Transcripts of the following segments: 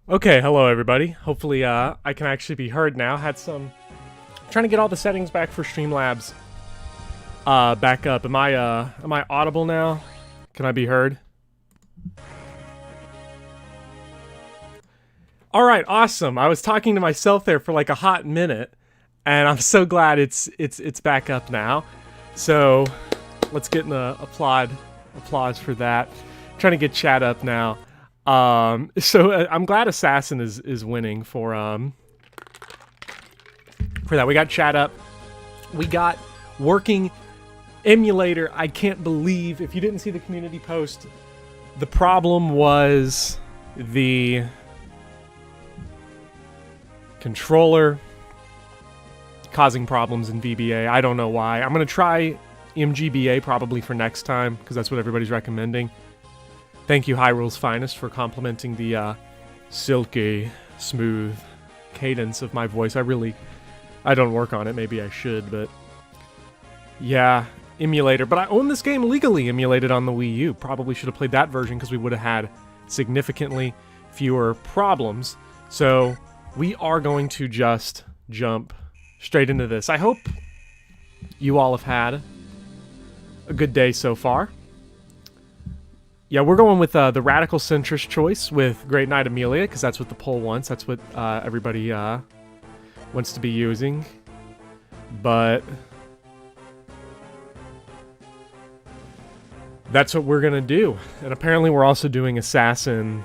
Okay, hello everybody. Hopefully I can actually be heard now. Trying to get all the settings back for Streamlabs back up. Am I audible now? Can I be heard? All right, awesome. I was talking to myself there for like a hot minute, and I'm so glad it's back up now. So let's get an applause for that. Trying to get chat up now. So I'm glad Assassin is winning for that. We got chat up. We got working emulator. I can't believe, if you didn't see the community post, the problem was the controller causing problems in VBA. I don't know why. I'm going to try MGBA probably for next time, because that's what everybody's recommending. Thank you, Hyrule's Finest, for complimenting the silky, smooth cadence of my voice. I don't work on it. Maybe I should, but yeah, emulator. But I own this game legally emulated on the Wii U. Probably should have played that version because we would have had significantly fewer problems. So we are going to just jump straight into this. I hope you all have had a good day so far. Yeah, we're going with the radical centrist choice with Great Knight Amelia, because that's what the poll wants. That's what everybody wants to be using. But that's what we're going to do. And apparently we're also doing Assassin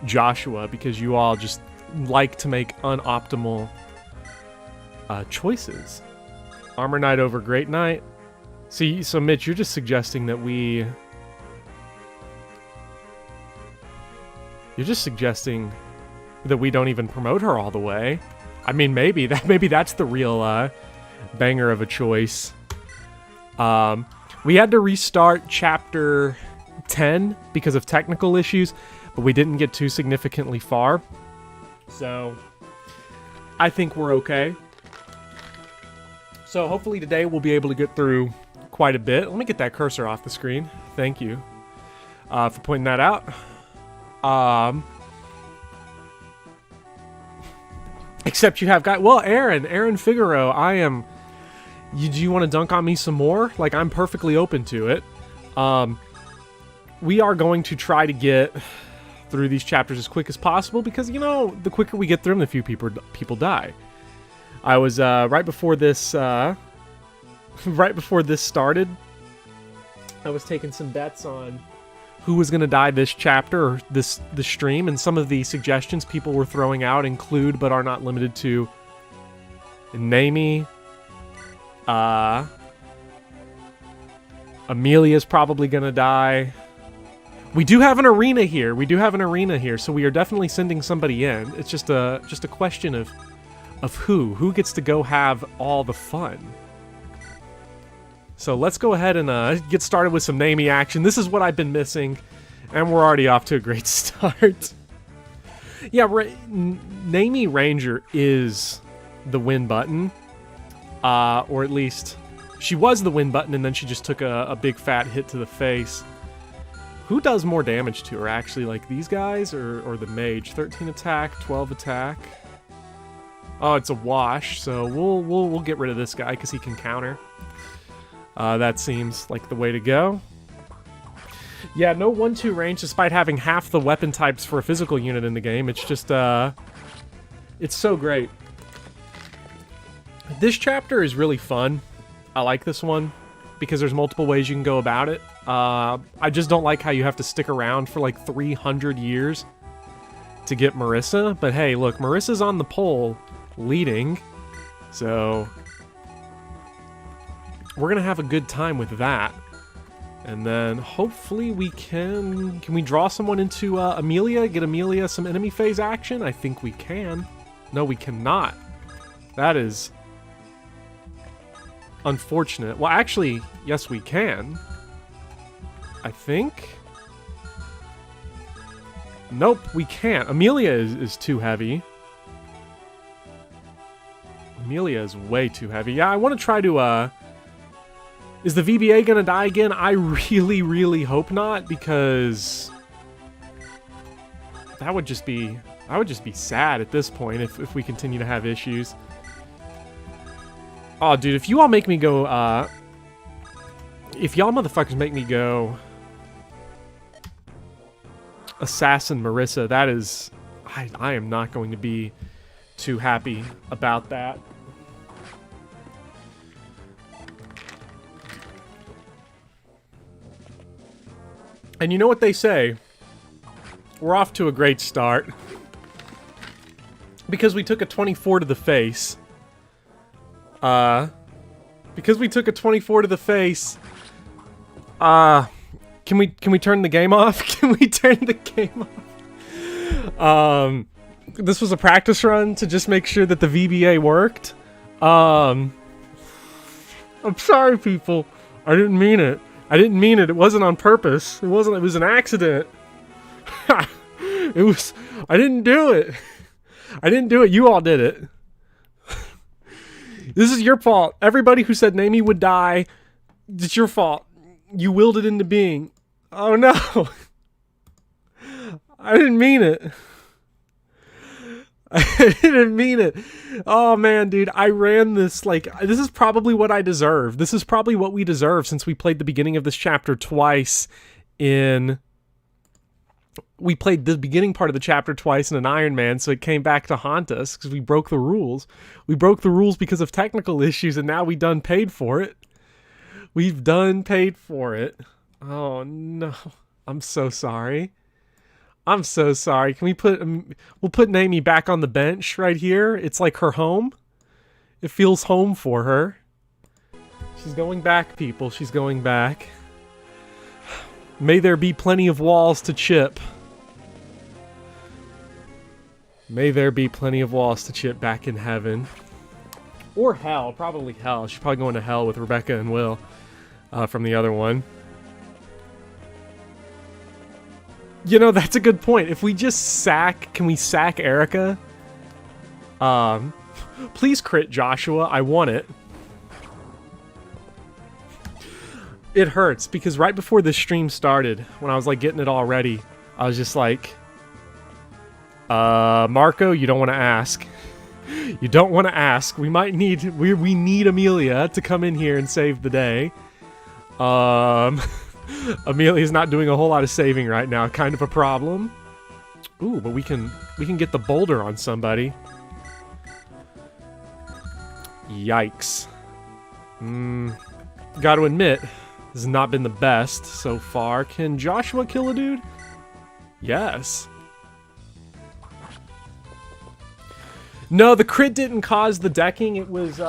Joshua, because you all just like to make unoptimal choices. Armor Knight over Great Knight. See, so Mitch, you're just suggesting that we... You're just suggesting that we don't even promote her all the way. I mean, maybe that's the real banger of a choice. We had to restart Chapter 10 because of technical issues, but we didn't get too significantly far. So, I think we're okay. So hopefully today we'll be able to get through quite a bit. Let me get that cursor off the screen. Thank you for pointing that out. Except you have got... Well, Aaron Figaro, do you want to dunk on me some more? Like, I'm perfectly open to it. we are going to try to get through these chapters as quick as possible because, you know, the quicker we get through them, the fewer people die. I was, right before this started, I was taking some bets on who was going to die this chapter or this stream, and some of the suggestions people were throwing out include, but are not limited to, Naomi, Amelia's probably going to die. We do have an arena here. So we are definitely sending somebody in. It's just a question of who gets to go have all the fun. So let's go ahead and get started with some Naomi action. This is what I've been missing, and we're already off to a great start. Yeah, Naomi Ranger is the win button, or at least she was the win button, and then she just took a big fat hit to the face. Who does more damage to her, actually? Like these guys or the mage? 13 attack, 12 attack. Oh, it's a wash, so we'll get rid of this guy because he can counter. That seems like the way to go. Yeah, no 1-2 range despite having half the weapon types for a physical unit in the game. It's just, it's so great. This chapter is really fun. I like this one because there's multiple ways you can go about it. I just don't like how you have to stick around for like 300 years to get Marissa. But hey, look, Marissa's on the pole leading, so we're gonna have a good time with that. And then hopefully we can we draw someone into Amelia, get Amelia some enemy phase action? I think we can. No, we cannot. That is unfortunate. Well, actually, yes, we can. I think. Nope, we can't. Amelia is too heavy. Amelia is way too heavy. Yeah, I want to try to, is the VBA gonna die again? I really, really hope not, because that would just be sad at this point if we continue to have issues. Oh, dude, if you all make me go, if y'all motherfuckers make me go Assassin Marissa, that is, I am not going to be too happy about that. And you know what they say? We're off to a great start. Because we took a 24 to the face. Because we took a 24 to the face. Can we turn the game off? Can we turn the game off? This was a practice run to just make sure that the VBA worked. I'm sorry, people. I didn't mean it. It wasn't on purpose. It was an accident. I didn't do it. You all did it. This is your fault. Everybody who said Naomi would die, it's your fault. You willed it into being. Oh no. I didn't mean it. I didn't mean it. Oh man, dude, I ran this like, this is probably what I deserve. This is probably what we deserve since we played the beginning of this chapter twice we played the beginning part of the chapter twice in an Iron Man, so it came back to haunt us because we broke the rules. We broke the rules because of technical issues, and now we done paid for it. We've done paid for it. Oh no. I'm so sorry. I'm so sorry. Can we'll put Naomi back on the bench right here. It's like her home. It feels home for her. She's going back, people. She's going back. May there be plenty of walls to chip. May there be plenty of walls to chip back in heaven. Or hell. Probably hell. She's probably going to hell with Rebecca and Will from the other one. You know, that's a good point. If we just can we sack Erica? Please crit Joshua. I want it. It hurts because right before this stream started, when I was like getting it all ready, I was just like, Marco, you don't want to ask. You don't want to ask. We might need, we need Amelia to come in here and save the day. Amelia's not doing a whole lot of saving right now. Kind of a problem. Ooh, but we can get the boulder on somebody. Yikes. Gotta admit, this has not been the best so far. Can Joshua kill a dude? Yes. No, the crit didn't cause the decking. It was,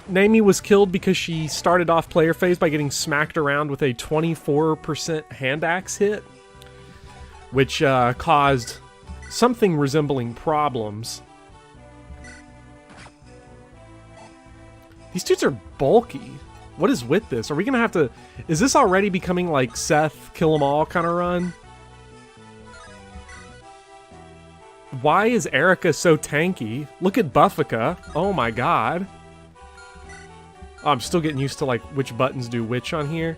Naomi was killed because she started off player phase by getting smacked around with a 24% hand axe hit, which caused something resembling problems. These dudes are bulky. What is with this? Are we gonna have to... Is this already becoming like Seth kill 'em all kind of run? Why is Erica so tanky? Look at Buffica. Oh my god. Oh, I'm still getting used to like which buttons do which on here.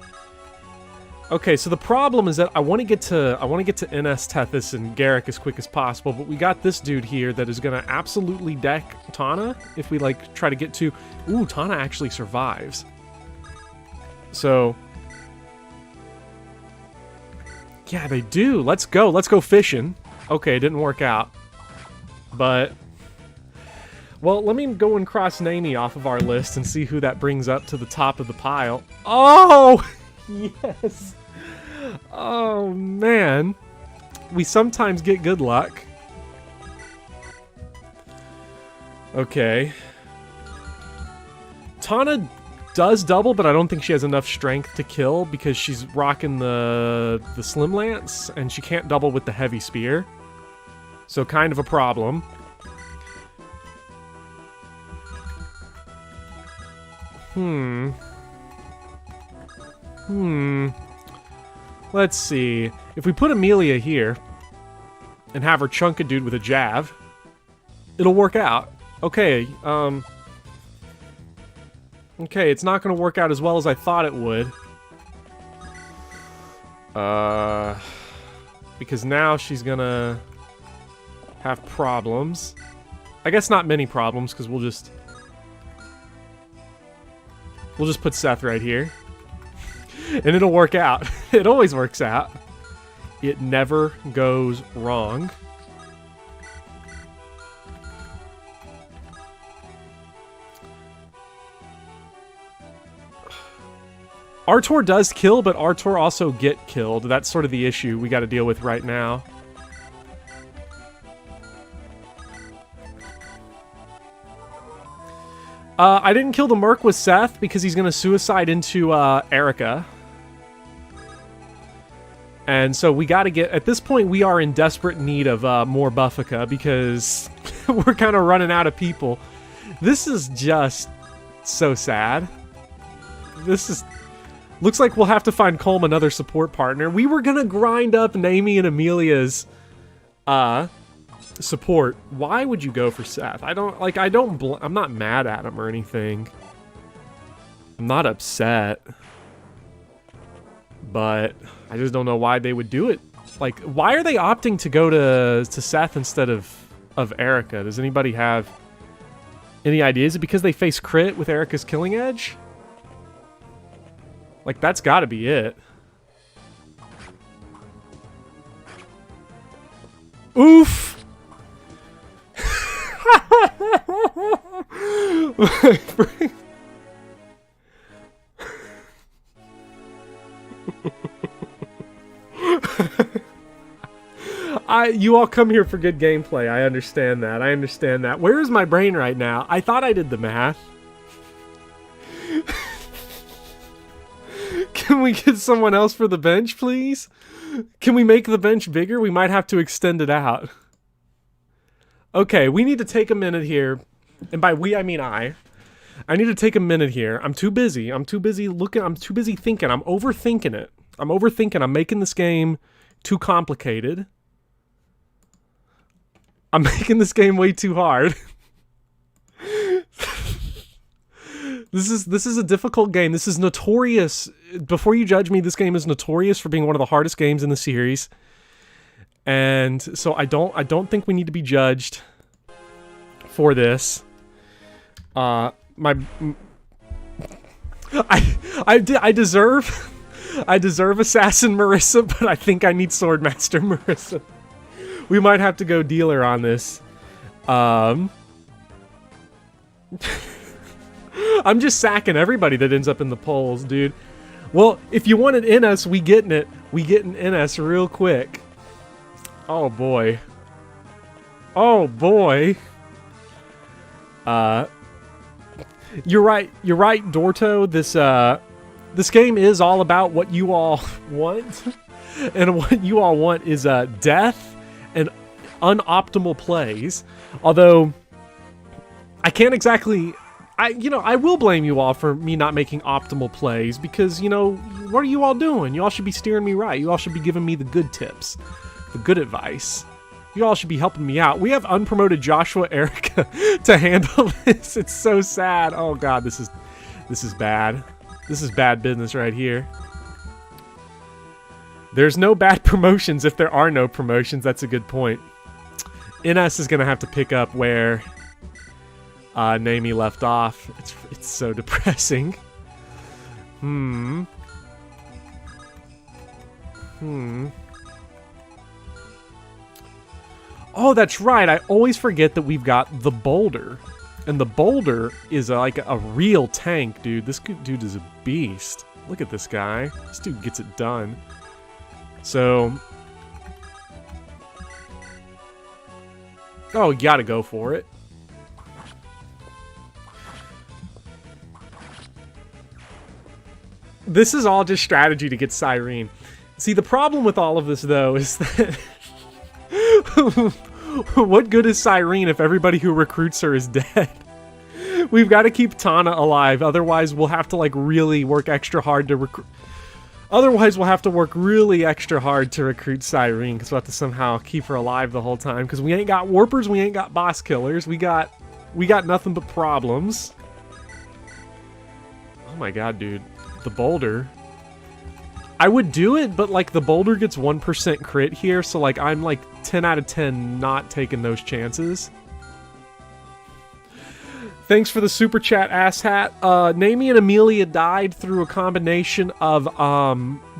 Okay, so the problem is that I want to get to NS Tethys and Garrick as quick as possible, but we got this dude here that is gonna absolutely deck Tana if we like try to get to... Ooh, Tana actually survives. So yeah, they do. Let's go fishing. Okay, it didn't work out. But, well, let me go and cross Naomi off of our list and see who that brings up to the top of the pile. Oh! Yes! Oh, man. We sometimes get good luck. Okay. Tana does double, but I don't think she has enough strength to kill because she's rocking the Slim Lance, and she can't double with the Heavy Spear. So kind of a problem. Let's see. If we put Amelia here and have her chunk a dude with a jab, it'll work out. Okay, okay, it's not gonna work out as well as I thought it would. Because now she's gonna have problems. I guess not many problems, because we'll just put Seth right here. And it'll work out. It always works out. It never goes wrong. Artor does kill, but Artor also get killed. That's sort of the issue we got to deal with right now. I didn't kill the Merc with Seth because he's going to suicide into Erica. And so we got to get... At this point, we are in desperate need of more Buffica because we're kind of running out of people. This is just so sad. This is... Looks like we'll have to find Colm another support partner. We were going to grind up Naomi and Amelia's support. Why would you go for Seth? I'm not mad at him or anything. I'm not upset. But I just don't know why they would do it. Like, why are they opting to go to Seth instead of Erica? Does anybody have any ideas? Is it because they face crit with Erica's killing edge? Like, that's gotta be it. Oof! You all come here for good gameplay. I understand that. I understand that. Where is my brain right now? I thought I did the math. Can we get someone else for the bench, please? Can we make the bench bigger? We might have to extend it out. Okay, we need to take a minute here. And by we, I mean I. I need to take a minute here. I'm too busy. I'm too busy looking. I'm too busy thinking. I'm overthinking it. I'm overthinking. I'm making this game too complicated. I'm making this game way too hard. This is a difficult game. This is notorious. Before you judge me, this game is notorious for being one of the hardest games in the series. And so I don't think we need to be judged for this. I deserve I deserve Assassin Marissa, but I think I need Swordmaster Marissa. We might have to go dealer on this. I'm just sacking everybody that ends up in the polls, dude. Well, if you want it NS, we getting it. We getting NS real quick. Oh boy. Oh boy. You're right, Dorto. This game is all about what you all want. And what you all want is death and unoptimal plays. Although I can't exactly I will blame you all for me not making optimal plays because, what are you all doing? You all should be steering me right. You all should be giving me the good tips, the good advice. You all should be helping me out. We have unpromoted Joshua Erica to handle this. It's so sad. Oh god, this is bad. This is bad business right here. There's no bad promotions if there are no promotions. That's a good point. NS is gonna have to pick up where Naomi left off. It's so depressing. Oh, that's right. I always forget that we've got the boulder. And the boulder is like a real tank, dude. This dude is a beast. Look at this guy. This dude gets it done. So... oh, you gotta go for it. This is all just strategy to get Cyrene. See, the problem with all of this, though, is that... what good is Cyrene if everybody who recruits her is dead? We've got to keep Tana alive, otherwise we'll have to, like, really work extra hard to recruit... Otherwise, we'll have to work really extra hard to recruit Cyrene, because we'll have to somehow keep her alive the whole time, because we ain't got warpers, we ain't got boss killers, we got nothing but problems. Oh my god, dude. The boulder. I would do it, but, like, the boulder gets 1% crit here, so, like, I'm, like, 10 out of 10 not taking those chances. Thanks for the super chat, asshat. Naomi and Amelia died through a combination of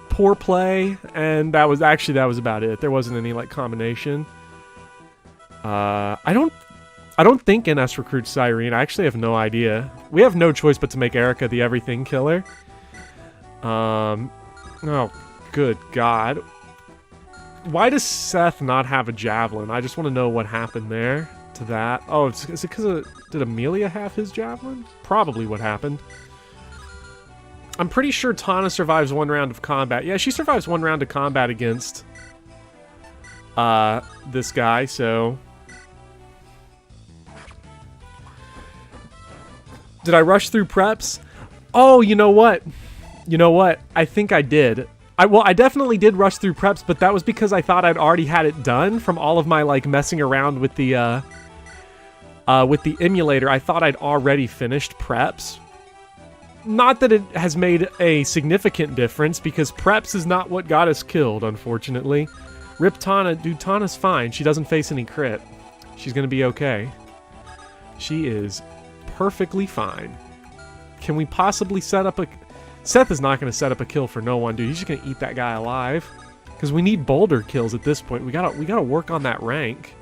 poor play, and that was about it. There wasn't any like combination. I don't think NS recruits Cyrene. I actually have no idea. We have no choice but to make Erica the everything killer. Oh, good God. Why does Seth not have a javelin? I just want to know what happened there to that. Oh, is it because of... did Amelia have his javelin? Probably what happened. I'm pretty sure Tana survives one round of combat. Yeah, she survives one round of combat against this guy, so... Did I rush through preps? Oh, you know what? You know what? I think I did. I definitely did rush through preps, but that was because I thought I'd already had it done from all of my, like, messing around with the emulator. I thought I'd already finished preps. Not that it has made a significant difference, because preps is not what got us killed, unfortunately. Rip Tana. Dude, Tana's fine. She doesn't face any crit. She's gonna be okay. She is perfectly fine. Can we possibly set up a... Seth is not going to set up a kill for no one, dude. He's just going to eat that guy alive. Because we need boulder kills at this point. We gotta work on that rank.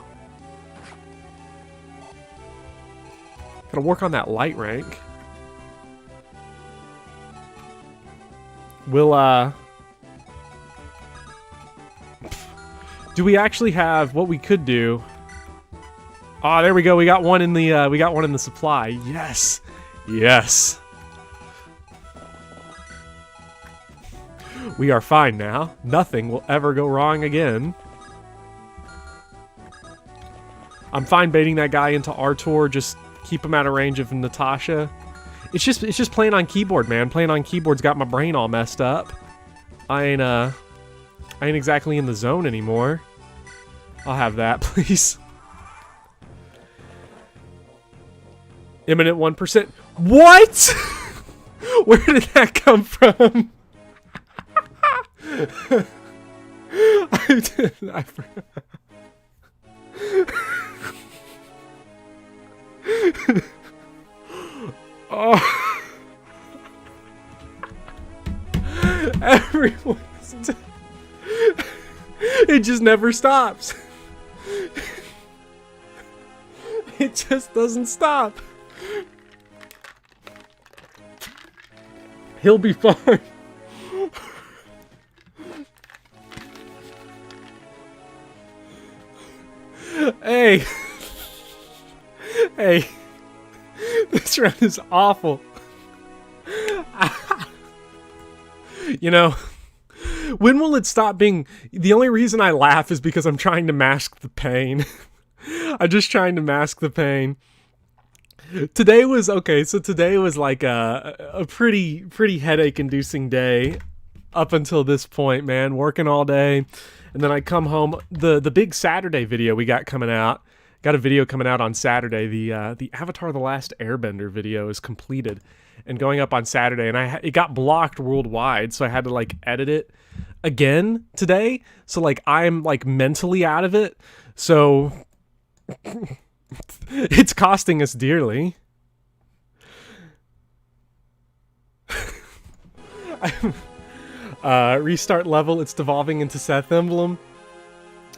Gotta work on that light rank. We'll, do we actually have what we could do? Oh, there we go. We got one in the supply. Yes. Yes. We are fine now. Nothing will ever go wrong again. I'm fine baiting that guy into Artor. Just keep him out of range of Natasha. It's just playing on keyboard, man. Playing on keyboard's got my brain all messed up. I ain't exactly in the zone anymore. I'll have that, please. Imminent 1%. What? Where did that come from? I forgot. Oh. Everyone it just never stops. It just doesn't stop. He'll be fine. Hey. Hey. This round is awful. You know, when will it stop being... The only reason I laugh is because I'm trying to mask the pain. I'm just trying to mask the pain. Today was... Okay, so today was like a pretty headache-inducing day up until this point, man. Working all day. And then I come home. The big Saturday video we got coming out. Got a video coming out on Saturday. The Avatar: The Last Airbender video is completed and going up on Saturday. And it got blocked worldwide, so I had to like edit it again today. So like I'm like mentally out of it. So it's costing us dearly. Restart level, it's devolving into Seth Emblem.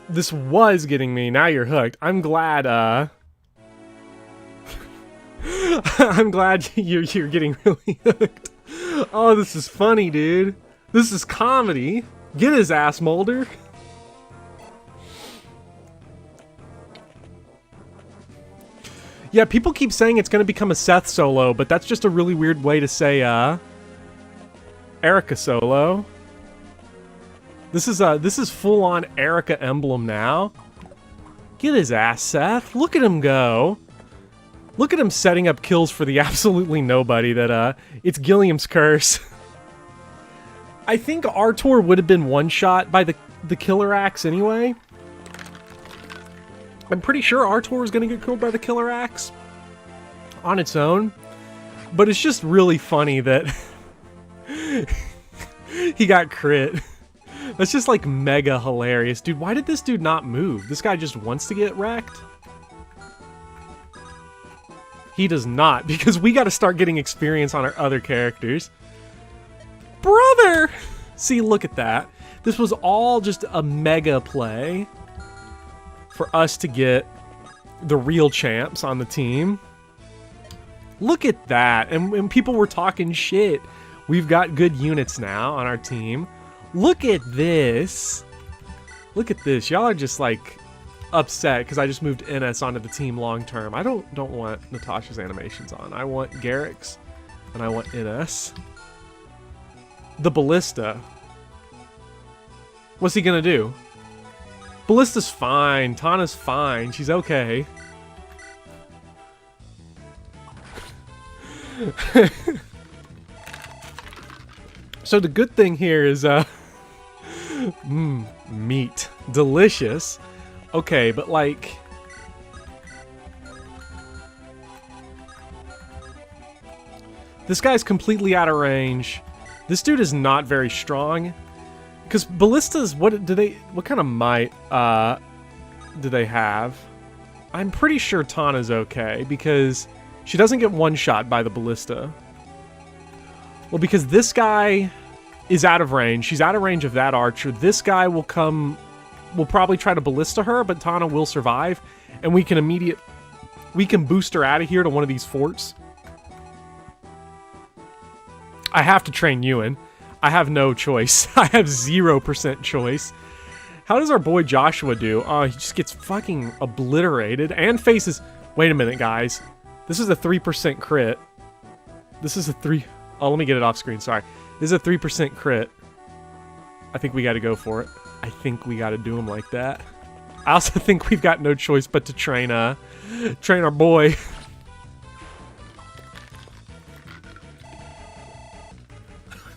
This was getting me, now you're hooked. I'm glad, I'm glad you're getting really hooked. Oh, this is funny, dude. This is comedy. Get his ass, Mulder. Yeah, people keep saying it's gonna become a Seth solo, but that's just a really weird way to say, Erica solo. This is full-on Erica emblem now. Get his ass, Seth. Look at him go. Look at him setting up kills for the absolutely nobody that, it's Gilliam's curse. I think Artor would have been one-shot by the killer axe anyway. I'm pretty sure Artor was gonna get killed by the killer axe on its own. But it's just really funny that he got crit. That's just like mega hilarious. Dude, why did this dude not move? This guy just wants to get wrecked? He does not, because we gotta start getting experience on our other characters. Brother! See, look at that. This was all just a mega play for us to get the real champs on the team. Look at that. And people were talking shit. We've got good units now on our team. Look at this. Look at this. Y'all are just like upset because I just moved NS onto the team long term. I don't want Natasha's animations on. I want Garrick's and I want NS. The Ballista. What's he gonna do? Ballista's fine. Tana's fine. She's okay. So the good thing here is, meat. Delicious. Okay, but like... This guy's completely out of range. This dude is not very strong. Because ballistas, what kind of might, do they have? I'm pretty sure Tana's okay, because she doesn't get one-shot by the ballista. Well, because this guy is out of range. She's out of range of that archer. This guy will probably try to ballista her, but Tana will survive. And we can boost her out of here to one of these forts. I have to train Ewan. I have no choice. I have 0% choice. How does our boy Joshua do? Oh, he just gets fucking obliterated and faces... Wait a minute, guys. This is a 3% crit. This is a 3... Oh, let me get it off screen. Sorry. This is a 3% crit. I think we got to go for it. I think we got to do him like that. I also think we've got no choice but to train our boy.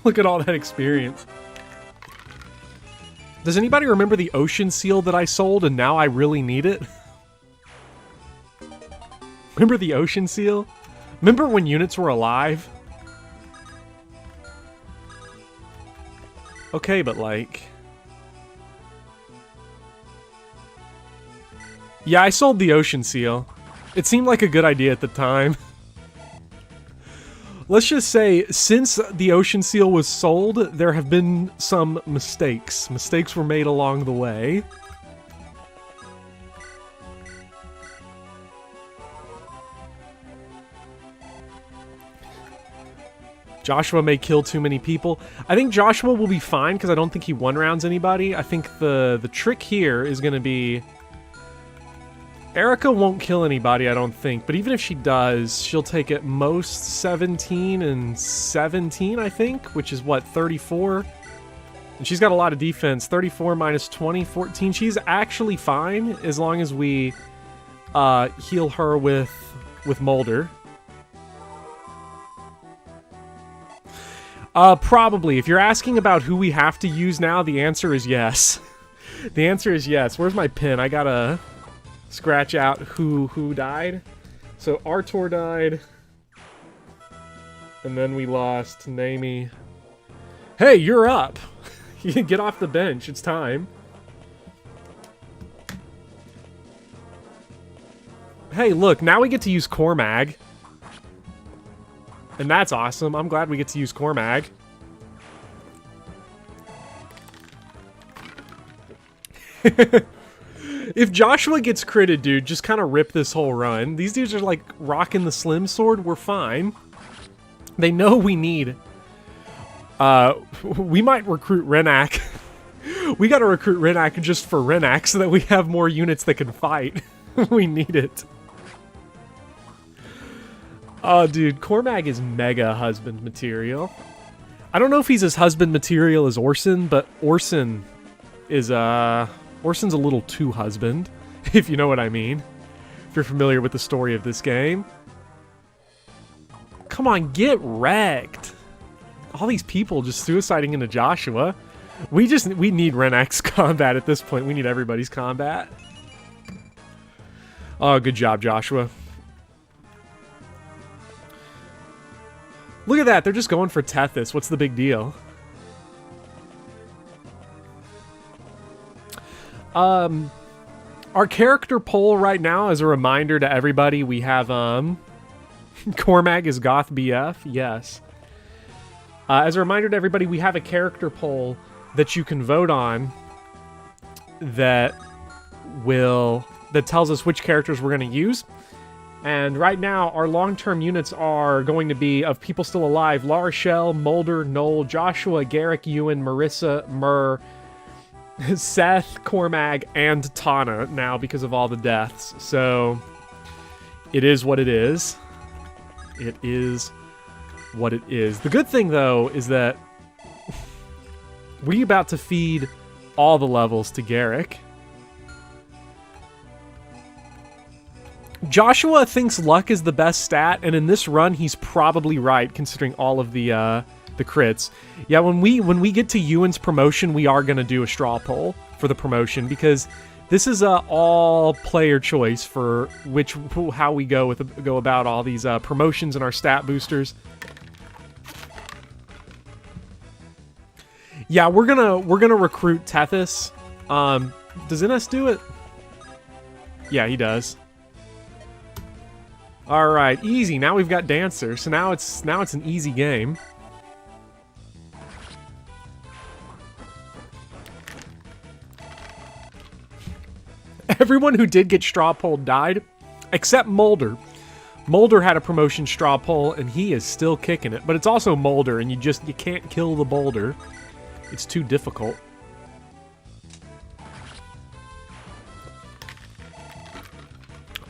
Look at all that experience. Does anybody remember the ocean seal that I sold and now I really need it? Remember the ocean seal? Remember when units were alive? Okay, but like... Yeah, I sold the ocean seal. It seemed like a good idea at the time. Let's just say, since the Ocean Seal was sold, there have been some mistakes. Mistakes were made along the way. Joshua may kill too many people. I think Joshua will be fine because I don't think he one-rounds anybody. I think the trick here is going to be... Erica won't kill anybody, I don't think. But even if she does, she'll take at most 17 and 17, I think. Which is, what, 34? And she's got a lot of defense. 34 minus 20, 14. She's actually fine as long as we heal her with Molder. Probably. If you're asking about who we have to use now, the answer is yes. The answer is yes. Where's my pin? I gotta scratch out who died. So Artor died. And then we lost Naomi. Hey, you're up! You can get off the bench. It's time. Hey, look. Now we get to use Cormag. And that's awesome. I'm glad we get to use Cormag. If Joshua gets critted, dude, just kind of rip this whole run. These dudes are like rocking the Slim Sword. We're fine. They know we need... we might recruit Renak. We gotta recruit Renak just for Renak so that we have more units that can fight. We need it. Oh, dude, Cormag is mega husband material. I don't know if he's as husband material as Orson, but Orson is, Orson's a little too husband, if you know what I mean. If you're familiar with the story of this game. Come on, get wrecked. All these people just suiciding into Joshua. We need Renak's combat at this point. We need everybody's combat. Oh, good job, Joshua. Look at that, they're just going for Tethys. What's the big deal? Our character poll right now, as a reminder to everybody, we have, Cormag is Goth BF, yes. As a reminder to everybody, we have a character poll that you can vote on that tells us which characters we're going to use. And right now, our long-term units are going to be, of people still alive, La Rochelle, Mulder, Noel, Joshua, Garrick, Ewan, Marissa, Murr, Seth, Cormag, and Tana now because of all the deaths. So, it is what it is. It is what it is. The good thing, though, is that we're about to feed all the levels to Garrick. Joshua thinks luck is the best stat, and in this run, he's probably right, considering all of the crits. Yeah, when we get to Ewan's promotion, we are going to do a straw poll for the promotion, because this is a all player choice for how we go about all these promotions and our stat boosters. Yeah, we're gonna recruit Tethys. Does Ines do it? Yeah, he does. All right, easy. Now we've got Dancer, so now it's an easy game. Everyone who did get straw polled died, except Mulder. Mulder had a promotion straw poll, and he is still kicking it. But it's also Mulder, and you can't kill the boulder. It's too difficult.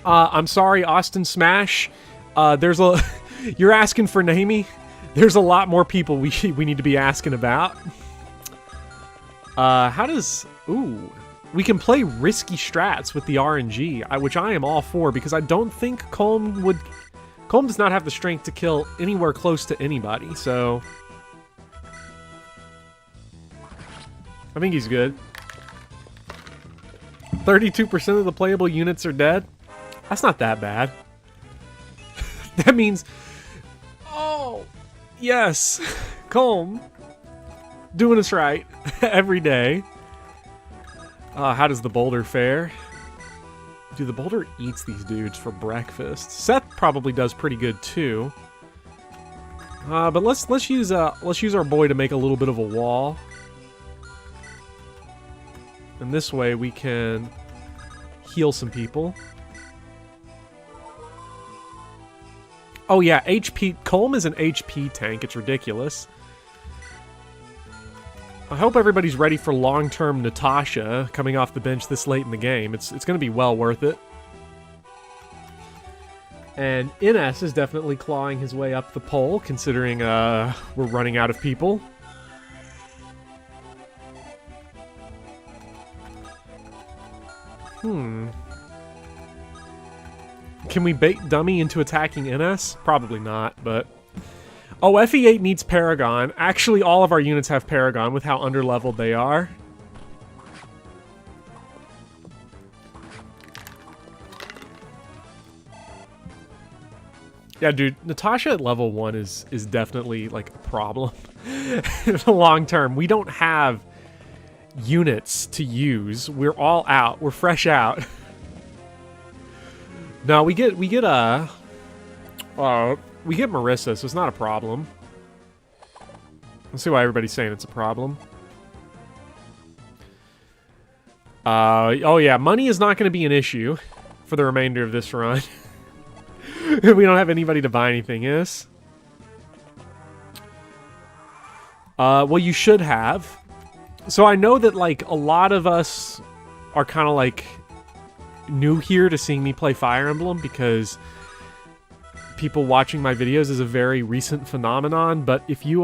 I'm sorry, Austin Smash. You're asking for Naomi. There's a lot more people we need to be asking about. Ooh, we can play risky strats with the RNG, which I am all for, because I don't think Colm does not have the strength to kill anywhere close to anybody, so I think he's good. 32% of the playable units are dead. That's not that bad. That means... Oh! Yes! Colm. Doing us right. Every day. How does the boulder fare? Dude, the boulder eats these dudes for breakfast. Seth probably does pretty good, too. But let's use our boy to make a little bit of a wall. And this way we can heal some people. Oh yeah, HP. Colm is an HP tank. It's ridiculous. I hope everybody's ready for long-term Natasha coming off the bench this late in the game. It's going to be well worth it. And Ines is definitely clawing his way up the pole, considering we're running out of people. Can we bait Dummy into attacking Ines? Probably not, but... Oh, FE8 needs Paragon. Actually, all of our units have Paragon with how underleveled they are. Yeah, dude, Natasha at level 1 is definitely, like, a problem. In the long term, we don't have units to use. We're all out. We're fresh out. No, we get Marissa, so it's not a problem. Let's see why everybody's saying it's a problem. Oh yeah, money is not going to be an issue for the remainder of this run. We don't have anybody to buy anything, yes? Well, you should have. So I know that, like, a lot of us are kind of, like, new here to seeing me play Fire Emblem because people watching my videos is a very recent phenomenon, but if you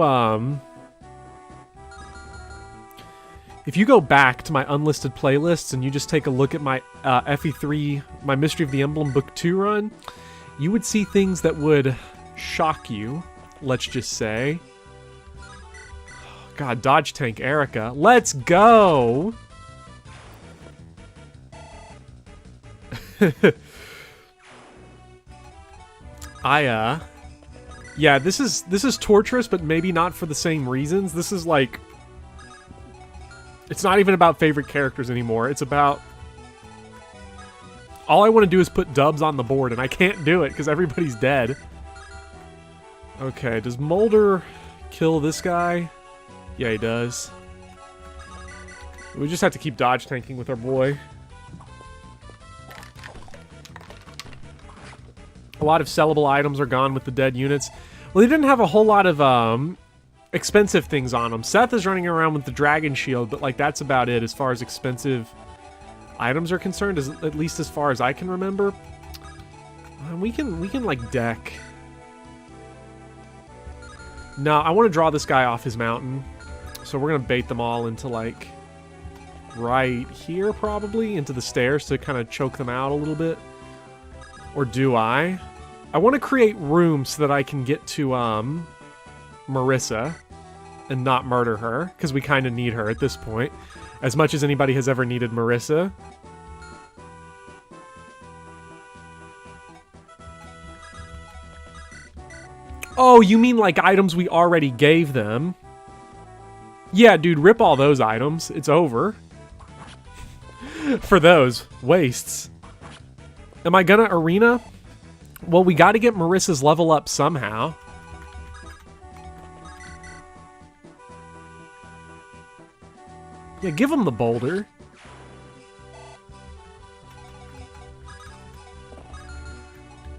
go back to my unlisted playlists and you just take a look at my FE3, my Mystery of the Emblem Book 2 run, you would see things that would shock you, let's just say. God, Dodge Tank Erica. Let's go! Yeah, this is torturous, but maybe not for the same reasons. This is like, it's not even about favorite characters anymore. It's about, all I want to do is put dubs on the board, and I can't do it because everybody's dead. Okay, does Mulder kill this guy? Yeah, he does. We just have to keep dodge tanking with our boy. A lot of sellable items are gone with the dead units. Well, they didn't have a whole lot of expensive things on them. Seth is running around with the dragon shield, but like that's about it as far as expensive items are concerned, at least as far as I can remember. We can like deck. No, I want to draw this guy off his mountain. So we're gonna bait them all into like right here, probably into the stairs to kind of choke them out a little bit. Or do I? I want to create room so that I can get to Marissa and not murder her, because we kind of need her at this point, as much as anybody has ever needed Marissa. Oh, you mean like items we already gave them? Yeah, dude, rip all those items. It's over. For those wastes. Am I gonna arena? Well, we gotta get Marissa's level up somehow. Yeah, give him the boulder.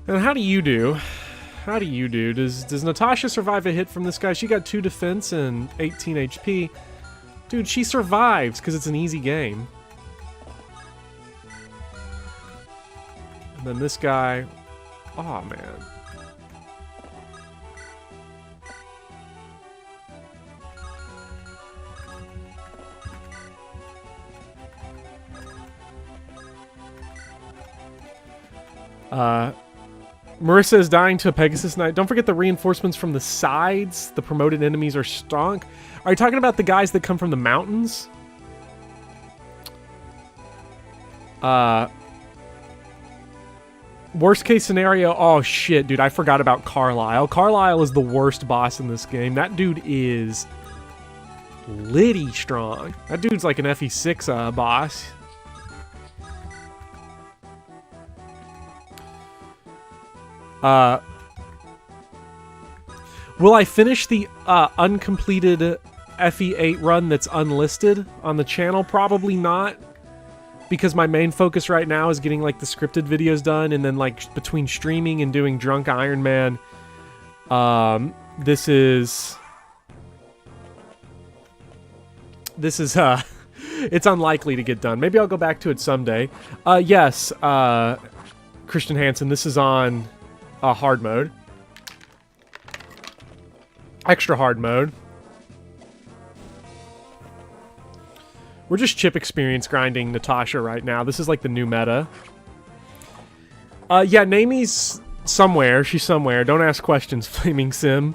And how do you do? How do you do? Does Natasha survive a hit from this guy? She got 2 defense and 18 HP. Dude, she survives because it's an easy game. And then this guy... Oh, man. Marissa is dying to a Pegasus Knight. Don't forget the reinforcements from the sides. The promoted enemies are stonk. Are you talking about the guys that come from the mountains? Worst case scenario. Oh shit, dude, I forgot about Carlisle. Carlisle is the worst boss in this game. That dude is litty strong. That dude's like an FE6 boss. Will I finish the uncompleted FE8 run that's unlisted on the channel? Probably not, because my main focus right now is getting like the scripted videos done, and then like between streaming and doing Drunk Iron Man, this is it's unlikely to get done. Maybe I'll go back to it someday. Yes, Christian Hansen, this is on hard mode. Extra hard mode. We're just chip experience grinding Natasha right now. This is like the new meta. Yeah, Namie's somewhere. She's somewhere. Don't ask questions, Flaming Sim.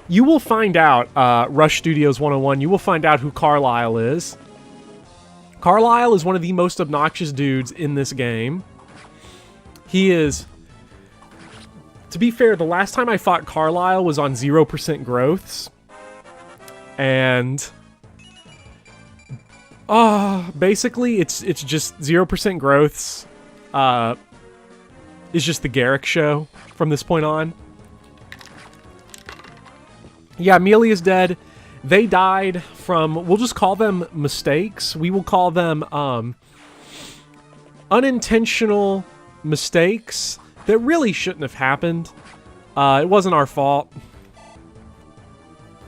You will find out, Rush Studios 101, you will find out who Carlisle is. Carlisle is one of the most obnoxious dudes in this game. He is... To be fair, the last time I fought Carlisle was on 0% growths. And... basically, it's just 0% growths. It's just the Garrick show from this point on. Yeah, Amelia's dead. They died from... We'll just call them mistakes. We will call them, unintentional mistakes that really shouldn't have happened. It wasn't our fault.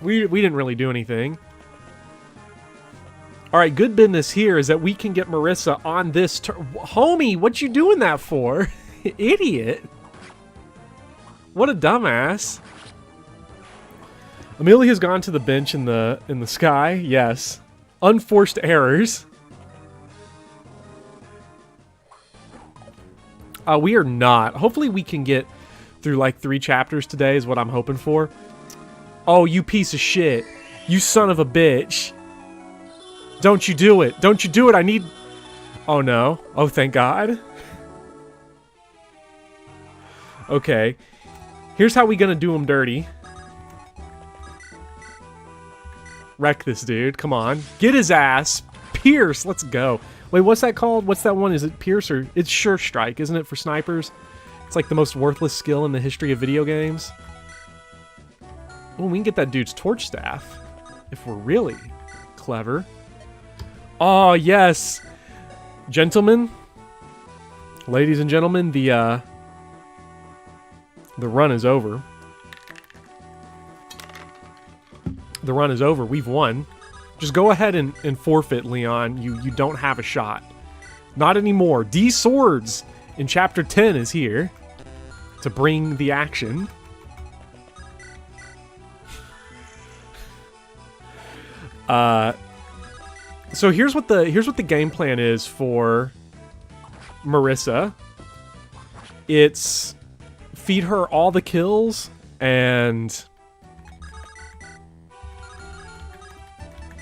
We didn't really do anything. Alright, good business here is that we can get Marissa on this Homie, what you doing that for? Idiot. What a dumbass. Amelia's gone to the bench in the sky. Yes. Unforced errors. We are not. Hopefully we can get through like 3 chapters today is what I'm hoping for. Oh, you piece of shit. You son of a bitch. Don't you do it. Don't you do it. I need... Oh, no. Oh, thank God. Okay. Here's how we gonna do him dirty. Wreck this dude. Come on. Get his ass. Pierce. Let's go. Wait, what's that called? What's that one? Is it Pierce or... It's Sure Strike, isn't it, for snipers? It's like the most worthless skill in the history of video games. Oh, we can get that dude's torch staff. If we're really clever. Oh, yes. Gentlemen. Ladies and gentlemen, the run is over. The run is over. We've won. Just go ahead and forfeit, Leon. You don't have a shot. Not anymore. D Swords in Chapter 10 is here to bring the action. So here's what the game plan is for Marissa. It's feed her all the kills and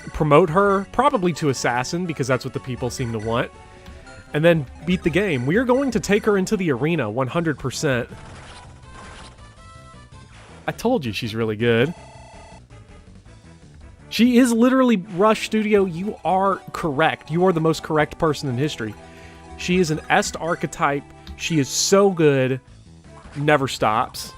promote her, probably to assassin, because that's what the people seem to want, and then beat the game. We are going to take her into the arena 100%. I told you she's really good. She is literally Rush Studio. You are correct. You are the most correct person in history. She is an Est archetype. She is so good. Never stops.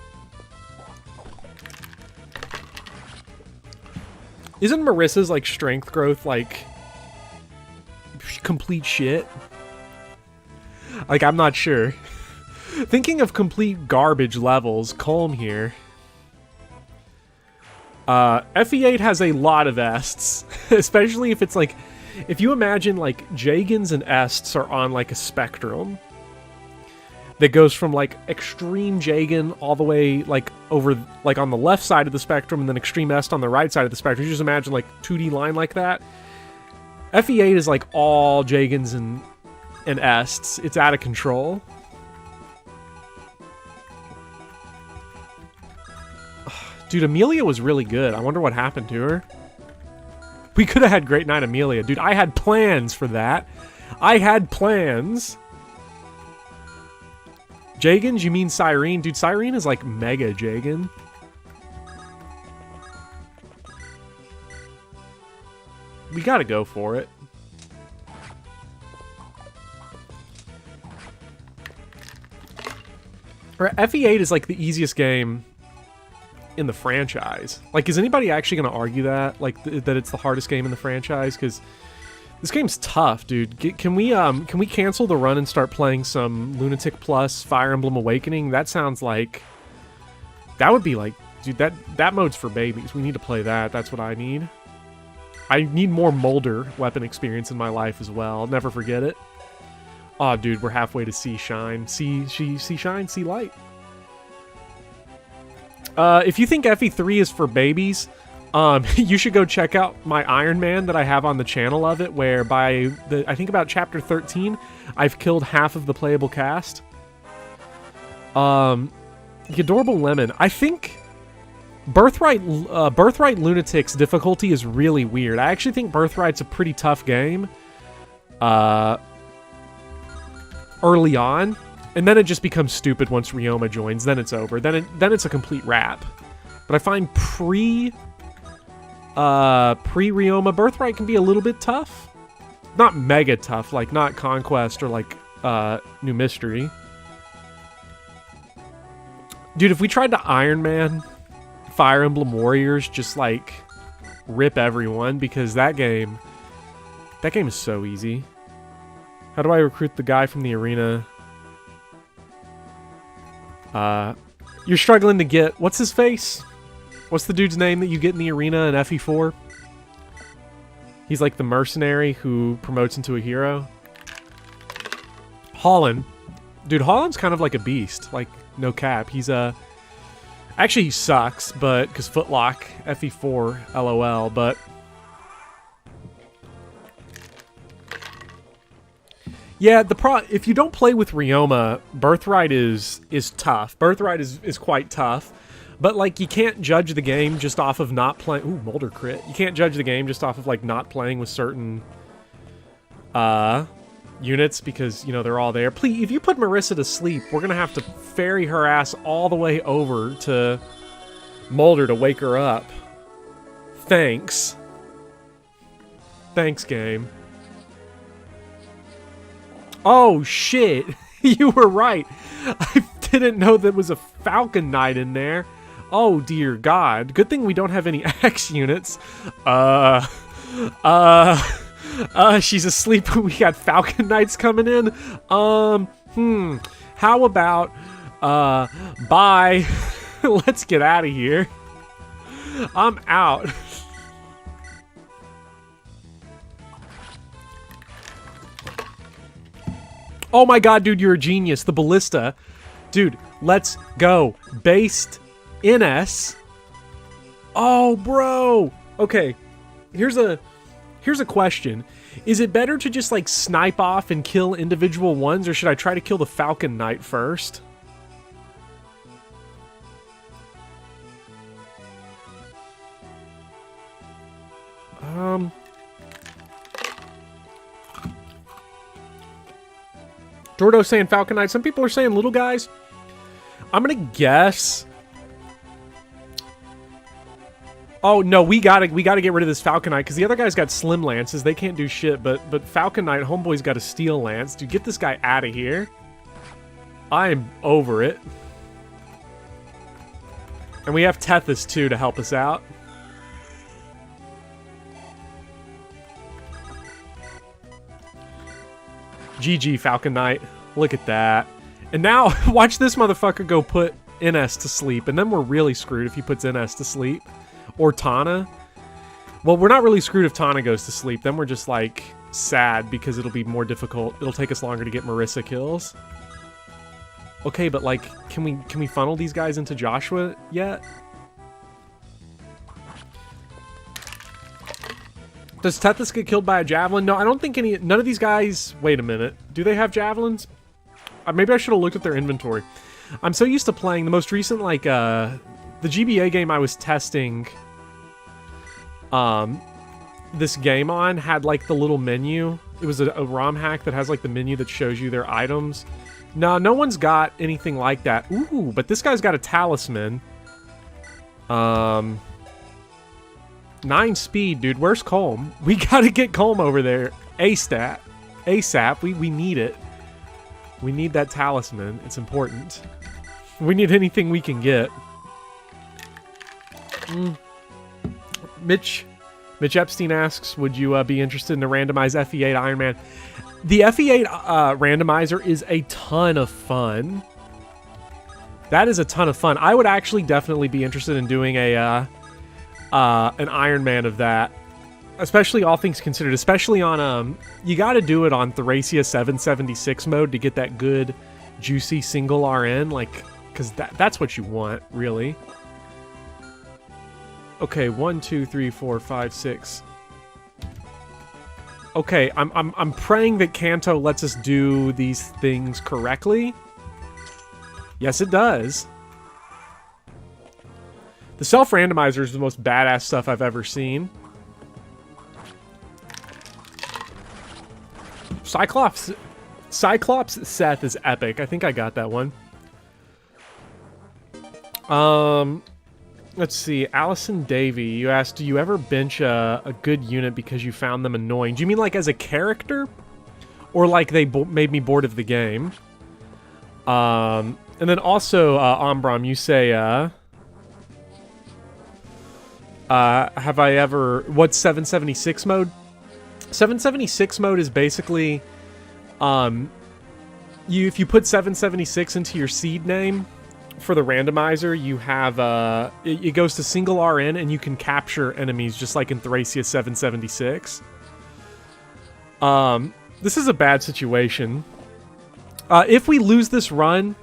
Isn't Marissa's, like, strength growth, like, complete shit? Like, I'm not sure. Thinking of complete garbage levels, Colm here. FE8 has a lot of Ests, especially if it's, like, if you imagine, like, Jagans and Ests are on, like, a spectrum that goes from, like, extreme Jagan all the way, like, over, like, on the left side of the spectrum, and then extreme Est on the right side of the spectrum. You just imagine, like, 2D line like that. FE8 is, like, all Jagans and Ests. It's out of control. Dude, Amelia was really good. I wonder what happened to her. We could have had Great Night Amelia. Dude, I had plans for that. I had plans. Jagans? You mean Cyrene? Dude, Cyrene is like mega Jagan. We gotta go for it. FE8 is like the easiest game in the franchise. Like, is anybody actually going to argue that? Like, that it's the hardest game in the franchise? Because this game's tough, dude. Can we cancel the run and start playing some Lunatic Plus Fire Emblem Awakening? That sounds like... That would be like... Dude, that mode's for babies. We need to play that. That's what I need. I need more Molder weapon experience in my life as well. I'll never forget it. Oh, dude, we're halfway to see Shine. See Shine, see Light. If you think FE3 is for babies, you should go check out my Iron Man that I have on the channel of it, where by I think about chapter 13, I've killed half of the playable cast. The Adorable Lemon. I think Birthright Lunatic's difficulty is really weird. I actually think Birthright's a pretty tough game. Early on, and then it just becomes stupid once Ryoma joins. Then it's over. Then it's a complete wrap. But I find pre-Ryoma Birthright can be a little bit tough. Not mega tough, like not Conquest or like New Mystery. Dude, if we tried to Iron Man Fire Emblem Warriors, just like rip everyone, because that game is so easy. How do I recruit the guy from the arena? You're struggling to get... What's his face? What's the dude's name that you get in the arena in FE4? He's like the mercenary who promotes into a hero. Holland. Dude, Holland's kind of like a beast. Like, no cap. He's a... Actually, he sucks, but... Because Footlock, FE4, LOL, but... Yeah, if you don't play with Ryoma, Birthright is tough. Birthright is quite tough. But, like, you can't judge the game just off of not playing... Ooh, Molder crit. You can't judge the game just off of, like, not playing with certain units because, you know, they're all there. Please, if you put Marissa to sleep, we're going to have to ferry her ass all the way over to Molder to wake her up. Thanks. Thanks, game. Oh, shit. You were right. I didn't know there was a Falcon Knight in there. Oh, dear God. Good thing we don't have any X units. She's asleep. We got Falcon Knights coming in. How about, bye. Let's get out of here. I'm out. Oh my god, dude, you're a genius. The ballista. Dude, let's go. Based NS. Oh, bro. Okay, here's a question. Is it better to just, like, snipe off and kill individual ones, or should I try to kill the Falcon Knight first? Dordo saying Falcon Knight. Some people are saying little guys. I'm gonna guess. Oh no, we gotta get rid of this Falcon Knight because the other guy's got slim lances. They can't do shit. But Falcon Knight, homeboy's got a steel lance. Dude, get this guy out of here. I am over it. And we have Tethys too to help us out. GG, Falcon Knight. Look at that. And now, watch this motherfucker go put NS to sleep. And then we're really screwed if he puts NS to sleep. Or Tana. Well, we're not really screwed if Tana goes to sleep. Then we're just, like, sad because it'll be more difficult. It'll take us longer to get Marissa kills. Okay, but, like, can we funnel these guys into Joshua yet? Does Tethys get killed by a javelin? No, I don't think none of these guys... Wait a minute. Do they have javelins? Maybe I should have looked at their inventory. I'm so used to playing the most recent, like, the GBA game I was testing, this game on had, like, the little menu. It was a ROM hack that has, like, the menu that shows you their items. No one's got anything like that. Ooh, but this guy's got a talisman. 9 speed, dude. Where's Colm? We gotta get Colm over there. ASAP. We need it. We need that talisman. It's important. We need anything we can get. Mitch Epstein asks, would you be interested in a randomized FE8 Iron Man? The FE8 randomizer is a ton of fun. That is a ton of fun. I would actually definitely be interested in doing an Iron Man of that. Especially all things considered. Especially on, you gotta do it on Thracia 776 mode to get that good, juicy single RN. Like, because that's what you want, really. Okay, 1, 2, 3, 4, 5, 6. Okay, I'm praying that Kanto lets us do these things correctly. Yes, it does. The self-randomizer is the most badass stuff I've ever seen. Cyclops Seth is epic. I think I got that one. Let's see. Allison Davey, you asked, do you ever bench a good unit because you found them annoying? Do you mean like as a character? Or like they made me bored of the game? And then also, Ombrom, you say, have I ever... What's 776 mode? 776 mode is basically, if you put 776 into your seed name for the randomizer, you have, it goes to single RN and you can capture enemies just like in Thracia 776. This is a bad situation. If we lose this run,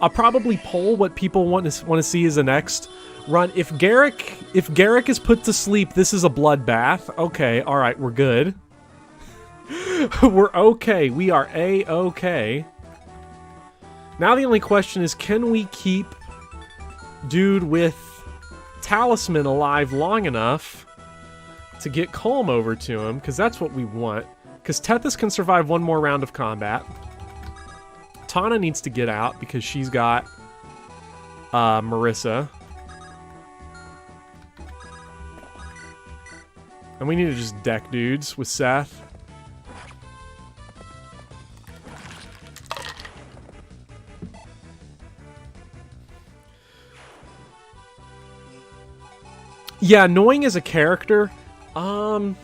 I'll probably poll what people want to see as the next run. If Garrick is put to sleep, this is a bloodbath. Okay, all right, we're good. We're okay. We are A-okay. Now the only question is, can we keep dude with Talisman alive long enough to get Colm over to him? Because that's what we want. Because Tethys can survive one more round of combat. Tana needs to get out because she's got Marissa. And we need to just deck dudes with Seth. Yeah, annoying as a character. I'm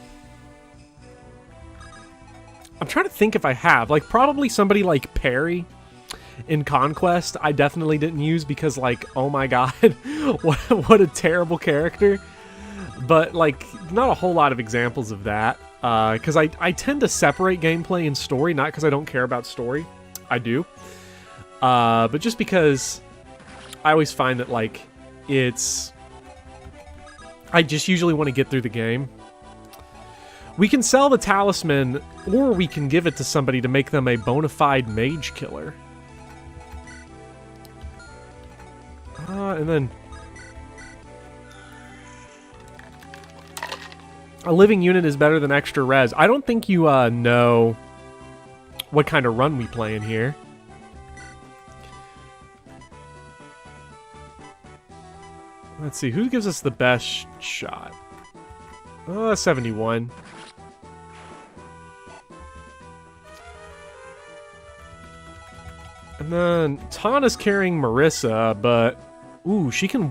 trying to think if I have. Like, probably somebody like Perry in Conquest I definitely didn't use because, like, oh my god, what a terrible character. But, like, not a whole lot of examples of that. Because I tend to separate gameplay and story, not because I don't care about story. I do. But just because I always find that, like, I just usually want to get through the game. We can sell the talisman, or we can give it to somebody to make them a bona fide mage killer. And then... a living unit is better than extra res. I don't think you know what kind of run we play in here. Let's see, who gives us the best shot? 71. And then Tana's carrying Marissa, but ooh, she can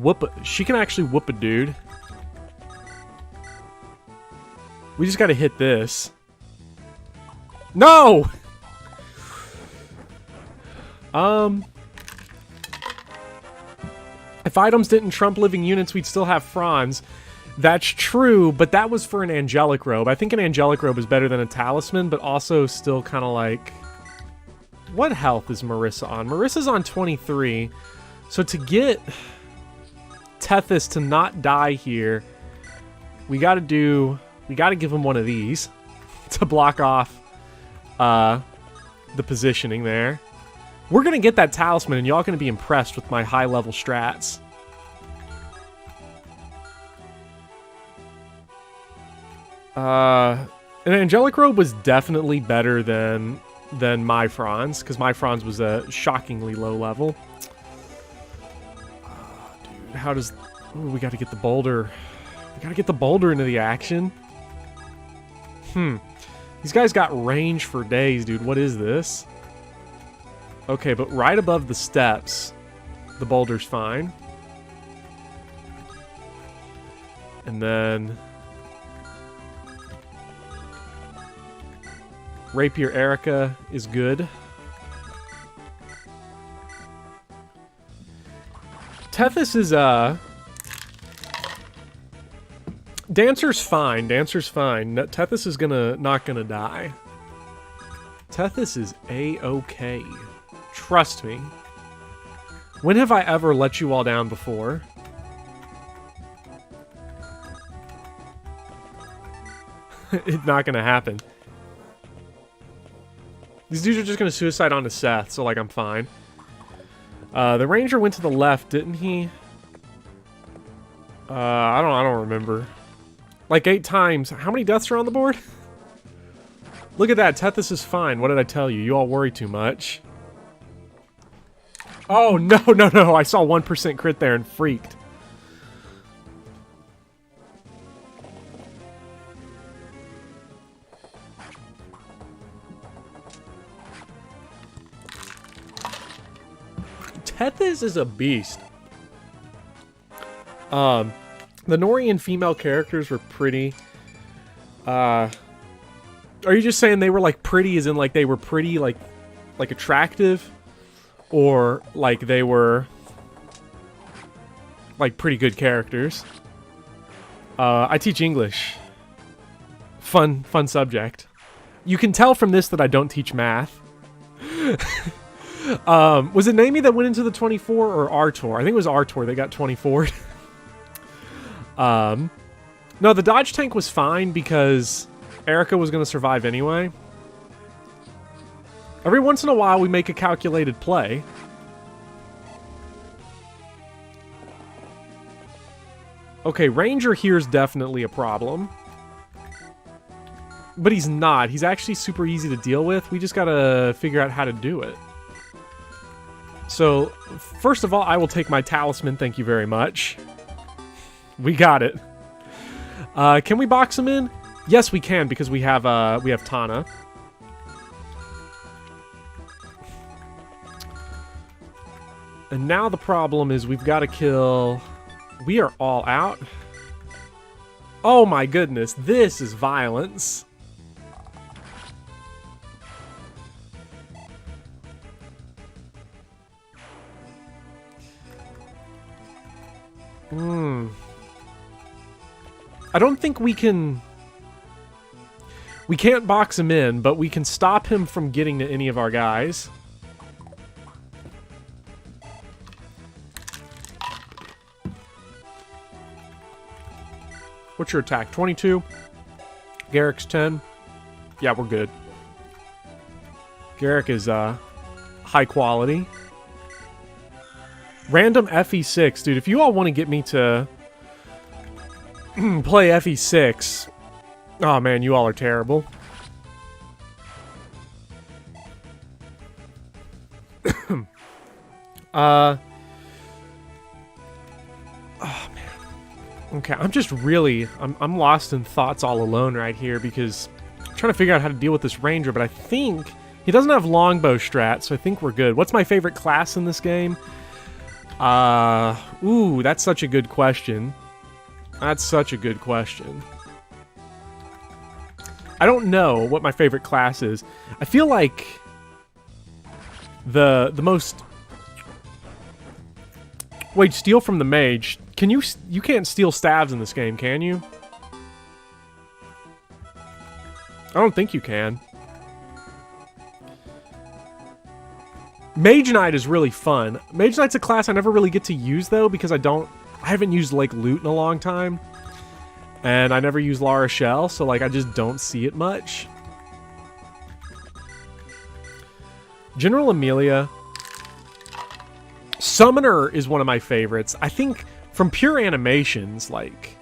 actually whoop a dude. We just gotta hit this. No! If items didn't trump living units, we'd still have Franz. That's true, but that was for an angelic robe. I think an angelic robe is better than a talisman, but also still kind of like... What health is Marissa on? Marissa's on 23. So to get Tethys to not die here, we gotta give him one of these to block off the positioning there. We're gonna get that talisman, and y'all gonna be impressed with my high-level strats. An angelic robe was definitely better than my Franz, because my Franz was a shockingly low level. Dude, how does... Ooh, we gotta get the boulder. We gotta get the boulder into the action. These guys got range for days, dude. What is this? Okay, but right above the steps, The boulder's fine. And then... Rapier Erica is good. Tethys is, Dancer's fine. Dancer's fine. Tethys is not gonna die. Tethys is A-okay. Trust me. When have I ever let you all down before? It's not gonna happen. These dudes are just gonna suicide onto Seth, so like I'm fine. The ranger went to the left, didn't he? I don't remember. Like 8 times. How many deaths are on the board? Look at that. Tethys is fine. What did I tell you? You all worry too much. Oh, no. I saw 1% crit there and freaked. Tethys is a beast. The Norian female characters were pretty. Are you just saying they were like pretty as in like they were pretty like attractive? Or like they were like pretty good characters? I teach English. Fun subject. You can tell from this that I don't teach math. Was it Naomi that went into the 24 or Artor? I think it was Artor that got 24. No, the dodge tank was fine because Erica was going to survive anyway. Every once in a while, we make a calculated play. Okay, Ranger here is definitely a problem. But he's not. He's actually super easy to deal with. We just gotta figure out how to do it. So, first of all, I will take my talisman. Thank you very much. We got it. Can we box him in? Yes, we can because we have Tana. And now the problem is we've got to kill... We are all out. Oh my goodness, this is violence. I don't think we can... We can't box him in, but we can stop him from getting to any of our guys. What's your attack? 22? Garrick's 10? Yeah, we're good. Garrick is, high quality. Random FE6. Dude, if you all want to get me to play FE6... Oh, man, you all are terrible. Oh, man. Okay, I'm just really... I'm lost in thoughts all alone right here because I'm trying to figure out how to deal with this ranger, but I think... He doesn't have longbow strat, so I think we're good. What's my favorite class in this game? Ooh, that's such a good question. That's such a good question. I don't know what my favorite class is. I feel like the most... Wait, steal from the mage. Can you... You can't steal staves in this game, can you? I don't think you can. Mage Knight is really fun. Mage Knight's a class I never really get to use, though, because I haven't used, like, loot in a long time. And I never use La Rochelle, so, like, I just don't see it much. General Amelia. Summoner is one of my favorites. I think from pure animations, like...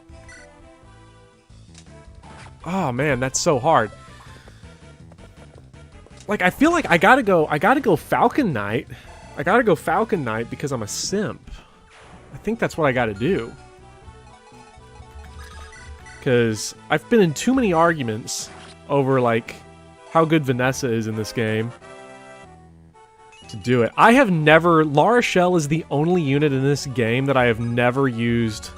Oh, man, that's so hard. Like, I feel like I gotta go Falcon Knight. I gotta go Falcon Knight because I'm a simp. I think that's what I gotta do. Because I've been in too many arguments over, like, how good Vanessa is in this game. to do it. I have never... Lara Shell is the only unit in this game that I have never used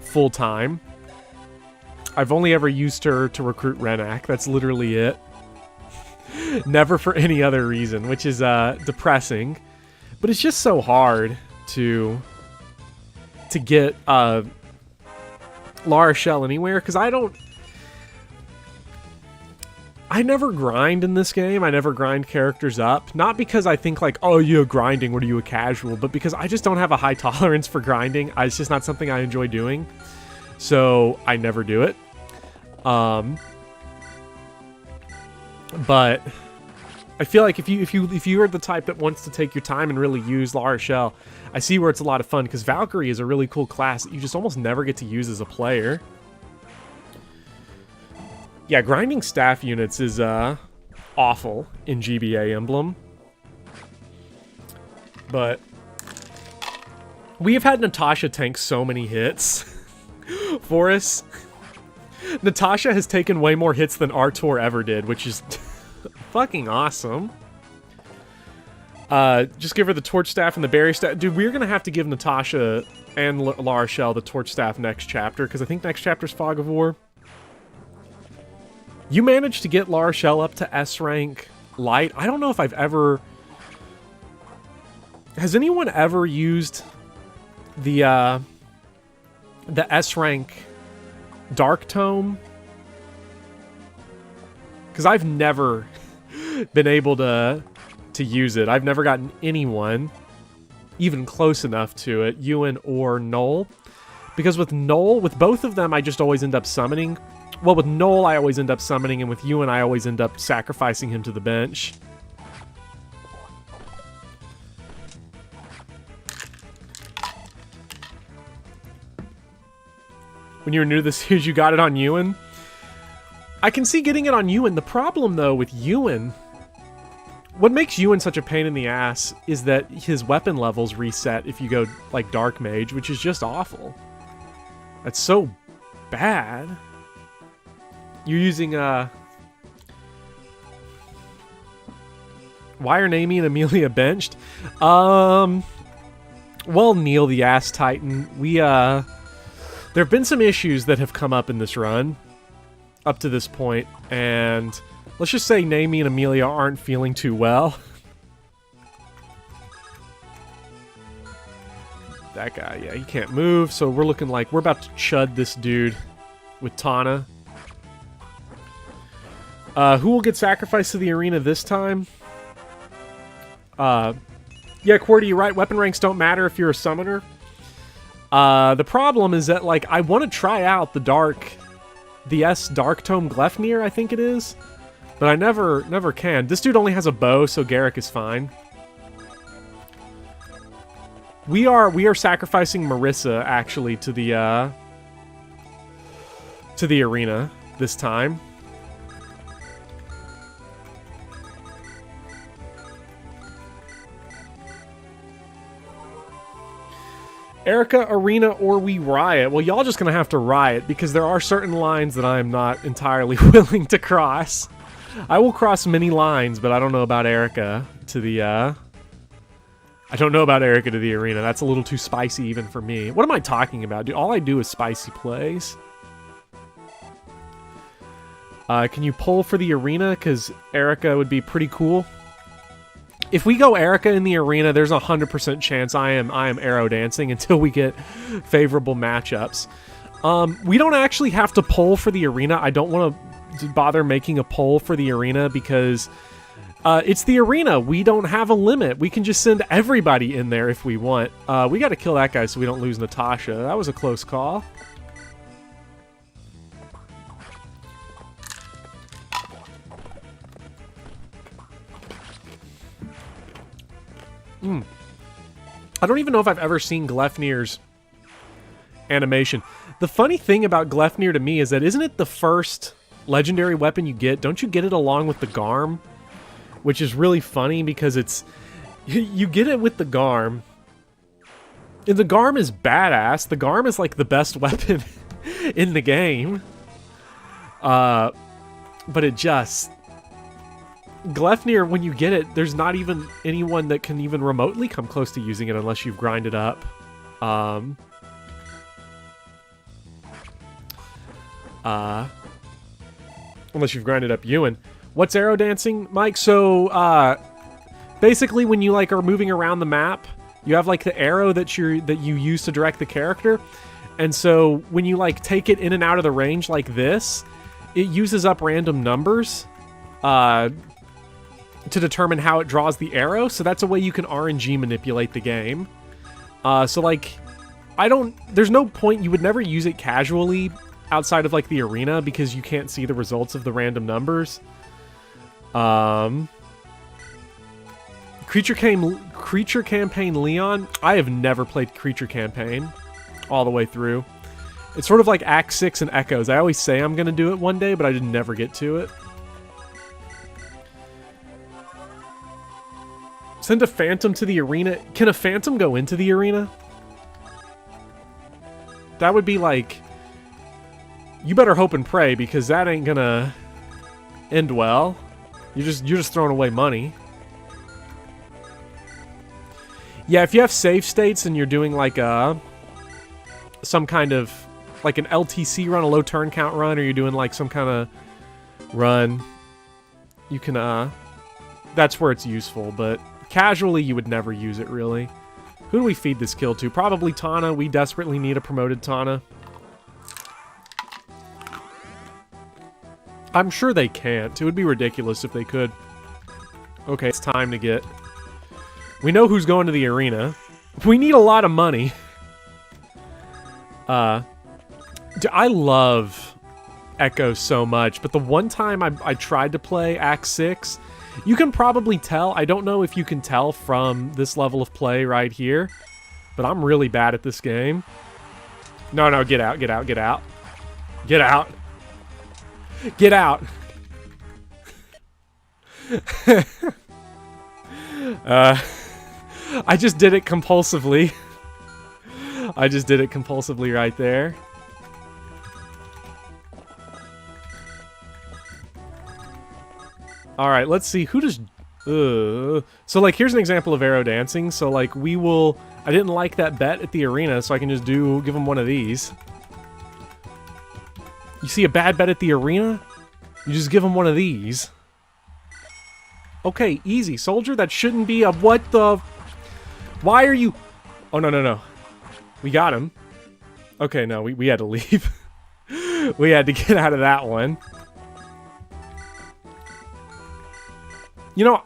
full-time. I've only ever used her to recruit Renak. That's literally it. Never for any other reason, which is depressing. But it's just so hard to get Lara Shell anywhere, because I never grind in this game. I never grind characters up. Not because I think like, oh, you're grinding, what are you, a casual? But because I just don't have a high tolerance for grinding. It's just not something I enjoy doing. So I never do it. But I feel like if you are the type that wants to take your time and really use Lara Shell, I see where it's a lot of fun, because Valkyrie is a really cool class that you just almost never get to use as a player. Yeah, grinding staff units is awful in GBA Emblem. But we have had Natasha tank so many hits for us. Natasha has taken way more hits than Artur ever did, which is fucking awesome. Just give her the torch staff and the berry staff. Dude, we're gonna have to give Natasha and Lara Shell the torch staff next chapter, because I think next chapter's Fog of War. You managed to get Lara Shell up to S rank light. I don't know if I've ever... Has anyone ever used the S rank Dark Tome? Because I've never been able to use it. I've never gotten anyone even close enough to it, Ewan or Noel. Because with Noel, with both of them, I just always end up summoning. Well, with Noel, I always end up summoning, and with Ewan, I always end up sacrificing him to the bench. When you were new to the series, you got it on Ewan? I can see getting it on Ewan. The problem, though, with Ewan... What makes Ewan such a pain in the ass is that his weapon levels reset if you go, like, Dark Mage, which is just awful. That's so bad. You're using, Why are Naomi and Amelia benched? Well, Neil the Ass Titan, there have been some issues that have come up in this run, up to this point, and let's just say Naomi and Amelia aren't feeling too well. That guy, yeah, he can't move, so we're looking like we're about to chud this dude with Tana. Who will get sacrificed to the arena this time? Yeah, QWERTY, you're right. Weapon ranks don't matter if you're a summoner. The problem is that, like, I want to try out the S Dark Tome Gleipnir, I think it is. But I never can. This dude only has a bow, so Garrick is fine. We are sacrificing Marissa, actually, to the arena this time. Erica, Arena, or we riot? Well, y'all just gonna have to riot, because there are certain lines that I am not entirely willing to cross. I will cross many lines, but I don't know about Erica to the, I don't know about Erica to the arena. That's a little too spicy even for me. What am I talking about, dude? All I do is spicy plays. Can you pull for the arena? Because Erica would be pretty cool. If we go Erica in the arena, there's a 100% chance I am arrow dancing until we get favorable matchups. We don't actually have to pull for the arena. I don't want to bother making a poll for the arena because it's the arena. We don't have a limit. We can just send everybody in there if we want. We got to kill that guy so we don't lose Natasha. That was a close call. I don't even know if I've ever seen Gleipnir's animation. The funny thing about Gleipnir to me is that isn't it the first legendary weapon you get? Don't you get it along with the Garm? Which is really funny because it's... You get it with the Garm. And the Garm is badass. The Garm is like the best weapon in the game. But it just... Glefnir, when you get it, there's not even anyone that can even remotely come close to using it unless you've grinded up. Unless you've grinded up Ewan. What's arrow dancing, Mike? So, basically when you, like, are moving around the map, you have, like, the arrow that you use to direct the character. And so, when you, like, take it in and out of the range like this, it uses up random numbers, to determine how it draws the arrow. So that's a way you can RNG manipulate the game. So, like, there's no point, you would never use it casually outside of, like, the arena because you can't see the results of the random numbers. Creature Campaign Leon. I have never played Creature Campaign all the way through. It's sort of like Act 6 and Echoes. I always say I'm going to do it one day, but I just never get to it. Send a phantom to the arena. Can a phantom go into the arena? That would be like... You better hope and pray, because that ain't gonna end well. You're just throwing away money. Yeah, if you have save states and you're doing like some kind of like an LTC run, a low turn count run, or you're doing like some kind of run, you can that's where it's useful, but casually you would never use it really. Who do we feed this kill to? Probably Tana. We desperately need a promoted Tana. I'm sure they can't. It would be ridiculous if they could. Okay, it's time to get... We know who's going to the arena. We need a lot of money. I love Echo so much, but the one time I tried to play Act 6, you can probably tell. I don't know if you can tell from this level of play right here, but I'm really bad at this game. No, get out, get out, get out. Get out. Get out. I just did it compulsively. I just did it compulsively right there. Alright, let's see. Who does... So, like, here's an example of arrow dancing. So, like, we will... I didn't like that bet at the arena, so I can just give them one of these. You see a bad bet at the arena? You just give them one of these. Okay, easy. Soldier, that shouldn't be a... What the... Why are you... Oh, no. We got him. Okay, no, we had to leave. We had to get out of that one. You know...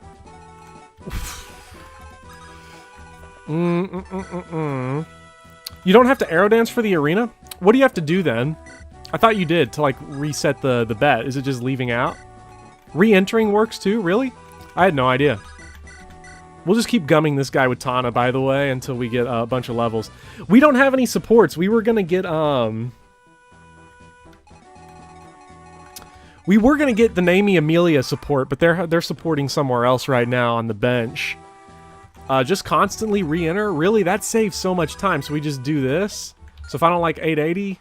You don't have to arrow dance for the arena? What do you have to do then? I thought you did to, like, reset the bet. Is it just leaving out? Re-entering works too? Really? I had no idea. We'll just keep gumming this guy with Tana, by the way, until we get a bunch of levels. We don't have any supports. We were gonna get, We were gonna get the Namie Amelia support, but they're supporting somewhere else right now on the bench. Just constantly re-enter? Really? That saves so much time, so we just do this? So if I don't like 880...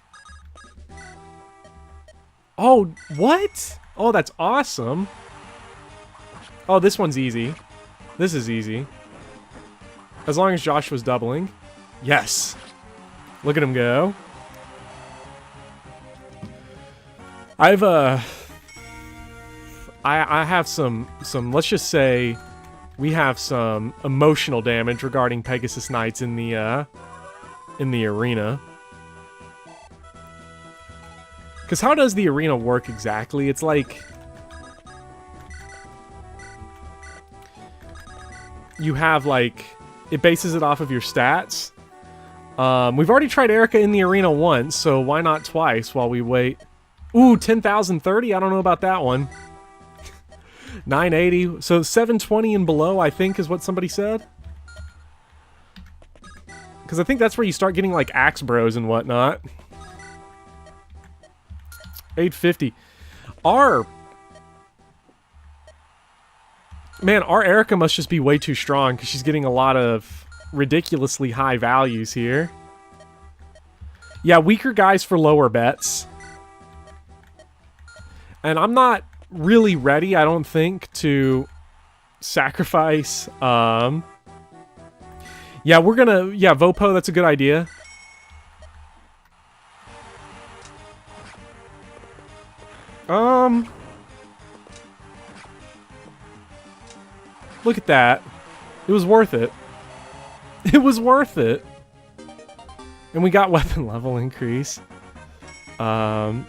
Oh, what? Oh, that's awesome. Oh, this one's easy. This is easy. As long as Joshua's doubling. Yes. Look at him go. I have some, let's just say we have some emotional damage regarding Pegasus Knights in the arena. Because how does the arena work exactly? It's like... You have, like... It bases it off of your stats. We've already tried Erica in the arena once, so why not twice while we wait? Ooh, 10,030? I don't know about that one. 980. So 720 and below, I think, is what somebody said. Because I think that's where you start getting, like, Axe Bros and whatnot. 850. Our Erica must just be way too strong because she's getting a lot of ridiculously high values here. Yeah, weaker guys for lower bets. And I'm not really ready, I don't think, to sacrifice. Yeah, we're gonna... Yeah, Vopo, that's a good idea. Look at that. It was worth it. It was worth it. And we got weapon level increase. Ooh.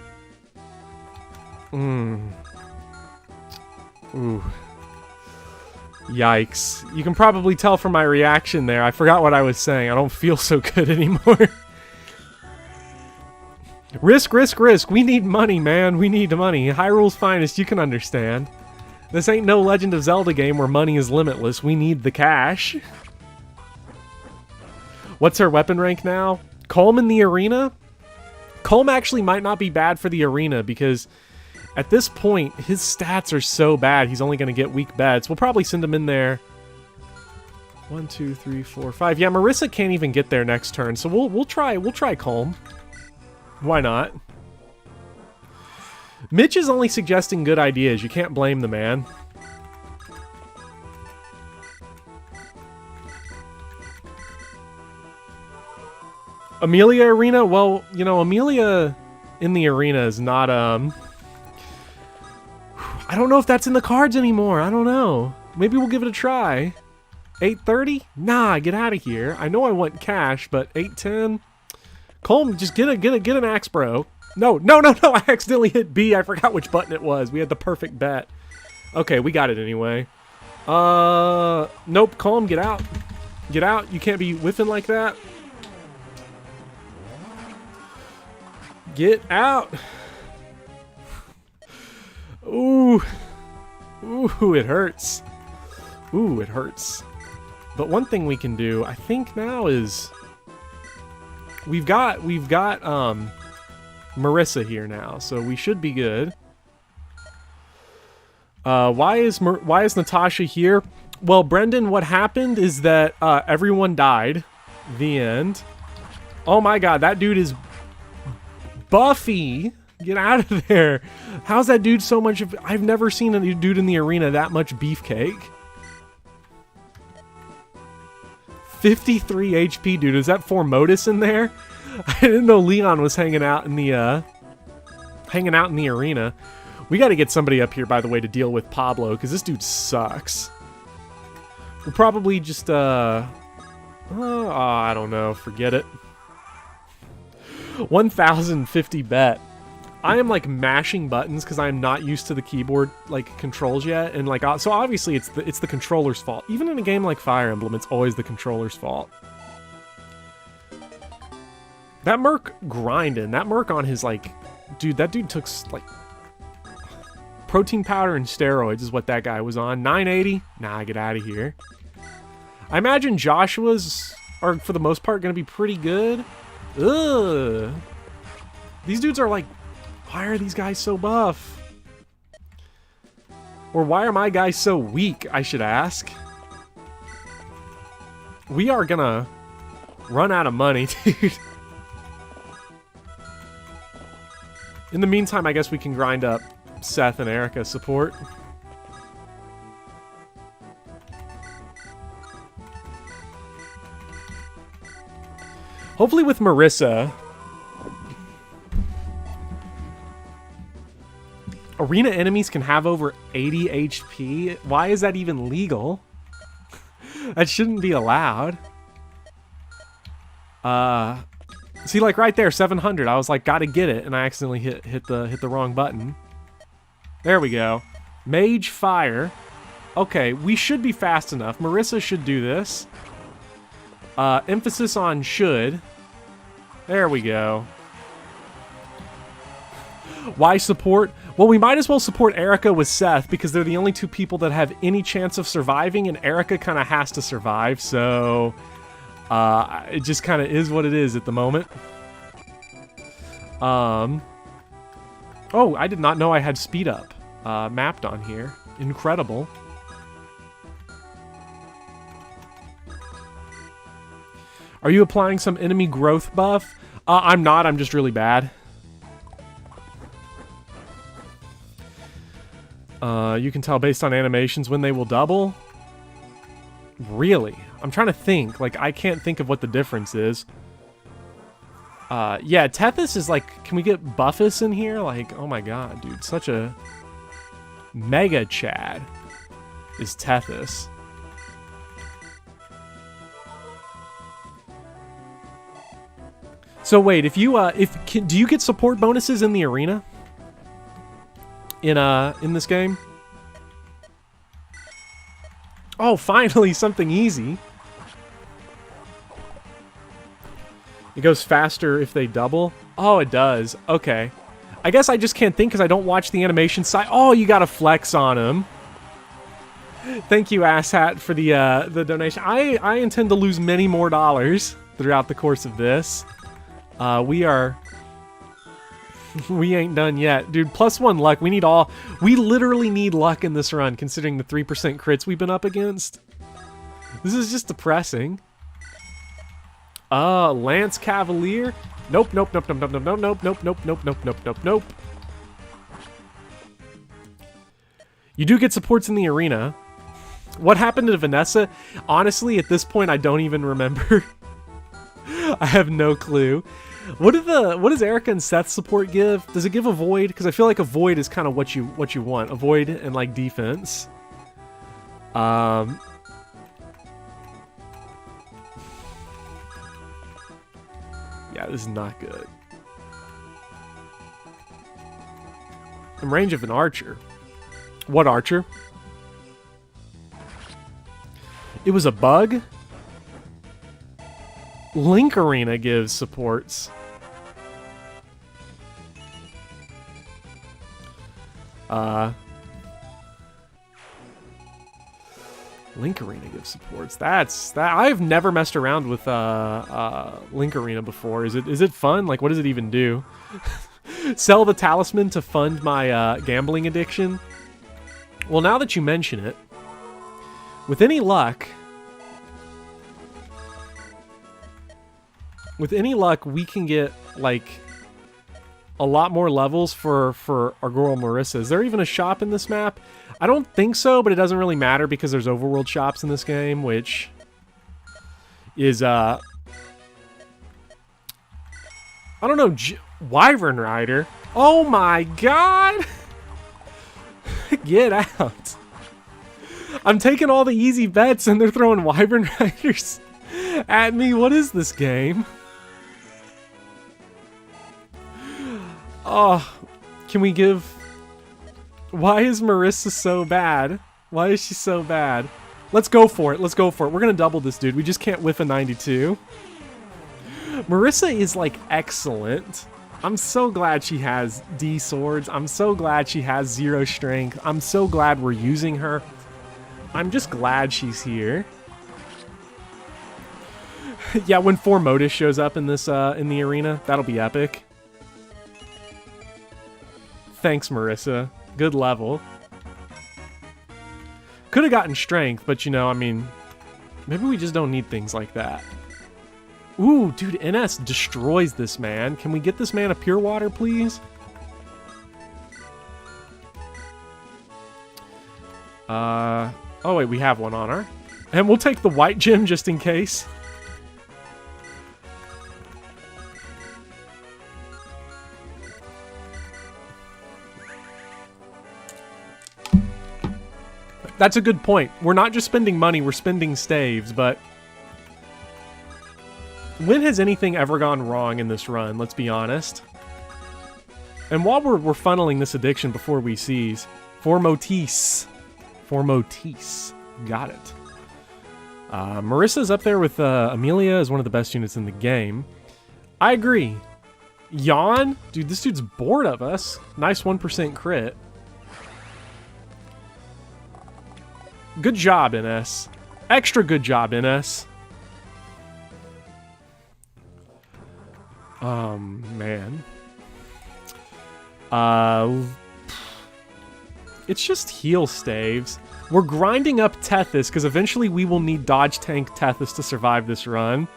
Yikes. You can probably tell from my reaction there. I forgot what I was saying. I don't feel so good anymore. Risk, risk, risk. We need money, man. We need money. Hyrule's finest, you can understand. This ain't no Legend of Zelda game where money is limitless. We need the cash. What's her weapon rank now? Culm in the arena? Culm actually might not be bad for the arena because at this point, his stats are so bad, he's only going to get weak bets. We'll probably send him in there. 1, 2, 3, 4, 5. Yeah, Marissa can't even get there next turn, so we'll try Culm. Why not? Mitch is only suggesting good ideas. You can't blame the man. Amelia Arena? Well, you know, Amelia in the arena is not, I don't know if that's in the cards anymore. I don't know. Maybe we'll give it a try. 8:30? Nah, get out of here. I know I want cash, but 8:10? Colm, just get an axe, bro. No, I accidentally hit B. I forgot which button it was. We had the perfect bet. Okay, we got it anyway. Nope, Colm, get out. Get out. You can't be whiffing like that. Get out. Ooh. Ooh, it hurts. Ooh, it hurts. But one thing we can do, I think now is we've got Marissa here now, so we should be good. Why is Natasha here? Well, Brendan, what happened is that everyone died. The end. Oh my god, that dude is Buffy. Get out of there. How's that dude so much I've never seen a dude in the arena that much beefcake. 53 HP, dude. Is that Formotus in there? I didn't know Leon was hanging out in the arena. We got to get somebody up here, by the way, to deal with Pablo, because this dude sucks. We'll probably just I don't know. Forget it. 1,050 bet. I am like mashing buttons because I'm not used to the keyboard like controls yet, and like so obviously it's the controller's fault. Even in a game like Fire Emblem, it's always the controller's fault. That Merc grinding, that Merc on his like, dude, that dude took like protein powder and steroids is what that guy was on. 980, nah, get out of here. I imagine Joshua's are for the most part gonna be pretty good. Ugh, these dudes are like. Why are these guys so buff? Or why are my guys so weak, I should ask? We are gonna run out of money, dude. In the meantime, I guess we can grind up Seth and Erica support. Hopefully with Marissa... Arena enemies can have over 80 HP? Why is that even legal? That shouldn't be allowed. See, like right there, 700. I was like, gotta get it, and I accidentally hit the wrong button. There we go. Mage Fire. Okay, we should be fast enough. Marissa should do this. Emphasis on should. There we go. Why support? Well, we might as well support Erica with Seth because they're the only two people that have any chance of surviving, and Erica kind of has to survive, so it just kind of is what it is at the moment. Oh, I did not know I had speed up mapped on here. Incredible. Are you applying some enemy growth buff? I'm not, I'm just really bad. You can tell based on animations when they will double. Really? I'm trying to think. Like, I can't think of what the difference is. Yeah, Tethys is like... Can we get Buffus in here? Like, oh my god, dude. Such a... Mega Chad is Tethys. So wait, if you do you get support bonuses in the arena? In this game? Oh, finally something easy. It goes faster if they double. Oh, it does. Okay. I guess I just can't think because I don't watch the animation side. Oh, you gotta flex on him. Thank you, Asshat, for the donation. I intend to lose many more dollars throughout the course of this. We ain't done yet. Dude, +1 luck. We literally need luck in this run, considering the 3% crits we've been up against. This is just depressing. Lance Cavalier. Nope, nope, nope, nope, nope, nope, nope, nope, nope, nope, nope, nope, nope, nope. You do get supports in the arena. What happened to Vanessa? Honestly, at this point, I don't even remember. I have no clue. What does Erica and Seth's support give? Does it give a void? Because I feel like a void is kind of what you want. A void and like defense. Yeah, this is not good. In range of an archer. What archer? It was a bug? Link Arena gives supports. Link Arena gives supports. I've never messed around with Link Arena before. Is it fun? Like, what does it even do? Sell the talisman to fund my gambling addiction? Well, now that you mention it, with any luck, we can get like a lot more levels for our girl Marissa. Is there even a shop in this map? I don't think so, but it doesn't really matter because there's overworld shops in this game, which is I don't know, Wyvern Rider. Oh my god! Get out. I'm taking all the easy bets and they're throwing Wyvern Riders at me. What is this game? Oh, can we give... Why is Marissa so bad? Why is she so bad? Let's go for it. Let's go for it. We're going to double this dude. We just can't whiff a 92. Marissa is like excellent. I'm so glad she has D swords. I'm so glad she has 0 strength. I'm so glad we're using her. I'm just glad she's here. Yeah, when 4 Modus shows up in this in the arena, that'll be epic. Thanks, Marissa. Good level. Could have gotten strength, but you know, I mean, maybe we just don't need things like that. Ooh, dude, NS destroys this man. Can we get this man a pure water, please? Oh wait, we have one on her. And we'll take the white gem just in case. That's a good point. We're not just spending money, we're spending staves, but... When has anything ever gone wrong in this run, let's be honest? And while we're funneling this addiction before we seize, Formotis. Got it. Marissa's up there with Amelia as one of the best units in the game. I agree. Yawn? Dude, this dude's bored of us. Nice 1% crit. Good job, NS. Extra good job, NS. Man. It's just heal staves. We're grinding up Tethys, because eventually we will need dodge tank Tethys to survive this run.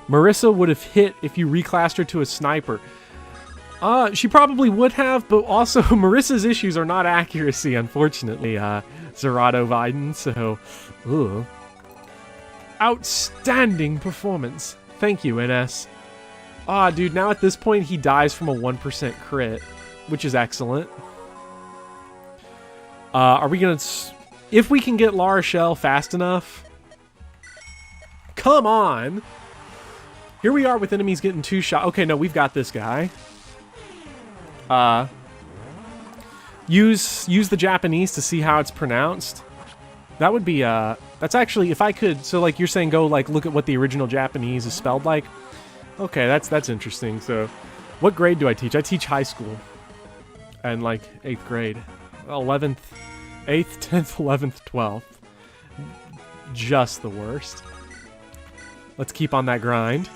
Marissa would have hit if you reclassed her to a sniper. She probably would have, but also Marissa's issues are not accuracy, unfortunately, Zerato Viden, so... Ugh. Outstanding performance. Thank you, NS. Dude, now at this point, he dies from a 1% crit, which is excellent. Are we gonna... If we can get La Rochelle fast enough... Come on! Here we are with enemies getting 2 shot. Okay, no, we've got this guy. Use the Japanese to see how it's pronounced. That would be, that's actually, if I could, so like you're saying go like look at what the original Japanese is spelled like. Okay, that's interesting. So, what grade do I teach? I teach high school. And like 8th grade. 11th, 8th, 10th, 11th, 12th. Just the worst. Let's keep on that grind.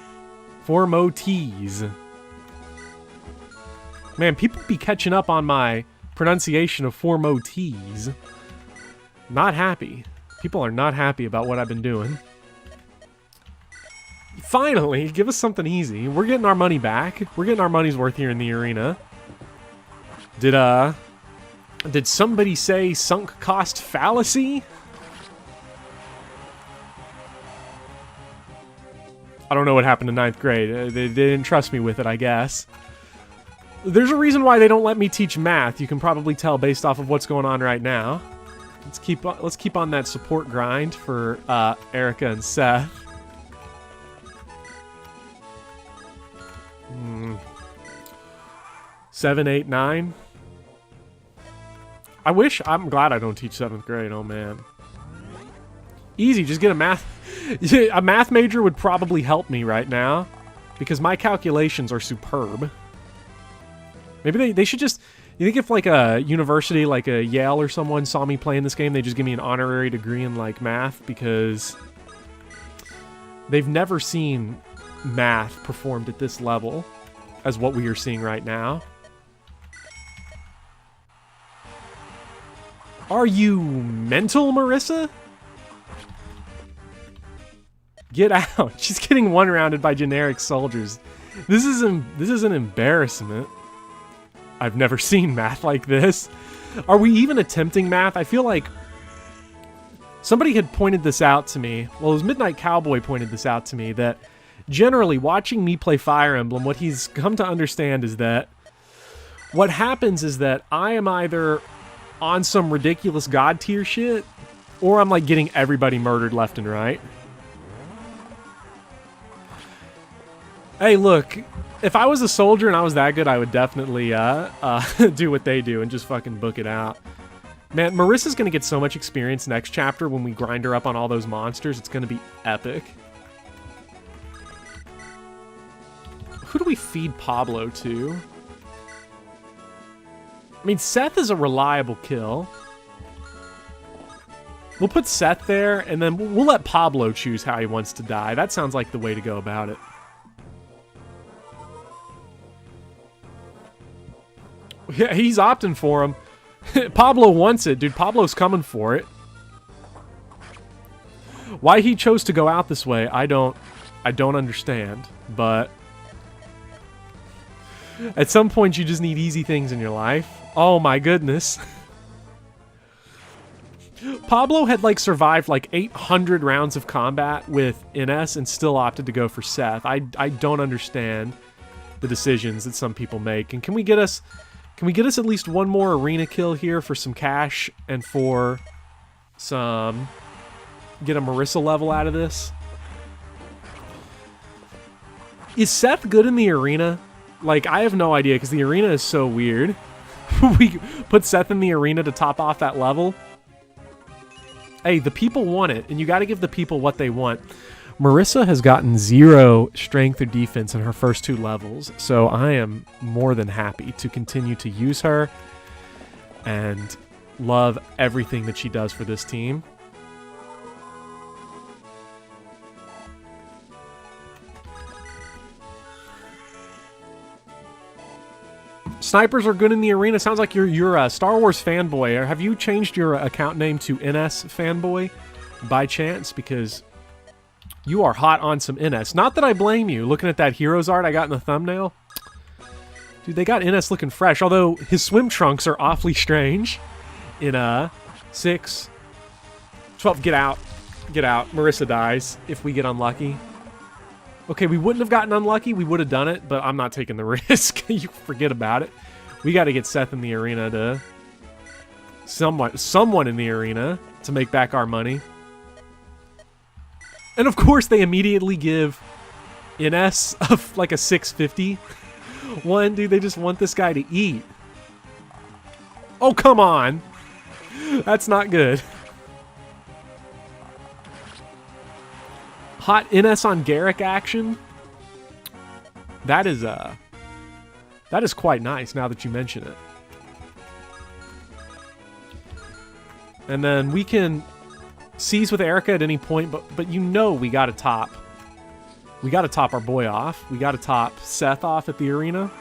4 mo T's. Man, people be catching up on my pronunciation of 4 mo T's. Not happy. People are not happy about what I've been doing. Finally, give us something easy. We're getting our money back. We're getting our money's worth here in the arena. Did somebody say sunk cost fallacy? I don't know what happened in 9th grade. They didn't trust me with it, I guess. There's a reason why they don't let me teach math. You can probably tell based off of what's going on right now. Let's keep on that support grind for Erica and Seth. 7, 8, 9. I'm glad I don't teach 7th grade. Oh man, easy. Just get a math. A math major would probably help me right now because my calculations are superb. Maybe they should just... You think if like a university, like a Yale or someone saw me playing this game, they just give me an honorary degree in like math because they've never seen math performed at this level as what we are seeing right now. Are you mental, Marissa? Get out. She's getting one-rounded by generic soldiers. This is an embarrassment. I've never seen math like this. Are we even attempting math? I feel like somebody had pointed this out to me. Well, it was Midnight Cowboy pointed this out to me, that generally watching me play Fire Emblem, what he's come to understand is that what happens is that I am either on some ridiculous god tier shit, or I'm like getting everybody murdered left and right. Hey, look, if I was a soldier and I was that good, I would definitely do what they do and just fucking book it out. Man, Marissa's gonna get so much experience next chapter when we grind her up on all those monsters. It's gonna be epic. Who do we feed Pablo to? I mean, Seth is a reliable kill. We'll put Seth there, and then we'll let Pablo choose how he wants to die. That sounds like the way to go about it. Yeah, he's opting for him. Pablo wants it, dude. Pablo's coming for it. Why he chose to go out this way, I don't understand. But at some point, you just need easy things in your life. Oh my goodness. Pablo had like survived like 800 rounds of combat with NS and still opted to go for Seth. I don't understand the decisions that some people make. And can we get us at least one more arena kill here for some cash and for some... Get a Marissa level out of this? Is Seth good in the arena? Like, I have no idea because the arena is so weird. We put Seth in the arena to top off that level. Hey, the people want it, and you got to give the people what they want. Marissa has gotten 0 strength or defense in her first 2 levels, so I am more than happy to continue to use her and love everything that she does for this team. Snipers are good in the arena. Sounds like you're a Star Wars fanboy. Or have you changed your account name to NS fanboy by chance? Because you are hot on some NS. Not that I blame you. Looking at that heroes art I got in the thumbnail. Dude, they got NS looking fresh, although his swim trunks are awfully strange. In 6, 12, get out. Get out. Marissa dies if we get unlucky. Okay, we wouldn't have gotten unlucky. We would have done it, but I'm not taking the risk. You forget about it. We got to get Seth in the arena to... Someone in the arena to make back our money. And of course, they immediately give NS of like a 650. One, dude, they just want this guy to eat. Oh, come on. That's not good. Hot NS on Garrick action. That is quite nice now that you mention it. And then we can seize with Erica at any point, but you know we got to top. We got to top our boy off. We got to top Seth off at the arena.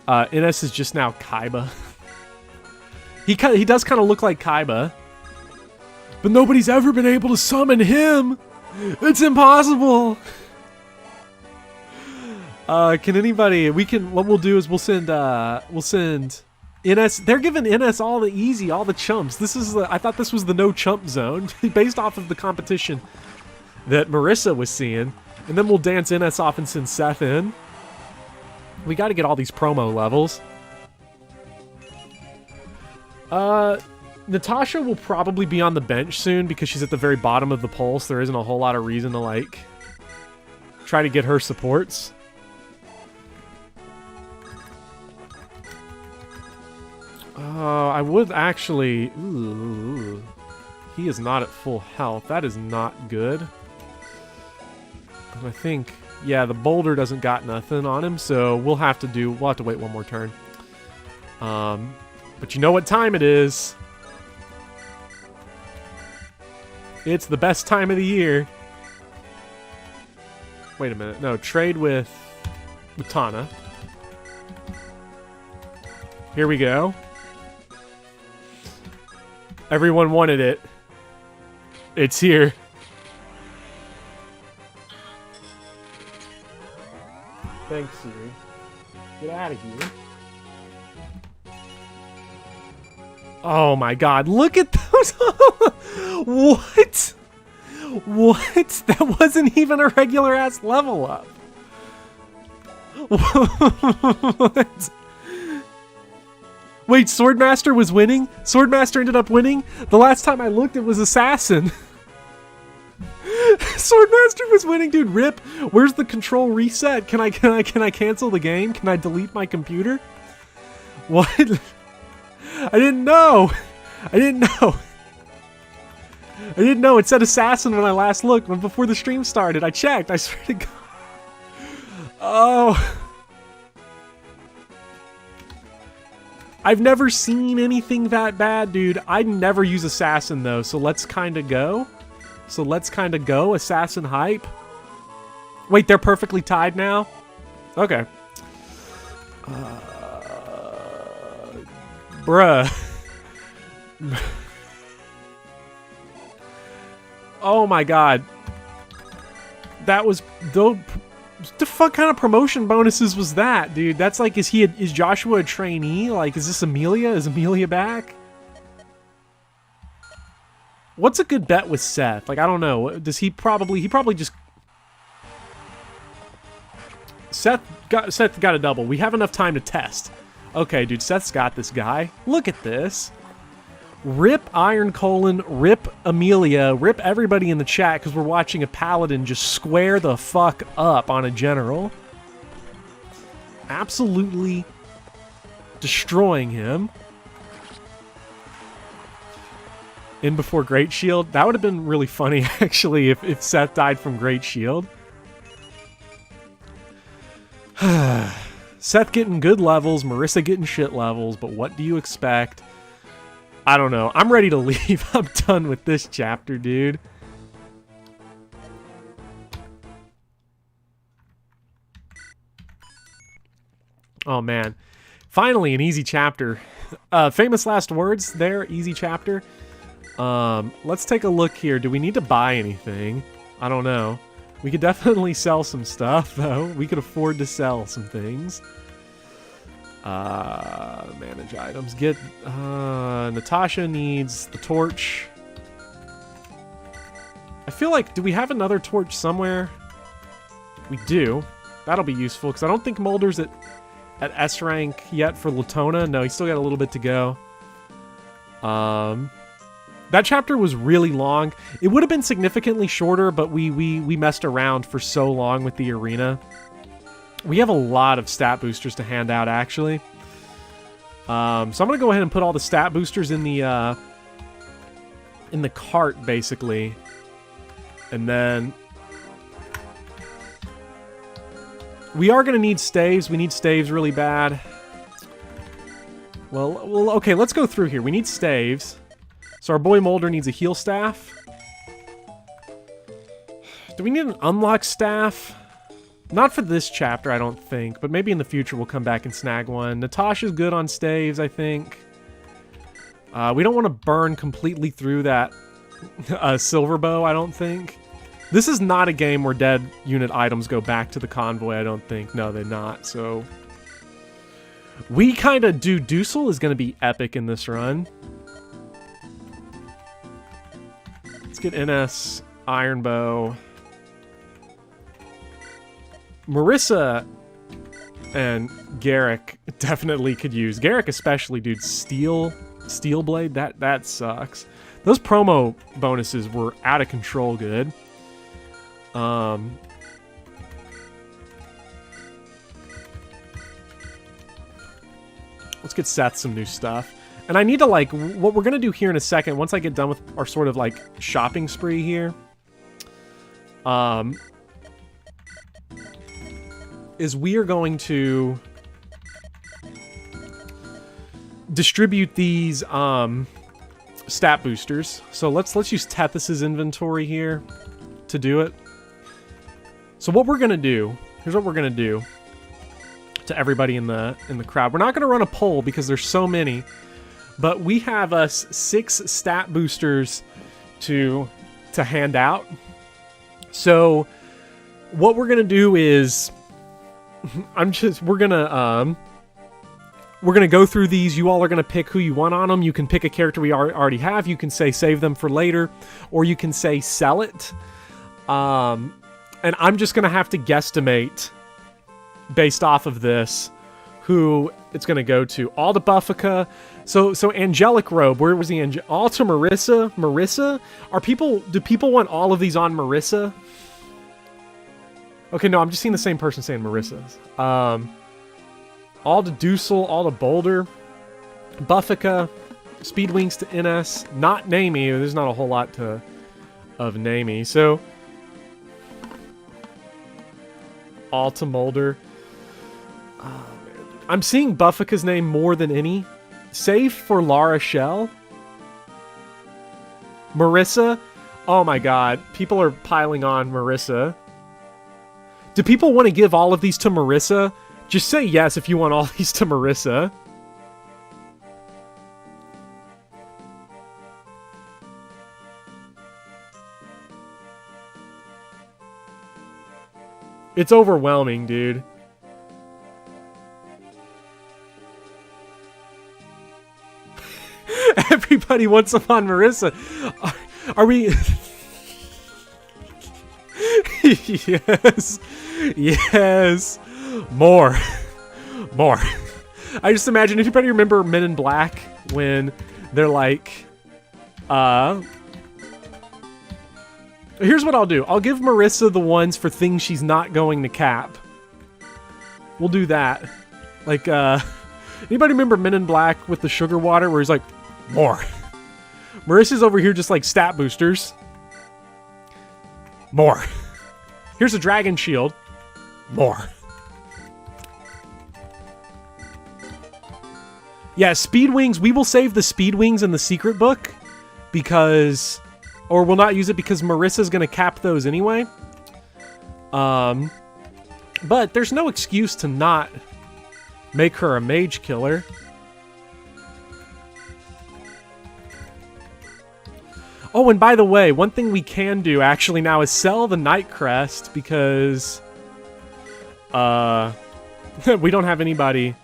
NS is just now Kaiba. He does kind of look like Kaiba. But nobody's ever been able to summon him. It's impossible. Can anybody... What we'll do is we'll send NS... They're giving NS all the easy, all the chumps. I thought this was the no chump zone, based off of the competition that Marissa was seeing. And then we'll dance NS off and send Seth in. We got to get all these promo levels. Natasha will probably be on the bench soon because she's at the very bottom of the poll, so there isn't a whole lot of reason to, like, try to get her supports. I would actually... Ooh, he is not at full health. That is not good. I think... Yeah, the boulder doesn't got nothing on him, so we'll have to wait one more turn. But you know what time it is. It's the best time of the year. Wait a minute. No, trade with Tana. Here we go. Everyone wanted it. It's here. Thanks, Siri. Get out of here. Oh my god, look at those! What? What? That wasn't even a regular ass level up. What? Wait, Swordmaster was winning? Swordmaster ended up winning? The last time I looked, it was Assassin. Swordmaster was winning, dude. Rip. Where's the control reset? Can I cancel the game? Can I delete my computer? What? I didn't know. I didn't know. I didn't know. It said Assassin when I last looked. When before the stream started, I checked. I swear to God. Oh. I've never seen anything that bad, dude. I'd never use Assassin, though, so let's kind of go. Assassin hype. Wait, they're perfectly tied now? Okay. Bruh. Oh my god. That was... What the fuck kind of promotion bonuses was that, dude? That's like, is Joshua a trainee? Like, is this Amelia? Is Amelia back? What's a good bet with Seth? Like, I don't know. Does he probably just... Seth got a double. We have enough time to test. Okay, dude, Seth's got this guy. Look at this. Rip Iron Colon, rip Amelia, rip everybody in the chat because we're watching a paladin just square the fuck up on a general. Absolutely destroying him. In before Great Shield. That would have been really funny, actually, if Seth died from Great Shield. Seth getting good levels, Marissa getting shit levels, but what do you expect? I don't know. I'm ready to leave. I'm done with this chapter, dude. Oh, man. Finally, an easy chapter. Famous last words there. Easy chapter. Let's take a look here. Do we need to buy anything? I don't know. We could definitely sell some stuff, though. We could afford to sell some things. Manage items. Get, Natasha needs the torch. I feel like, do we have another torch somewhere? We do. That'll be useful, because I don't think Mulder's at S rank yet for Latona. No, he's still got a little bit to go. That chapter was really long. It would have been significantly shorter, but we messed around for so long with the arena. We have a lot of stat boosters to hand out, actually. So I'm going to go ahead and put all the stat boosters in the cart, basically. And then we are going to need staves. We need staves really bad. Well, okay, let's go through here. We need staves. So our boy Mulder needs a heal staff. Do we need an unlock staff? Not for this chapter, I don't think, but maybe in the future we'll come back and snag one. Natasha's good on staves, I think. We don't want to burn completely through that silver bow, I don't think. This is not a game where dead unit items go back to the convoy, I don't think. No, they're not, so... We kind of do... Dusel is going to be epic in this run. Let's get NS, Iron Bow. Marissa and Garrick definitely could use. Garrick especially, dude. Steel Blade, that sucks. Those promo bonuses were out of control good. Let's get Seth some new stuff. And I need to, like, what we're going to do here in a second, once I get done with our sort of, like, shopping spree here, is we are going to distribute these, stat boosters. So let's use Tethys's inventory here to do it. So what we're going to do, here's what we're going to do to everybody in the crowd. We're not going to run a poll because there's so many, but we have us 6 stat boosters to hand out. So what we're going to do is we're going to go through these. You all are going to pick who you want on them. You can pick a character we already have. You can say save them for later, or you can say sell it. And I'm just going to have to guesstimate based off of this who it's going to go to. All to Buffica. So Angelic Robe, where was the all to Marissa? Marissa? Do people want all of these on Marissa? Okay, no, I'm just seeing the same person saying Marissa. All to Dusel, all to Boulder, Buffica, Speedwings to NS, not Namey. There's not a whole lot of Namey. So all to Mulder. I'm seeing Buffica's name more than any. Save for Lara Shell. Marissa. Oh my god. People are piling on Marissa. Do people want to give all of these to Marissa? Just say yes if you want all these to Marissa. It's overwhelming, dude. Everybody wants them on Marissa. Are we... Yes. Yes. More. I just imagine, if anybody remember Men in Black, when they're like, here's what I'll do. I'll give Marissa the ones for things she's not going to cap. We'll do that. Like, anybody remember Men in Black with the sugar water, where he's like, more. Marissa's over here just like stat boosters. More. Here's a dragon shield. More. Yeah, Speedwings. We will save the Speedwings in the secret book because... Or we'll not use it because Marissa's going to cap those anyway. But there's no excuse to not make her a mage killer. Oh, and by the way, one thing we can do actually now is sell the Night Crest because we don't have anybody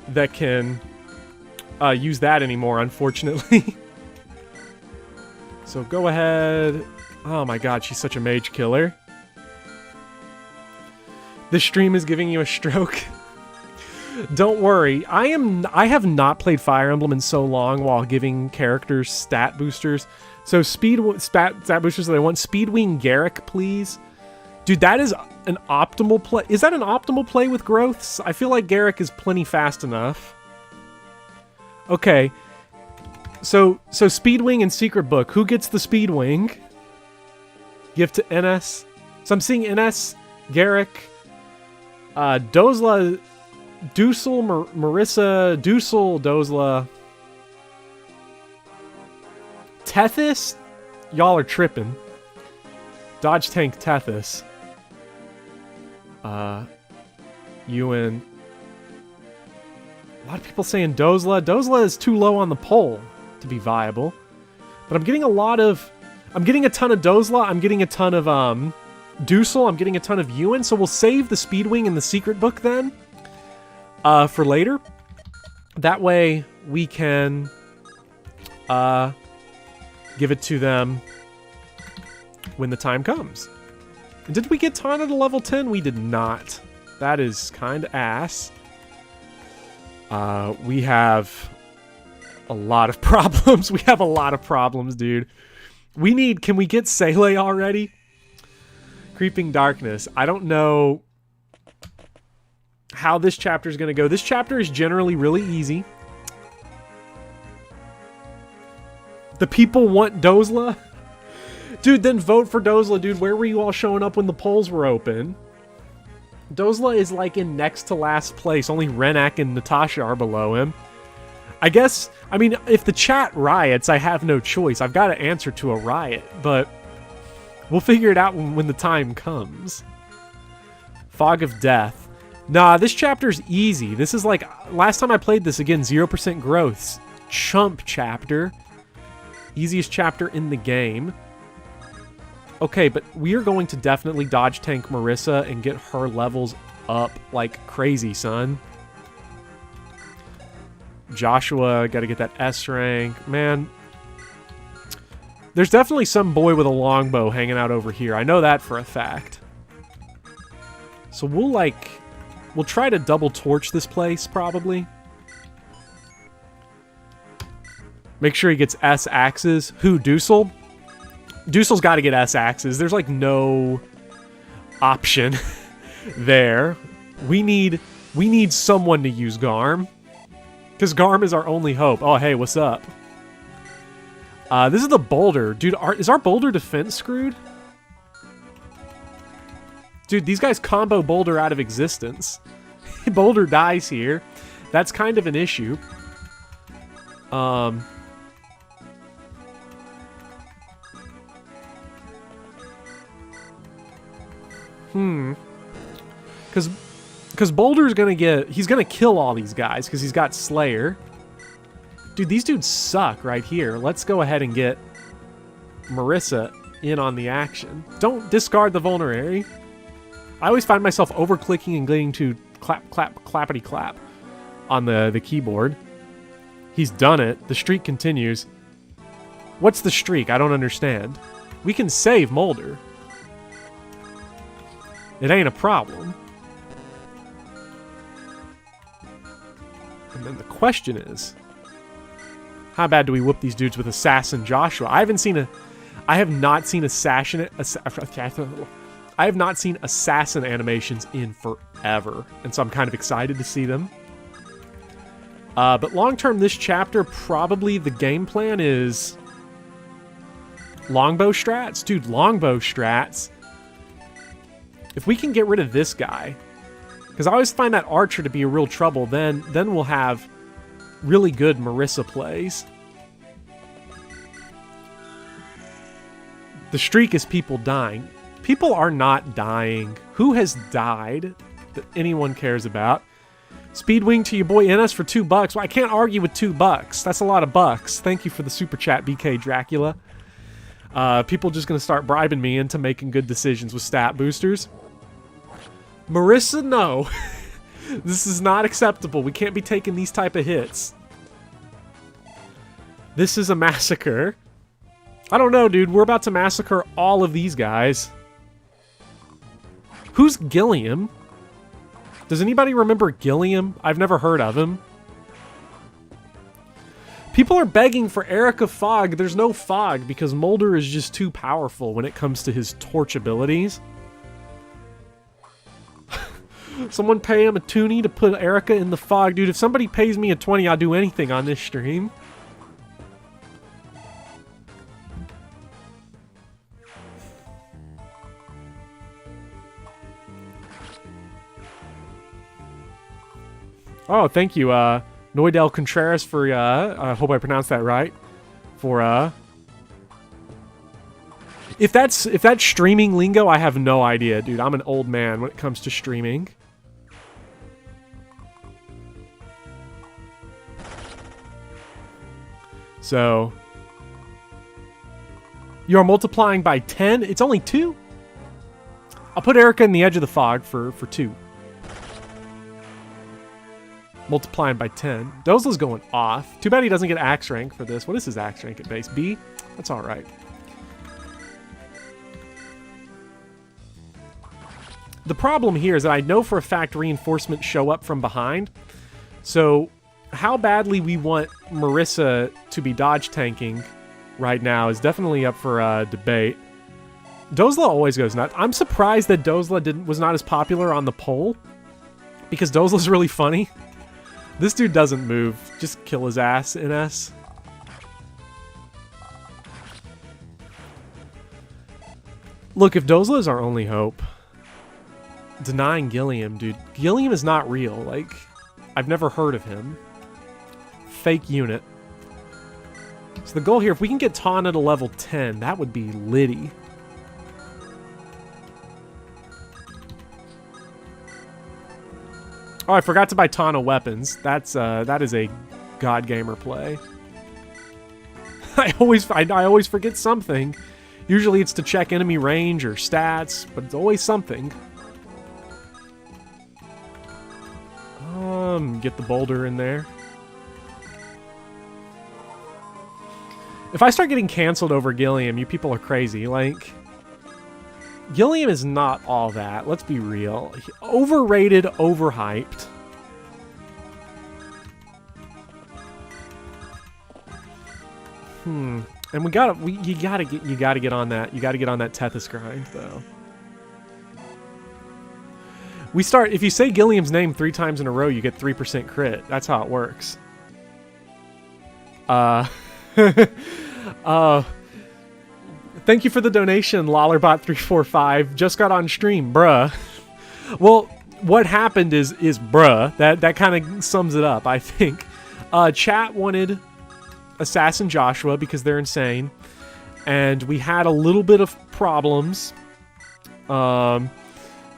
that can use that anymore, unfortunately. So go ahead. Oh my god, she's such a mage killer. The stream is giving you a stroke. Don't worry, I have not played Fire Emblem in so long while giving characters stat boosters. So stat boosters that I want. Speedwing Garrick, please. Dude, that is an optimal play. Is that an optimal play with growths? I feel like Garrick is plenty fast enough. Okay. So Speedwing and Secret Book. Who gets the Speedwing? Give to NS. So I'm seeing NS, Garrick, Dozla, Dusel, Marissa, Dusel, Dozla. Tethys? Y'all are tripping. Dodge Tank Tethys. Ewan. A lot of people saying Dozla. Dozla is too low on the pole to be viable. But I'm getting a ton of Dozla. I'm getting a ton of Dusel. I'm getting a ton of Ewan. So we'll save the Speedwing and the Secret Book then. For later. That way we can give it to them when the time comes. And did we get Tana to level 10? We did not. That is kind of ass. We have a lot of problems. We have a lot of problems, dude. Can we get Sele already? Creeping Darkness. I don't know how this chapter is going to go. This chapter is generally really easy. The people want Dozla? Dude, then vote for Dozla, dude. Where were you all showing up when the polls were open? Dozla is like in next to last place. Only Renak and Natasha are below him. I guess, I mean, if the chat riots, I have no choice. I've got to answer to a riot, but we'll figure it out when the time comes. Fog of Death. Nah, this chapter's easy. This is like, last time I played this, again, 0% growths. Chump chapter. Easiest chapter in the game. Okay, but we are going to definitely dodge tank Marissa and get her levels up like crazy, son. Joshua, gotta get that S rank. Man, there's definitely some boy with a longbow hanging out over here. I know that for a fact. So we'll try to double torch this place, probably. Make sure he gets S axes. Who, Dusel? Dusel's got to get S axes. There's like no option there. We need someone to use Garm. Because Garm is our only hope. Oh, hey, what's up? This is the boulder. Dude, is our boulder defense screwed? Dude, these guys combo boulder out of existence. Boulder dies here. That's kind of an issue. Because Boulder's he's gonna kill all these guys because he's got Slayer. Dude, these dudes suck right here. Let's go ahead and get Marissa in on the action. Don't discard the vulnerary. I always find myself over-clicking and getting to clap, clap, clappity clap on the keyboard. He's done it. The streak continues. What's the streak? I don't understand. We can save Mulder. It ain't a problem. And then the question is, how bad do we whoop these dudes with Assassin Joshua? I have not seen assassin animations in forever, and so I'm kind of excited to see them. But long term, this chapter, probably the game plan is longbow strats. Dude, longbow strats. If we can get rid of this guy, because I always find that archer to be a real trouble, then we'll have really good Marissa plays. The streak is people dying. People are not dying. Who has died that anyone cares about? Speedwing to your boy NS for $2. Well, I can't argue with $2. That's a lot of bucks. Thank you for the super chat, BK Dracula. People just gonna start bribing me into making good decisions with stat boosters. Marissa, no. This is not acceptable. We can't be taking these type of hits. This is a massacre. I don't know, dude. We're about to massacre all of these guys. Who's Gilliam? Does anybody remember Gilliam? I've never heard of him. People are begging for Erica Fog. There's no Fog because Mulder is just too powerful when it comes to his torch abilities. Someone pay him a toonie to put Erica in the Fog. Dude, if somebody pays me a 20, I'll do anything on this stream. Oh, thank you, Noidel Contreras for, I hope I pronounced that right, for, if that's streaming lingo, I have no idea, dude. I'm an old man when it comes to streaming. So, you're multiplying by 10? It's only 2? I'll put Erica in the edge of the Fog for 2. Multiplying by 10. Dozla's going off. Too bad he doesn't get axe rank for this. What is his axe rank at base? B? That's alright. The problem here is that I know for a fact reinforcements show up from behind. So, how badly we want Marissa to be dodge tanking right now is definitely up for debate. Dozla always goes nuts. I'm surprised that Dozla was not as popular on the poll, because Dozla's really funny. This dude doesn't move. Just kill his ass, NS. Look, if Dozla is our only hope, denying Gilliam, dude. Gilliam is not real. Like, I've never heard of him. Fake unit. So the goal here, if we can get Tana to level 10, that would be litty. Oh, I forgot to buy Tana weapons. That is a God Gamer play. I always forget something. Usually it's to check enemy range or stats, but it's always something. Get the boulder in there. If I start getting canceled over Gilliam, you people are crazy. Like, Gilliam is not all that. Let's be real. Overrated, overhyped. And you gotta get on that. You gotta get on that Tethys grind, though. If you say Gilliam's name 3 times in a row, you get 3% crit. That's how it works. Thank you for the donation, Lollerbot345. Just got on stream, bruh. Well, what happened is bruh. That kind of sums it up, I think. Chat wanted Assassin Joshua because they're insane. And we had a little bit of problems.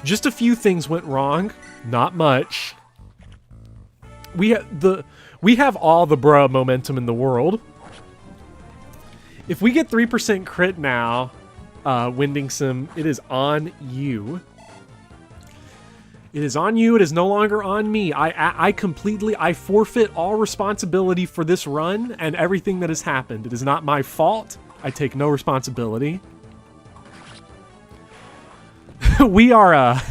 Just a few things went wrong. Not much. We have all the bruh momentum in the world. If we get 3% crit now, Windingsim, it is on you. It is on you. It is no longer on me. I forfeit all responsibility for this run and everything that has happened. It is not my fault. I take no responsibility. We are,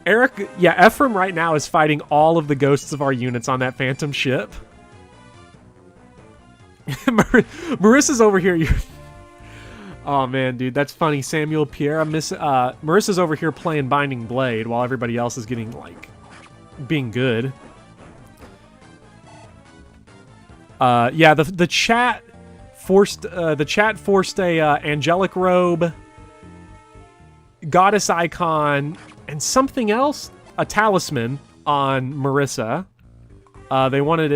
Eric, yeah, Ephraim right now is fighting all of the ghosts of our units on that phantom ship. Marissa's over here. Oh man, dude, that's funny. Samuel Pierre, Marissa's over here playing Binding Blade while everybody else is getting, like, being good. Yeah, the chat forced a angelic robe, goddess icon, and something else, a talisman on Marissa. They wanted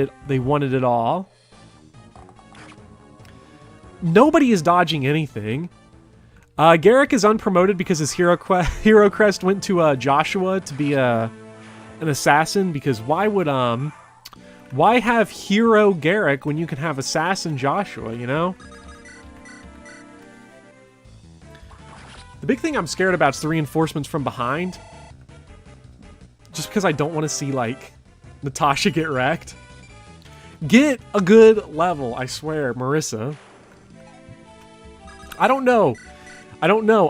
it all. Nobody is dodging anything. Garrick is unpromoted because his hero crest went to Joshua to be an assassin, because why have hero Garrick when you can have assassin Joshua, you know? The big thing I'm scared about is the reinforcements from behind. Just because I don't want to see, like, Natasha get wrecked. Get a good level, I swear, Marissa. I don't know.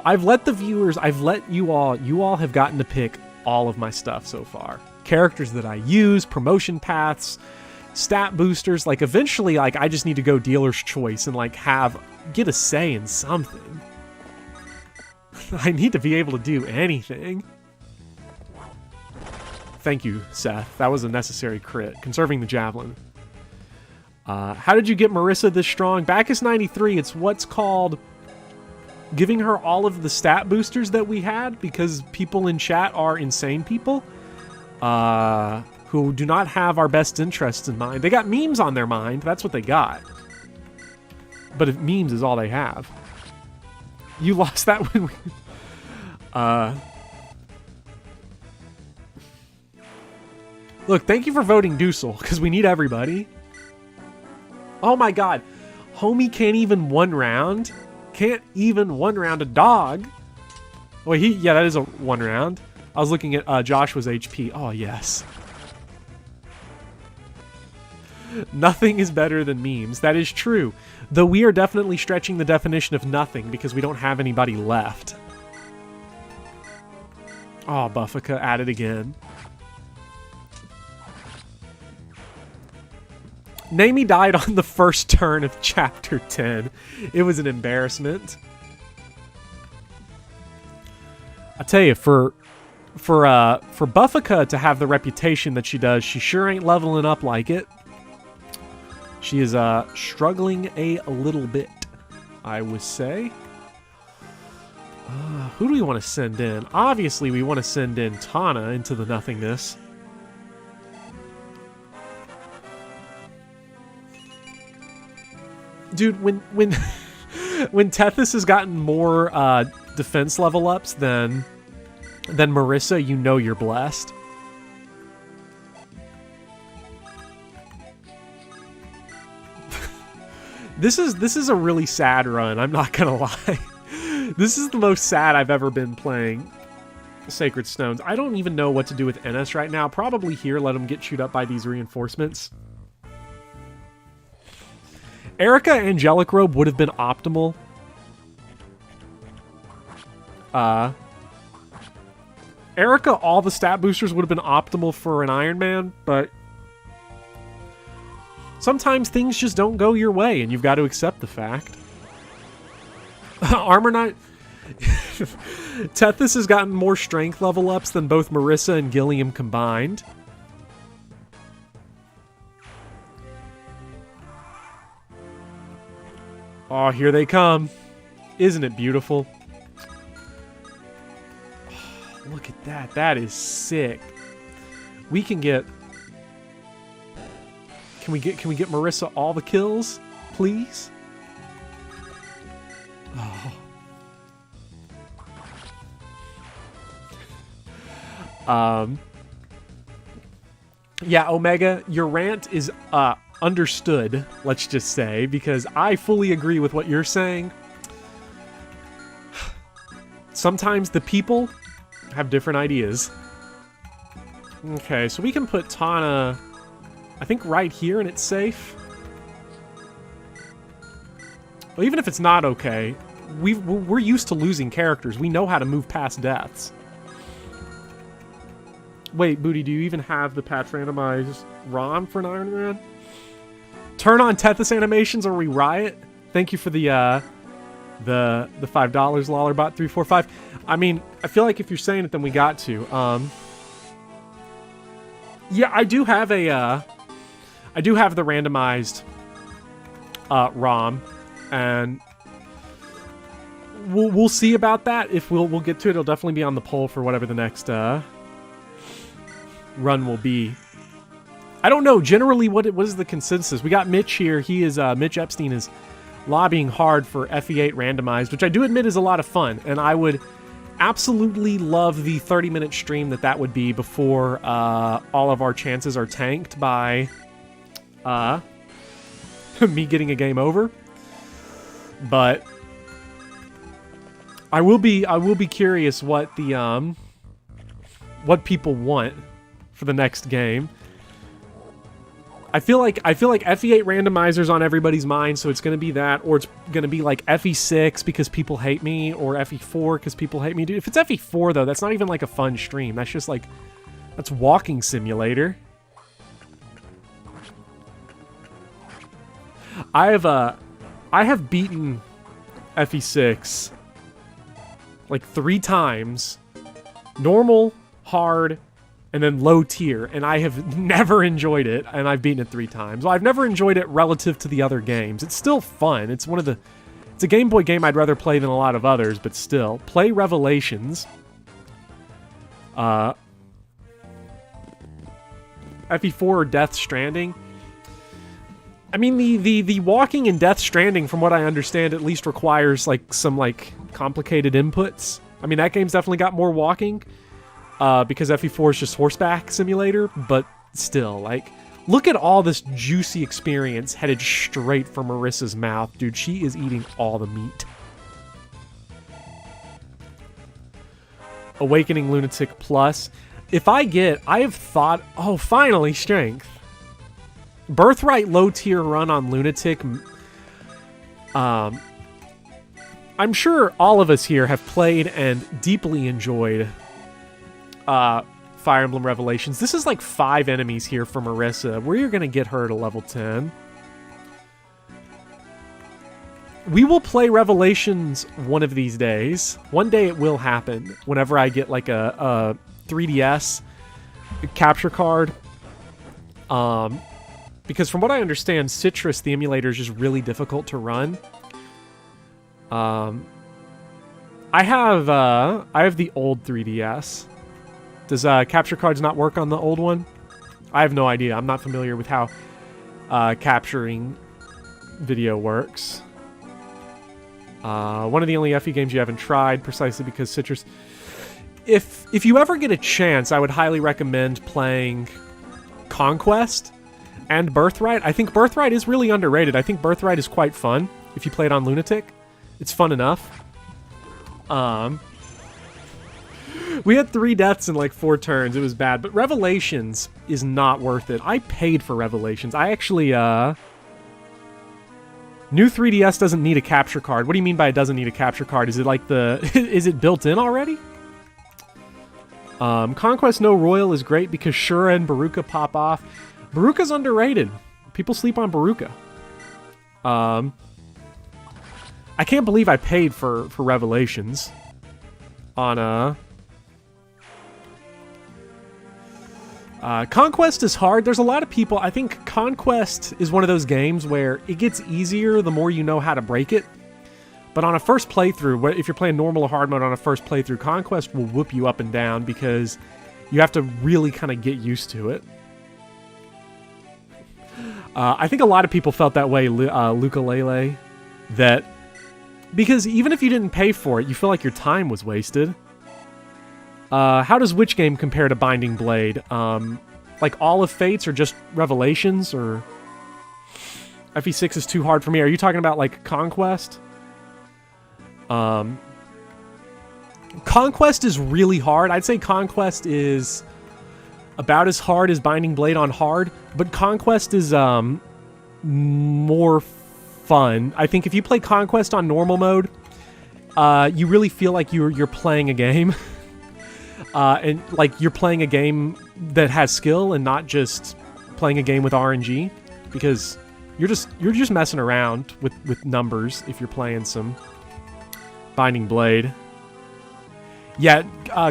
I've let the viewers, you all have gotten to pick all of my stuff so far. Characters that I use, promotion paths, stat boosters. Like, eventually, like, I just need to go dealer's choice and, like, get a say in something. I need to be able to do anything. Thank you, Seth. That was a necessary crit. Conserving the javelin. How did you get Marissa this strong? Bacchus 93, it's what's called giving her all of the stat boosters that we had, because people in chat are insane people who do not have our best interests in mind. They got memes on their mind. That's what they got. But if memes is all they have. You lost that when we... Look, thank you for voting Dusel, because we need everybody. Oh my god. Homie can't even one round? Can't even one round a dog? Wait, yeah, that is a one round. I was looking at Joshua's HP. Oh, yes. Nothing is better than memes. That is true. Though we are definitely stretching the definition of nothing because we don't have anybody left. Oh, Buffica at it again. Namie died on the first turn of Chapter 10. It was an embarrassment. I tell you, for Buffica to have the reputation that she does, she sure ain't leveling up like it. She is struggling a little bit, I would say. Who do we want to send in? Obviously, we want to send in Tana into the nothingness. Dude, when Tethys has gotten more defense level ups than Marissa, you know you're blessed. This is a really sad run, I'm not gonna lie. This is the most sad I've ever been playing Sacred Stones. I don't even know what to do with NS right now. Probably here, let him get chewed up by these reinforcements. Erica Angelic Robe would have been optimal. Erica, all the stat boosters would have been optimal for an Iron Man, but sometimes things just don't go your way, and you've got to accept the fact. Armor Knight... Tethys has gotten more strength level ups than both Marissa and Gilliam combined. Oh, here they come. Isn't it beautiful? Oh, look at that. That is sick. We can get... Can we get Marissa all the kills, please? Oh. Yeah, Omega, your rant is understood, let's just say, because I fully agree with what you're saying. Sometimes the people have different ideas. Okay, so we can put Tana, I think, right here and it's safe. Well, even if it's not okay, we're used to losing characters. We know how to move past deaths. Wait, Booty, do you even have the patch randomized ROM for an Iron Man? Turn on Tethys animations or we riot. Thank you for the $5, Lollerbot345. I mean, I feel like if you're saying it, then we got to. Yeah, I do have the randomized ROM, and we'll see about that. If we'll get to it, it'll definitely be on the poll for whatever the next run will be. I don't know. Generally, what is the consensus? We got Mitch here. He is Mitch Epstein is lobbying hard for FE8 randomized, which I do admit is a lot of fun, and I would absolutely love the 30-minute stream that would be before all of our chances are tanked by me getting a game over. But I will be curious what the what people want for the next game. I feel like FE8 randomizer's on everybody's mind, so it's going to be that, or it's going to be like FE6 because people hate me, or FE4 because people hate me. Dude, if it's FE4 though, that's not even like a fun stream. That's just like, that's walking simulator. I have beaten FE6 like 3 times. Normal, hard, and then low tier, and I have never enjoyed it, and I've beaten it 3 times. Well, I've never enjoyed it relative to the other games. It's still fun. It's a Game Boy game I'd rather play than a lot of others, but still. Play Revelations. FE4 or Death Stranding. I mean, the walking in Death Stranding, from what I understand, at least requires like some like complicated inputs. I mean, that game's definitely got more walking. Because FE4 is just horseback simulator, but still, like, look at all this juicy experience headed straight from Marissa's mouth. Dude, she is eating all the meat. Awakening Lunatic Plus. I have thought, oh, finally, Strength. Birthright low tier run on Lunatic. I'm sure all of us here have played and deeply enjoyed Fire Emblem Revelations. This is like 5 enemies here for Marissa. Where you're gonna get her to level 10. We will play Revelations one of these days. One day it will happen. Whenever I get like a 3DS capture card. Because from what I understand, Citrus, the emulator, is just really difficult to run. I have the old 3DS. Does capture cards not work on the old one? I have no idea. I'm not familiar with how capturing video works. One of the only FE games you haven't tried, precisely because Citrus... If you ever get a chance, I would highly recommend playing Conquest and Birthright. I think Birthright is really underrated. I think Birthright is quite fun if you play it on Lunatic. It's fun enough. We had 3 deaths in like 4 turns. It was bad. But Revelations is not worth it. I paid for Revelations. I actually, new 3DS doesn't need a capture card. What do you mean by it doesn't need a capture card? Is it like is it built in already? Conquest No Royal is great because Shura and Baruka pop off. Baruka's underrated. People sleep on Baruka. I can't believe I paid for Revelations on Conquest is hard. There's a lot of people... I think Conquest is one of those games where it gets easier the more you know how to break it. But on a first playthrough, if you're playing normal or hard mode on a first playthrough, Conquest will whoop you up and down because you have to really kind of get used to it. I think a lot of people felt that way, Lukalele, that... Because even if you didn't pay for it, you feel like your time was wasted. How does which game compare to Binding Blade? Like all of Fates or just Revelations? Or FE6 is too hard for me. Are you talking about like Conquest? Conquest is really hard. I'd say Conquest is about as hard as Binding Blade on hard, but Conquest is more fun. I think if you play Conquest on normal mode, you really feel like you're playing a game. And like you're playing a game that has skill and not just playing a game with RNG, because you're just messing around with numbers if you're playing some Binding Blade. Yeah,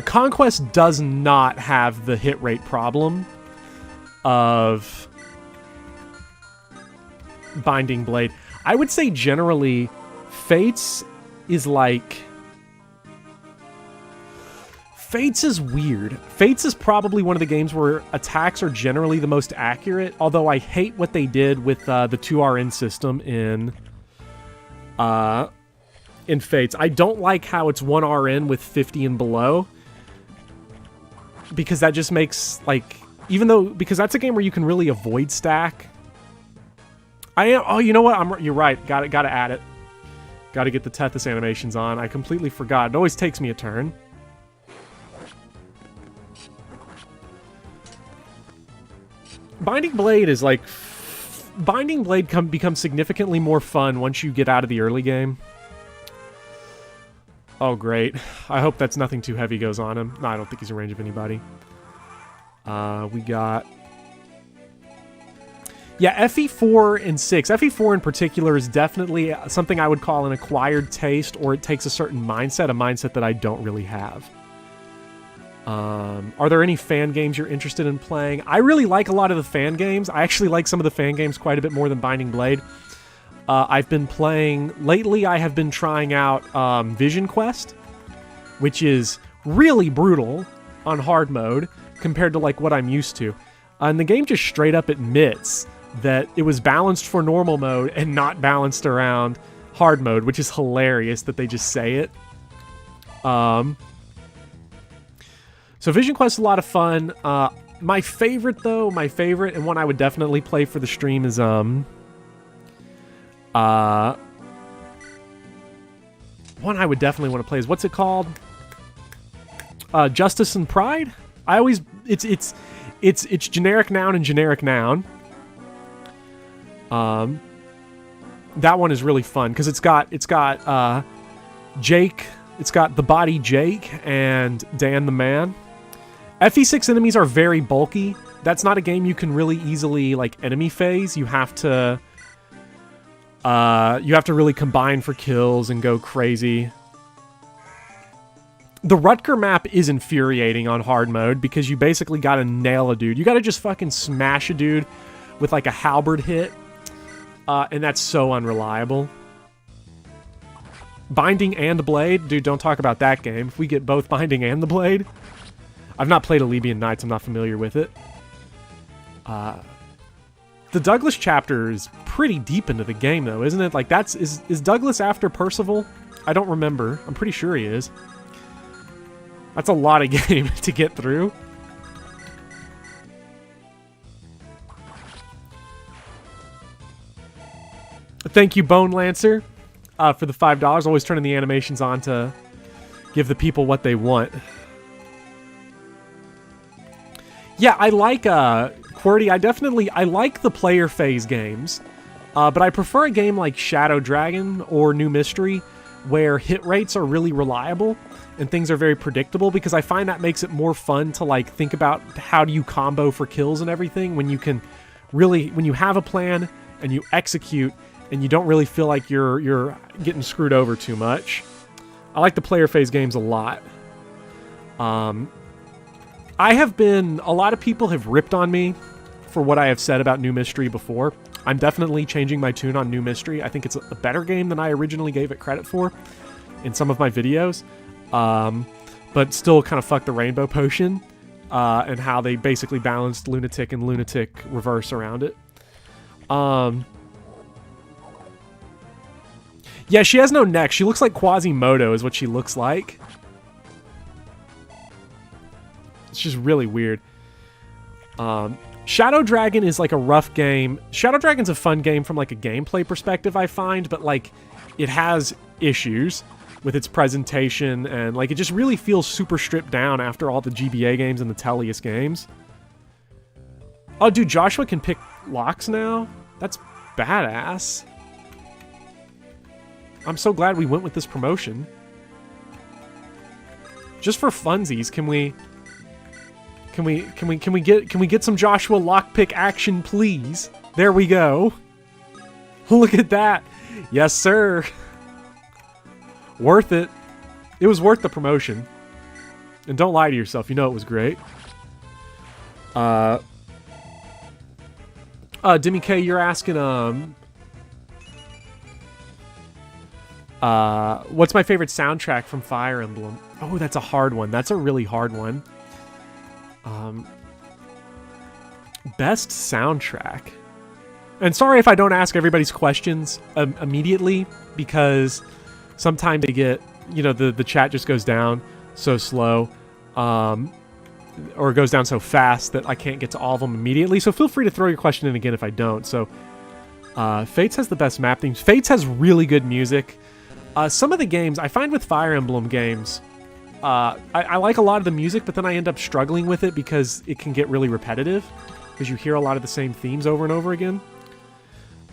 Conquest does not have the hit rate problem of Binding Blade. I would say generally, Fates is like... Fates is weird. Fates is probably one of the games where attacks are generally the most accurate, although I hate what they did with the 2RN system in in Fates. I don't like how it's 1 RN with 50 and below. Because that just makes, like... Because that's a game where you can really avoid stack. Oh, you know what? You're right. Gotta add it. Gotta get the Tethys animations on. I completely forgot. It always takes me a turn. Binding Blade is like... Binding Blade becomes significantly more fun once you get out of the early game. Oh, great. I hope that's nothing too heavy goes on him. No, I don't think he's in range of anybody. We got... Yeah, FE4 and 6. FE4 in particular is definitely something I would call an acquired taste, or it takes a certain mindset, a mindset that I don't really have. Are there any fan games you're interested in playing? I really like a lot of the fan games. I actually like some of the fan games quite a bit more than Binding Blade. I've been playing... Lately, I have been trying out Vision Quest, which is really brutal on hard mode compared to like what I'm used to. And the game just straight up admits that it was balanced for normal mode and not balanced around hard mode, which is hilarious that they just say it. So Vision Quest is a lot of fun. My favorite, and one I would definitely play for the stream is one I would definitely want to play is, what's it called? Justice and Pride? It's generic noun and generic noun. That one is really fun because it's got Jake, it's got the body Jake and Dan the man. FE6 enemies are very bulky. That's not a game you can really easily like enemy phase. You have to really combine for kills and go crazy. The Rutger map is infuriating on hard mode because you basically gotta nail a dude. You gotta just fucking smash a dude with like a halberd hit. And that's so unreliable. Binding and Blade? Dude, don't talk about that game. If we get both Binding and the Blade... I've not played Alibian Nights, I'm not familiar with it. The Douglas chapter is pretty deep into the game, though, isn't it? Like, is Douglas after Percival? I don't remember. I'm pretty sure he is. That's a lot of game to get through. Thank you, Bone Lancer, for the $5. Always turning the animations on to give the people what they want. Yeah, I like QWERTY. I like the player phase games, but I prefer a game like Shadow Dragon or New Mystery, where hit rates are really reliable and things are very predictable, because I find that makes it more fun to like think about how do you combo for kills and everything when you have a plan and you execute and you don't really feel like you're getting screwed over too much. I like the player phase games a lot. A lot of people have ripped on me for what I have said about New Mystery before. I'm definitely changing my tune on New Mystery. I think it's a better game than I originally gave it credit for in some of my videos. But still kind of fuck the Rainbow Potion and how they basically balanced Lunatic and Lunatic Reverse around it. Yeah, she has no neck. She looks like Quasimodo is what she looks like. It's just really weird. Shadow Dragon is like a rough game. Shadow Dragon's a fun game from like a gameplay perspective, I find, but like it has issues with its presentation, and like it just really feels super stripped down after all the GBA games and the Tellius games. Oh, dude, Joshua can pick locks now? That's badass. I'm so glad we went with this promotion. Just for funsies, can we get some Joshua lockpick action, please? There we go. Look at that. Yes, sir. Worth it. It was worth the promotion. And don't lie to yourself. You know it was great. Demi K, you're asking, what's my favorite soundtrack from Fire Emblem? Oh, that's a hard one. That's a really hard one. Best soundtrack. And sorry if I don't ask everybody's questions immediately, because sometimes they get, you know, the chat just goes down so slow, or it goes down so fast that I can't get to all of them immediately. So feel free to throw your question in again if I don't. So Fates has the best map themes. Fates has really good music. Some of the games, I find with Fire Emblem games, I like a lot of the music, but then I end up struggling with it because it can get really repetitive because you hear a lot of the same themes over and over again.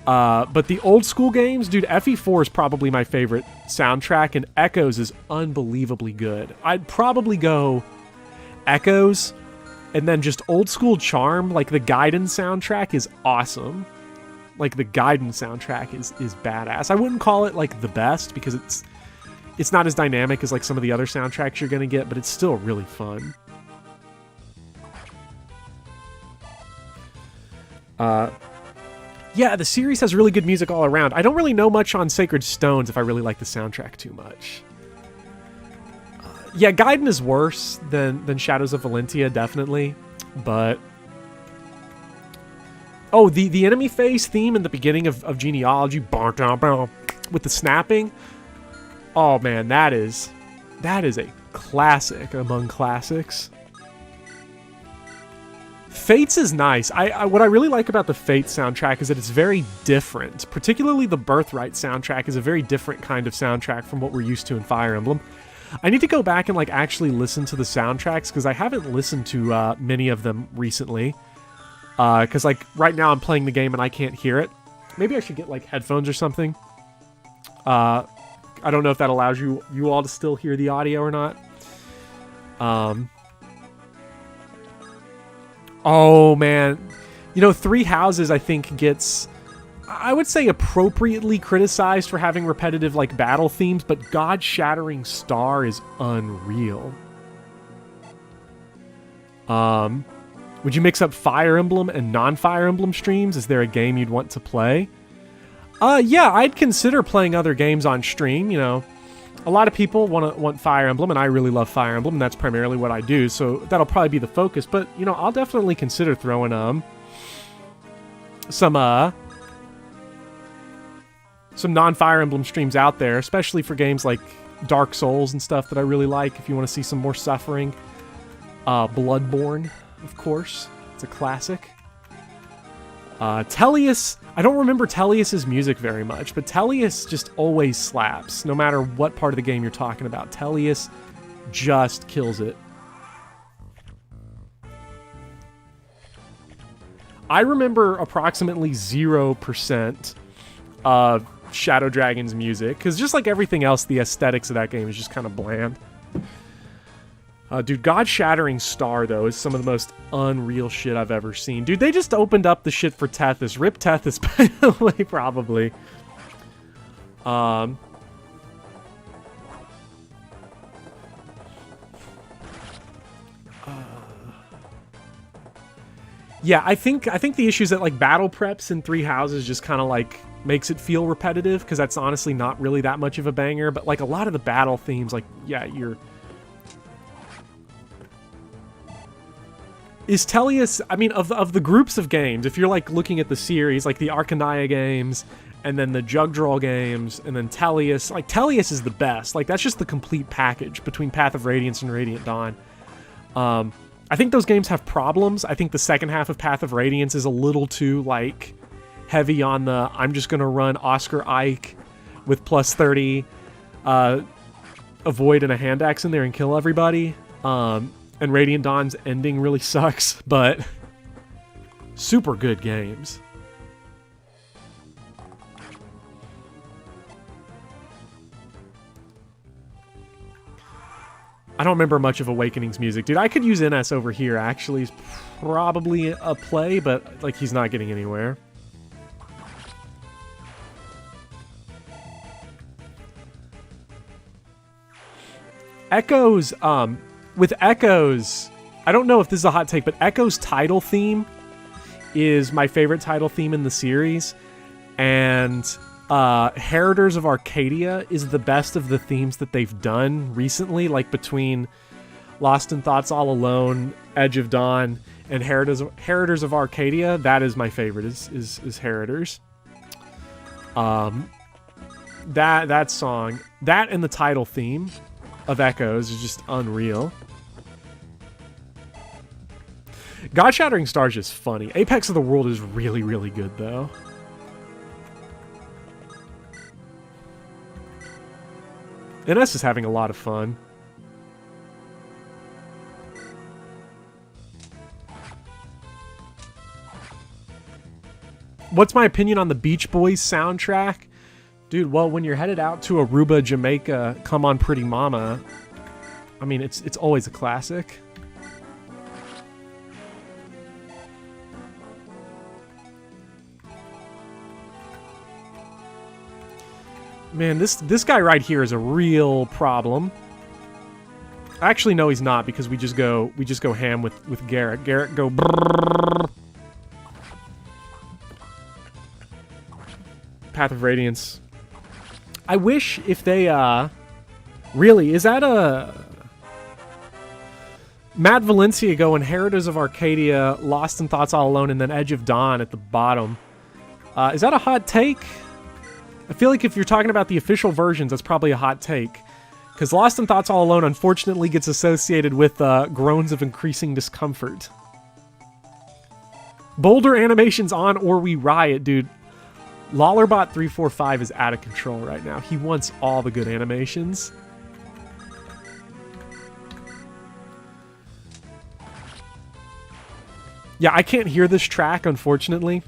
But the old school games, dude, FE4 is probably my favorite soundtrack, and Echoes is unbelievably good. I'd probably go Echoes, and then just old school Charm, like the Gaiden soundtrack is awesome. Like the Gaiden soundtrack is badass. I wouldn't call it like the best because it's not as dynamic as like some of the other soundtracks you're gonna get, but it's still really fun. Yeah, the series has really good music all around. I don't really know much on Sacred Stones if I really like the soundtrack too much. Yeah, Gaiden is worse than Shadows of Valentia, definitely. But oh, the enemy phase theme in the beginning of Genealogy, with the snapping. Oh man, that is a classic among classics. Fates is nice. What I really like about the Fates soundtrack is that it's very different. Particularly the Birthright soundtrack is a very different kind of soundtrack from what we're used to in Fire Emblem. I need to go back and like actually listen to the soundtracks because I haven't listened to many of them recently. Because like right now I'm playing the game and I can't hear it. Maybe I should get like headphones or something. I don't know if that allows you all to still hear the audio or not. Oh man, you know, Three Houses I think gets, I would say, appropriately criticized for having repetitive like battle themes, but God Shattering Star is unreal. Would you mix up Fire Emblem and non-Fire Emblem streams? Is there a game you'd want to play? Yeah, I'd consider playing other games on stream. You know, a lot of people want Fire Emblem, and I really love Fire Emblem, and that's primarily what I do, so that'll probably be the focus. But, you know, I'll definitely consider throwing some non-Fire Emblem streams out there, especially for games like Dark Souls and stuff that I really like, if you want to see some more suffering. Bloodborne, of course. It's a classic. Tellius, I don't remember Tellius's music very much, but Tellius just always slaps, no matter what part of the game you're talking about. Tellius just kills it. I remember approximately 0% of Shadow Dragon's music, because just like everything else, the aesthetics of that game is just kind of bland. Dude, God Shattering Star, though, is some of the most unreal shit I've ever seen. Dude, they just opened up the shit for Tethys. Rip Tethys, by the way, probably. Yeah, I think the issue is that, like, battle preps in Three Houses just kind of, like, makes it feel repetitive, because that's honestly not really that much of a banger. But, like, a lot of the battle themes, like, yeah, Is Tellius, I mean, of the groups of games, if you're, like, looking at the series, like the Arcanaya games, and then the Jugdrall games, and then Tellius, like, Tellius is the best. Like, that's just the complete package between Path of Radiance and Radiant Dawn. I think those games have problems. I think the second half of Path of Radiance is a little too, like, heavy on the, I'm just gonna run Oscar Ike with plus 30, avoid and a hand axe in there and kill everybody. And Radiant Dawn's ending really sucks, but super good games. I don't remember much of Awakening's music. Dude, I could use NS over here, actually. He's probably a play, but, like, he's not getting anywhere. Echoes, with Echoes, I don't know if this is a hot take, but Echoes' title theme is my favorite title theme in the series, and Heritors of Arcadia is the best of the themes that they've done recently, like between Lost in Thoughts All Alone, Edge of Dawn, and Heritors of Arcadia. That is my favorite, is Heritors. That song, that and the title theme of Echoes is just unreal. God Shattering Stars is funny. Apex of the World is really, really good, though. NS is having a lot of fun. What's my opinion on the Beach Boys soundtrack? Dude, well, when you're headed out to Aruba, Jamaica, Come On Pretty Mama, I mean, it's always a classic. Man, this guy right here is a real problem. Actually, no, he's not, because we just go ham with Garrett. Garrett go brrrr. Path of Radiance. I wish if they really, is that a Matt Valencia go Inheritors of Arcadia, Lost in Thoughts All Alone, and then Edge of Dawn at the bottom? Is that a hot take? I feel like if you're talking about the official versions, that's probably a hot take. Because Lost in Thoughts All Alone, unfortunately, gets associated with groans of increasing discomfort. Boulder animations on or we riot, dude. Lollerbot345 is out of control right now. He wants all the good animations. Yeah, I can't hear this track, unfortunately.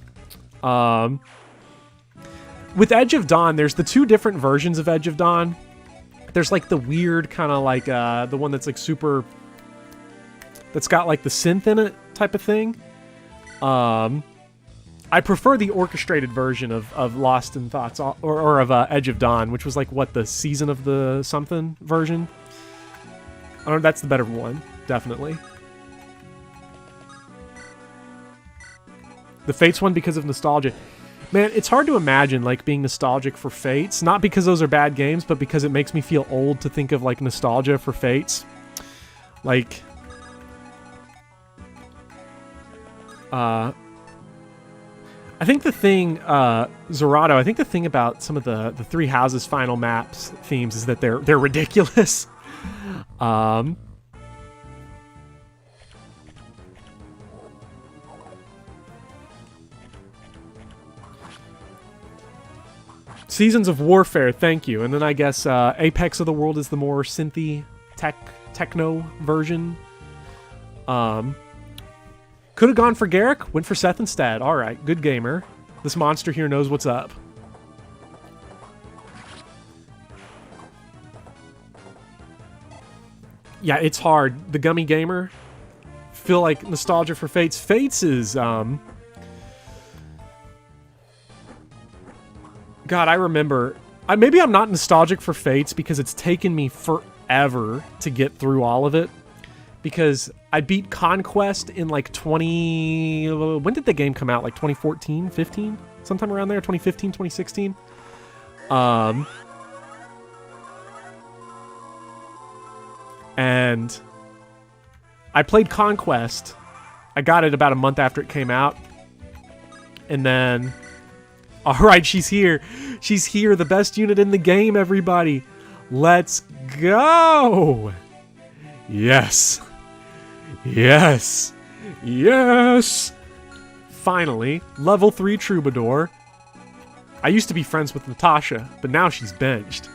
With Edge of Dawn, there's the two different versions of Edge of Dawn. There's like the weird kind of like the one that's like super, that's got like the synth in it type of thing. I prefer the orchestrated version of Lost in Thoughts or of Edge of Dawn, which was like what, the Season of the something version. I don't know, that's the better one, definitely. The Fates one because of nostalgia. Man, it's hard to imagine, like, being nostalgic for Fates. Not because those are bad games, but because it makes me feel old to think of, like, nostalgia for Fates. Like, I think the thing, Zerato, I think the thing about some of the Three Houses final maps themes is that they're ridiculous. Seasons of Warfare, thank you. And then I guess Apex of the World is the more synthy techno version. Could have gone for Garrick, went for Seth instead. All right, good gamer. This monster here knows what's up. Yeah, it's hard. The Gummy Gamer. Feel like nostalgia for Fates. Fates is God, I remember. Maybe I'm not nostalgic for Fates because it's taken me forever to get through all of it. Because I beat Conquest in like when did the game come out? Like 2014, 15? Sometime around there, 2015, 2016. And I played Conquest. I got it about a month after it came out. And then, all right, she's here. She's here, the best unit in the game, everybody. Let's go. Yes. Yes. Yes. Finally, level 3 Troubadour. I used to be friends with Natasha, but now she's benched.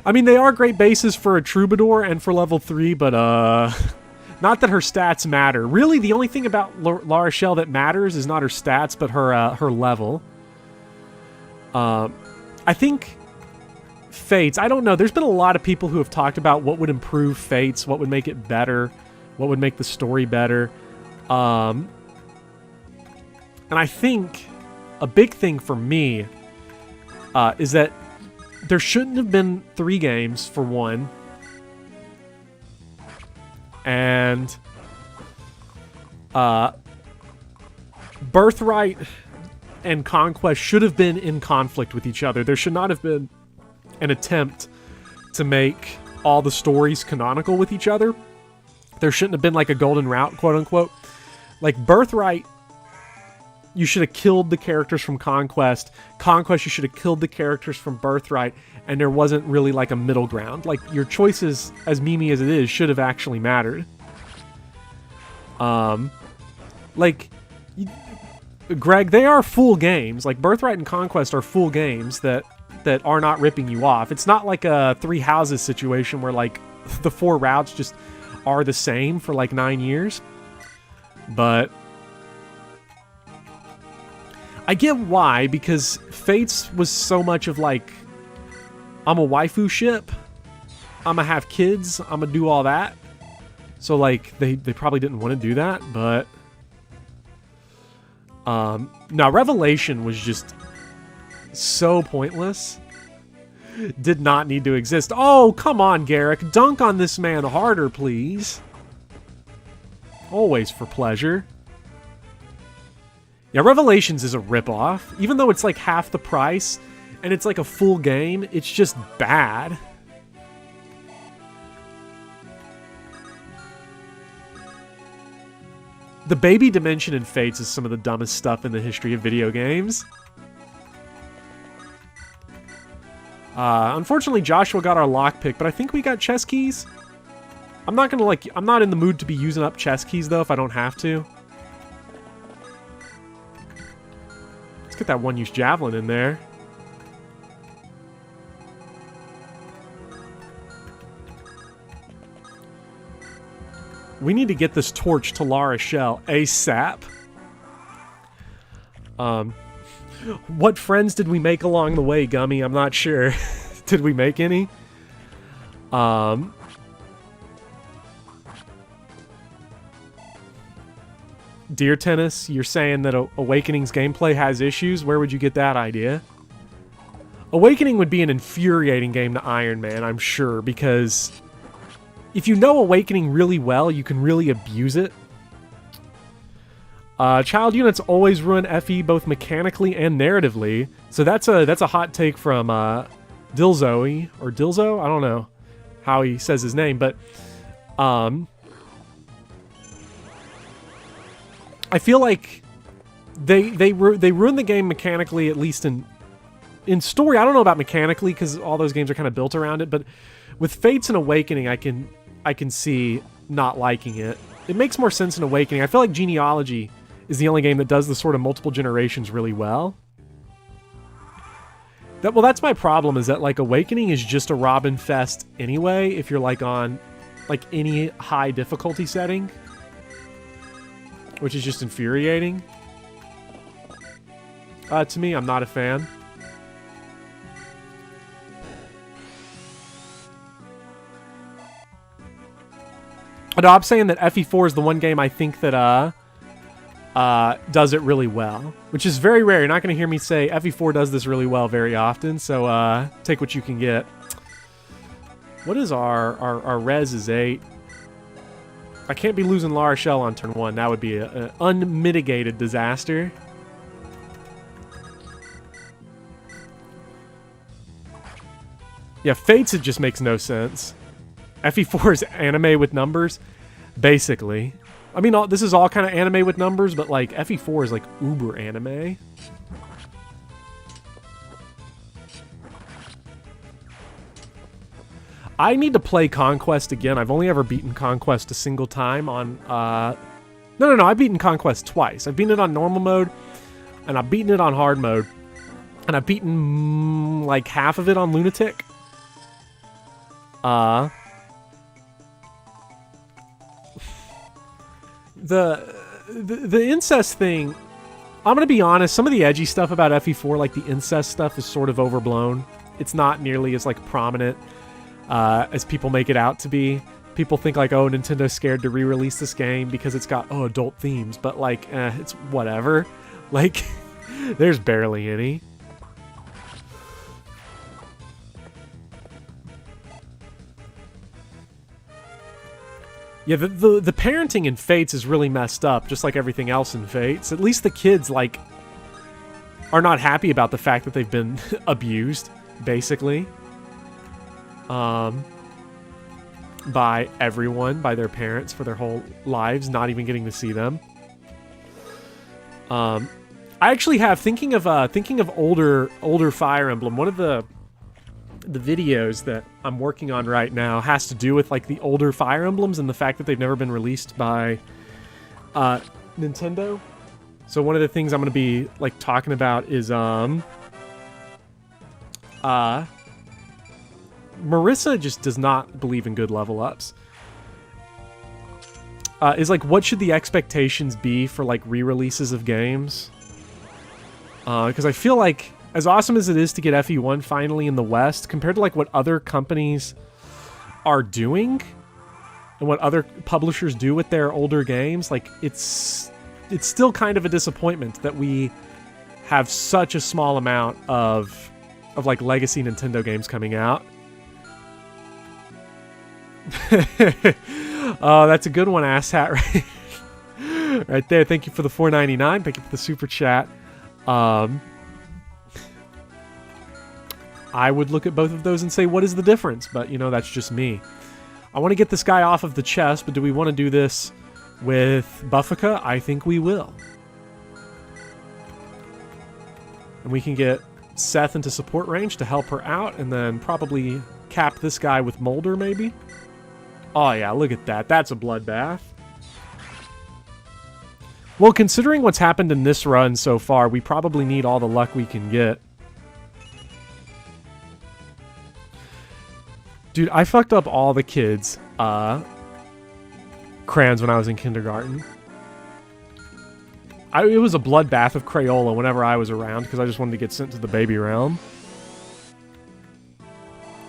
I mean, they are great bases for a Troubadour and for level 3, but not that her stats matter. Really, the only thing about La Rochelle that matters is not her stats, but her level. I think Fates, I don't know. There's been a lot of people who have talked about what would improve Fates, what would make it better, what would make the story better. And I think a big thing for me is that there shouldn't have been 3 games, for one. And Birthright and Conquest should have been in conflict with each other. There should not have been an attempt to make all the stories canonical with each other. There shouldn't have been like a golden route, quote unquote. Like, Birthright, you should have killed the characters from Conquest. Conquest, you should have killed the characters from Birthright, and there wasn't really, like, a middle ground. Like, your choices, as memey as it is, should have actually mattered. Like, Greg, they are full games. Like, Birthright and Conquest are full games that are not ripping you off. It's not like a Three Houses situation where, like, the 4 routes just are the same for, like, 9 years. But I get why, because Fates was so much of, like, I'm a waifu ship, I'm gonna have kids, I'm gonna do all that. So, like, they probably didn't want to do that, but... no, Revelation was just so pointless. Did not need to exist. Oh, come on, Garrick. Dunk on this man harder, please. Always for pleasure. Yeah, Revelations is a ripoff. Even though it's like half the price, and it's like a full game, it's just bad. The baby dimension in Fates is some of the dumbest stuff in the history of video games. Unfortunately, Joshua got our lockpick, but I think we got chess keys. I'm not gonna, like, I'm not in the mood to be using up chess keys, though, if I don't have to. Let's get that one-use javelin in there. We need to get this torch to La Rochelle ASAP. What friends did we make along the way, Gummy? I'm not sure. Did we make any? Deer Tennis, you're saying that Awakening's gameplay has issues? Where would you get that idea? Awakening would be an infuriating game to Iron Man, I'm sure, because if you know Awakening really well, you can really abuse it. Child units always ruin FE both mechanically and narratively, so that's a hot take from Dilzoe, or Dilzo? I don't know how he says his name, but I feel like they ruin the game mechanically, at least in story. I don't know about mechanically, because all those games are kind of built around it, but with Fates and Awakening, I can see not liking it. It makes more sense in Awakening. I feel like Genealogy is the only game that does the sort of multiple generations really well. Well, that's my problem, is that, like, Awakening is just a Robin Fest anyway, if you're, like, on, like, any high difficulty setting, which is just infuriating. To me, I'm not a fan. No, I'm saying that FE4 is the one game I think that does it really well, which is very rare. You're not going to hear me say FE4 does this really well very often, so take what you can get. What is our res is 8. I can't be losing La Rochelle on turn 1. That would be an unmitigated disaster. Yeah, Fates, it just makes no sense. FE4 is anime with numbers, basically. I mean, this is all kind of anime with numbers, but, like, FE4 is, like, uber anime. I need to play Conquest again. I've only ever beaten Conquest a single time on, No, I've beaten Conquest twice. I've beaten it on normal mode, and I've beaten it on hard mode. And I've beaten, like, half of it on Lunatic. The incest thing, I'm gonna be honest, some of the edgy stuff about FE4, like the incest stuff, is sort of overblown. It's not nearly as, like, prominent as people make it out to be. People think, like, oh, Nintendo's scared to re-release this game because it's got, oh, adult themes, but, like, it's whatever. Like, there's barely any. Yeah, the parenting in Fates is really messed up, just like everything else in Fates. At least the kids, like, are not happy about the fact that they've been abused, basically. By everyone, by their parents for their whole lives, not even getting to see them. I actually have thinking of older Fire Emblem. One of the videos that I'm working on right now has to do with like the older Fire Emblems and the fact that they've never been released by Nintendo. So one of the things I'm going to be like talking about is Marissa just does not believe in good level ups. Is like, what should the expectations be for like re-releases of games? Because I feel like, as awesome as it is to get FE1 finally in the West, compared to like what other companies are doing and what other publishers do with their older games, like it's still kind of a disappointment that we have such a small amount of like legacy Nintendo games coming out. Oh, that's a good one, asshat, right? Right there. Thank you for the $4.99. Thank you for the super chat. I would look at both of those and say, what is the difference? But, you know, that's just me. I want to get this guy off of the chest, but do we want to do this with Buffica? I think we will. And we can get Seth into support range to help her out, and then probably cap this guy with Molder, maybe? Oh yeah, look at that. That's a bloodbath. Well, considering what's happened in this run so far, we probably need all the luck we can get. Dude, I fucked up all the kids' crayons when I was in kindergarten. It was a bloodbath of Crayola whenever I was around because I just wanted to get sent to the baby realm.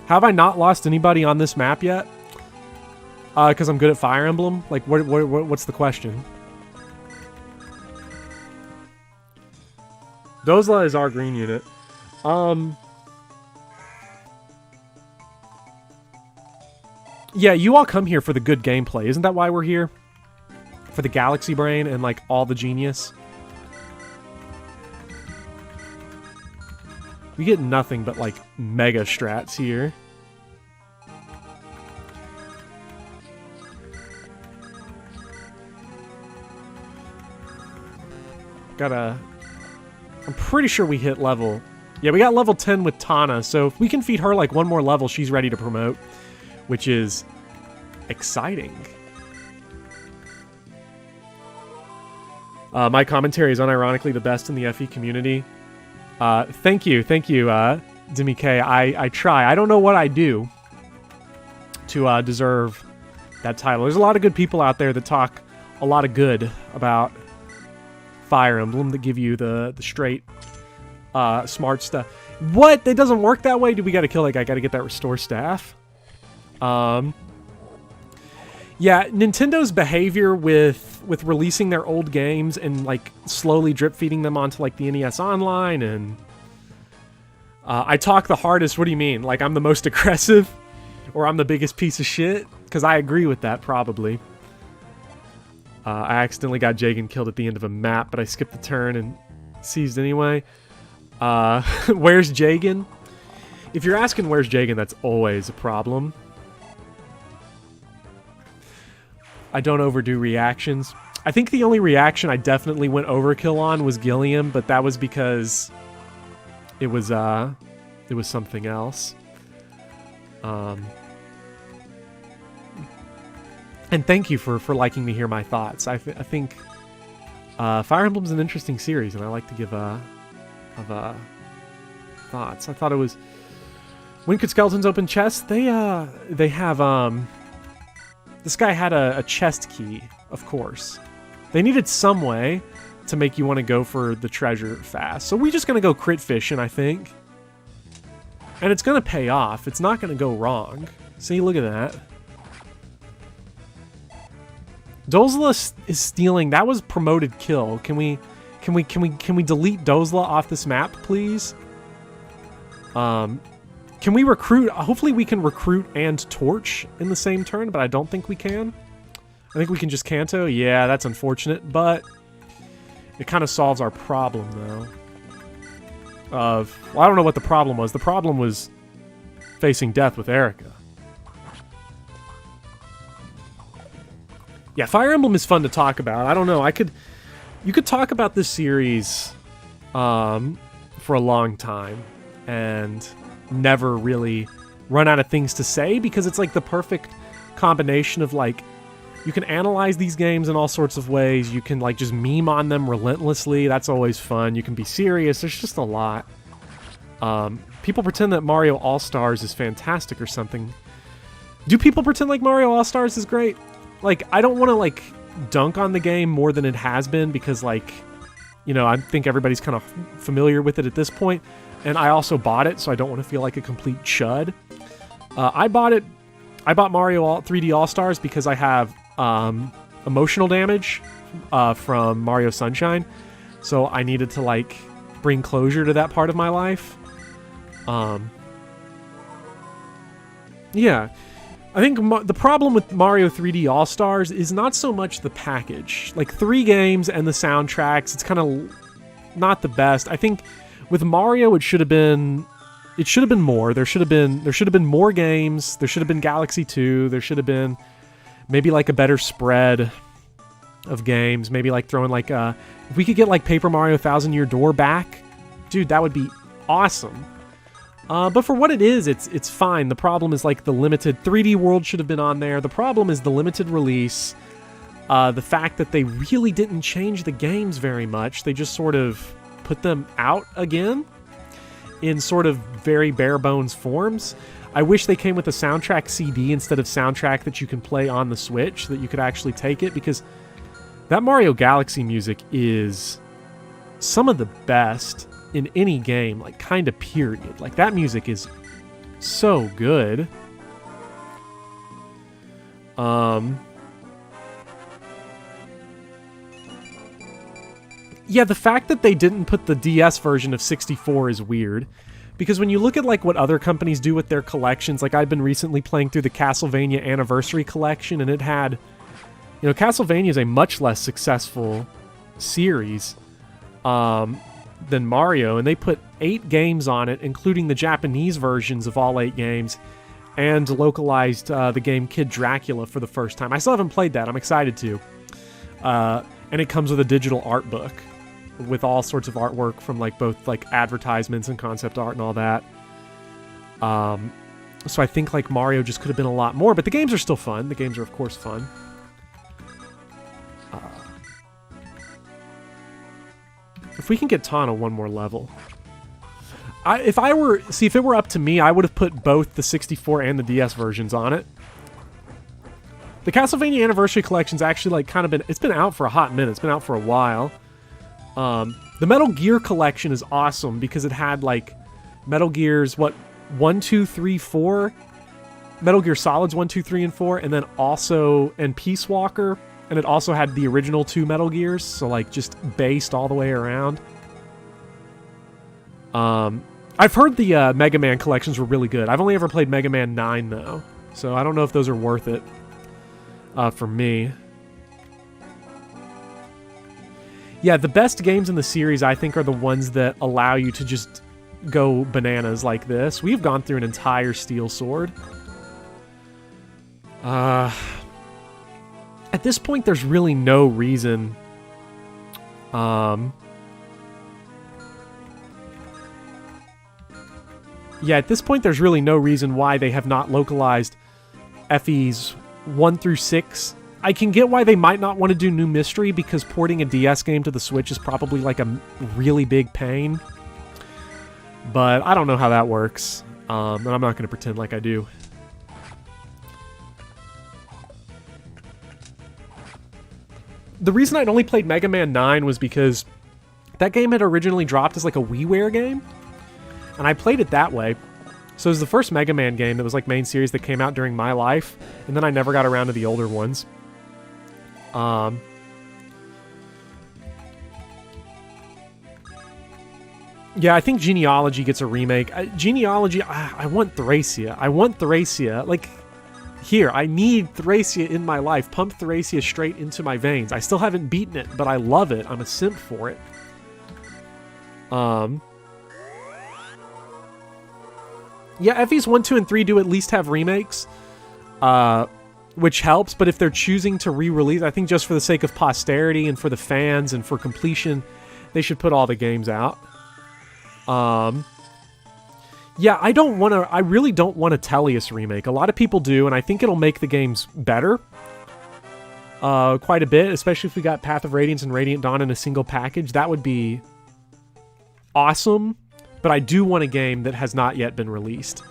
Have I not lost anybody on this map yet? Because I'm good at Fire Emblem? Like, what's the question? Dozla is our green unit. Yeah, you all come here for the good gameplay. Isn't that why we're here? For the Galaxy Brain and, like, all the genius? We get nothing but, like, mega strats here. I'm pretty sure we hit level... Yeah, we got level 10 with Tana, so if we can feed her, like, one more level, she's ready to promote. Which is exciting. My commentary is unironically the best in the FE community. Thank you, Demi K. I try. I don't know what I do to deserve that title. There's a lot of good people out there that talk a lot of good about Fire Emblem, that give you the straight smart stuff. What? It doesn't work that way? Do we gotta kill that guy? Gotta get that restore staff? Yeah, Nintendo's behavior with releasing their old games and, like, slowly drip feeding them onto, like, the NES Online, and I talk the hardest. What do you mean? Like, I'm the most aggressive? Or I'm the biggest piece of shit? Because I agree with that, probably. I accidentally got Jagan killed at the end of a map, but I skipped the turn and seized anyway. Where's Jagan? If you're asking where's Jagan, that's always a problem. I don't overdo reactions. I think the only reaction I definitely went overkill on was Gilliam, but that was because it was something else. And thank you for liking to hear my thoughts. I think Fire Emblem's an interesting series, and I like to give thoughts. I thought it was... When could skeletons open chests? They have... This guy had a chest key, of course. They needed some way to make you want to go for the treasure fast. So we're just going to go crit fishing, I think. And it's going to pay off. It's not going to go wrong. See, look at that. Dozla is stealing. That was promoted kill. Can we delete Dozla off this map, please? Can we recruit? Hopefully we can recruit and torch in the same turn, but I don't think we can. I think we can just Kanto. Yeah, that's unfortunate, but it kind of solves our problem, though. Well, I don't know what the problem was. The problem was facing death with Erica. Yeah, Fire Emblem is fun to talk about. I don't know. You could talk about this series for a long time and never really run out of things to say, because it's like the perfect combination of like, you can analyze these games in all sorts of ways. You can like just meme on them relentlessly. That's always fun. You can be serious. There's just a lot. People pretend that Mario All-Stars is fantastic or something. Do people pretend like Mario All-Stars is great? Like, I don't want to like dunk on the game more than it has been, because like, you know, I think everybody's kind of familiar with it at this point. And I also bought it, so I don't want to feel like a complete chud. I bought Mario 3D All-Stars because I have emotional damage from Mario Sunshine, so I needed to like bring closure to that part of my life. Yeah, I think the problem with Mario 3D All-Stars is not so much the package. Like 3 games and the soundtracks, it's kind of not the best. I think with Mario, it should have been more. There should have been more games. There should have been Galaxy 2. There should have been maybe like a better spread of games. Maybe like throwing like if we could get like Paper Mario 1000 Year Door back, dude, that would be awesome. But for what it is, it's fine. The problem is like the limited 3D World should have been on there. The problem is the limited release. The fact that they really didn't change the games very much. They just sort of put them out again in sort of very bare bones forms. I wish they came with a soundtrack CD instead of soundtrack that you can play on the Switch, that you could actually take it, because that Mario Galaxy music is some of the best in any game, like kind of period. Like that music is so good. Yeah, the fact that they didn't put the DS version of 64 is weird. Because when you look at like what other companies do with their collections, like I've been recently playing through the Castlevania Anniversary Collection, and it had, you know, Castlevania is a much less successful series than Mario, and they put 8 games on it, including the Japanese versions of all 8 games, and localized the game Kid Dracula for the first time. I still haven't played that. I'm excited to. And it comes with a digital art book with all sorts of artwork from like both like advertisements and concept art and all that. So I think like Mario just could have been a lot more, but the games are still fun. The games are of course fun. If we can get Tana one more level. If it were up to me, I would have put both the 64 and the DS versions on it. The Castlevania Anniversary Collection's actually like kind of it's been out for a hot minute. It's been out for a while. The Metal Gear Collection is awesome because it had like Metal Gears, 1, 2, 3, 4? Metal Gear Solids 1, 2, 3, and 4, and then also, and Peace Walker, and it also had the original 2 Metal Gears, so like just based all the way around. I've heard the Mega Man collections were really good. I've only ever played Mega Man 9 though, so I don't know if those are worth it for me. Yeah, the best games in the series, I think, are the ones that allow you to just go bananas like this. We've gone through an entire Steel Sword. At this point, there's really no reason... Yeah, at this point, there's really no reason why they have not localized FEs 1 through 6. I can get why they might not want to do New Mystery, because porting a DS game to the Switch is probably like a really big pain. But I don't know how that works, and I'm not going to pretend like I do. The reason I'd only played Mega Man 9 was because that game had originally dropped as like a WiiWare game, and I played it that way. So it was the first Mega Man game that was like main series that came out during my life, and then I never got around to the older ones. Yeah, I think Genealogy gets a remake. Genealogy, I want Thracia. I want Thracia. Like, here, I need Thracia in my life. Pump Thracia straight into my veins. I still haven't beaten it, but I love it. I'm a simp for it. Yeah, FEs 1, 2, and 3 do at least have remakes. which helps. But if they're choosing to re-release, I think just for the sake of posterity and for the fans and for completion, they should put all the games out. Yeah, I really don't want a Tellius remake. A lot of people do, and I think it'll make the games better. Quite a bit, especially if we got Path of Radiance and Radiant Dawn in a single package. That would be awesome, but I do want a game that has not yet been released.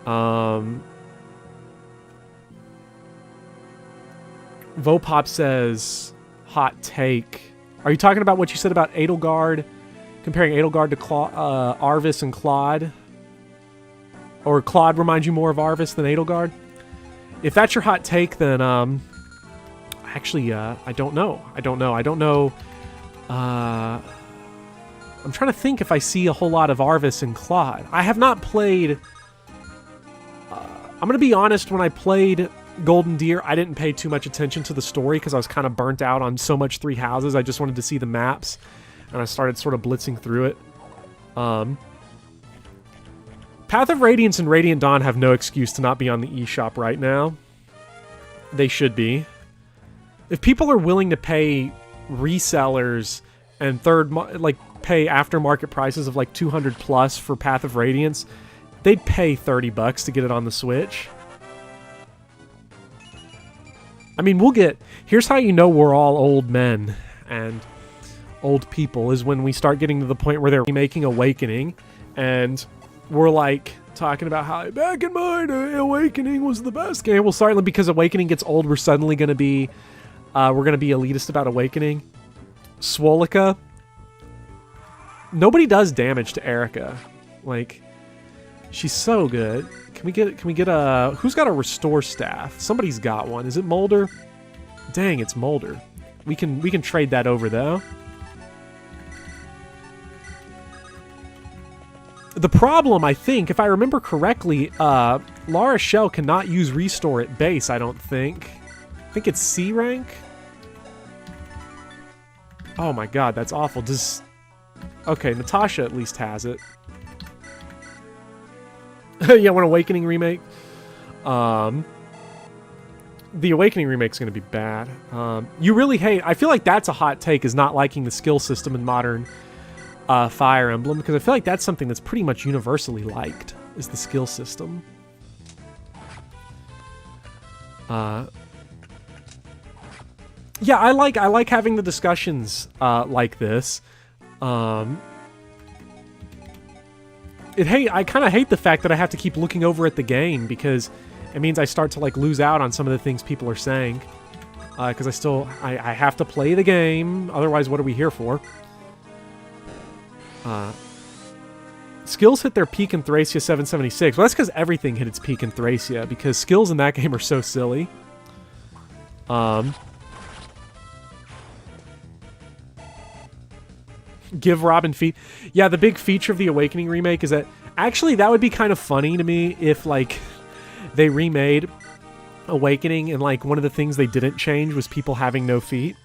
Vopop says, hot take. Are you talking about what you said about Edelgard? Comparing Edelgard to Arvis and Claude? Or Claude reminds you more of Arvis than Edelgard? If that's your hot take, then, actually, I don't know. I don't know. I'm trying to think if I see a whole lot of Arvis and Claude. I have not played... I'm going to be honest, when I played Golden Deer, I didn't pay too much attention to the story because I was kind of burnt out on so much Three Houses. I just wanted to see the maps, and I started sort of blitzing through it. Path of Radiance and Radiant Dawn have no excuse to not be on the eShop right now. They should be. If people are willing to pay resellers and pay aftermarket prices of like 200 plus for Path of Radiance, they'd pay $30 to get it on the Switch. I mean, here's how you know we're all old men and old people, is when we start getting to the point where they're remaking Awakening, and we're like talking about how back in mine, Awakening was the best game. Well, sorry, because Awakening gets old, we're suddenly going to be, elitist about Awakening. Swolika. Nobody does damage to Erica. Like, she's so good. Can we get a... Who's got a restore staff? Somebody's got one. Is it Molder? Dang, it's Molder. We can trade that over, though. The problem, I think, if I remember correctly, Lara Shell cannot use restore at base, I don't think. I think it's C rank? Oh my god, that's awful. Okay, Natasha at least has it. Yeah, one Awakening remake. The Awakening remake's gonna be bad. You really hate... I feel like that's a hot take, is not liking the skill system in modern Fire Emblem, because I feel like that's something that's pretty much universally liked, is the skill system. Yeah, I like having the discussions like this. I kind of hate the fact that I have to keep looking over at the game, because it means I start to like lose out on some of the things people are saying. Because I have to play the game, otherwise what are we here for? Skills hit their peak in Thracia 776. Well, that's because everything hit its peak in Thracia, because skills in that game are so silly. Give Robin feet. Yeah, the big feature of the Awakening remake is that... Actually, that would be kind of funny to me if, like, they remade Awakening and, like, one of the things they didn't change was people having no feet.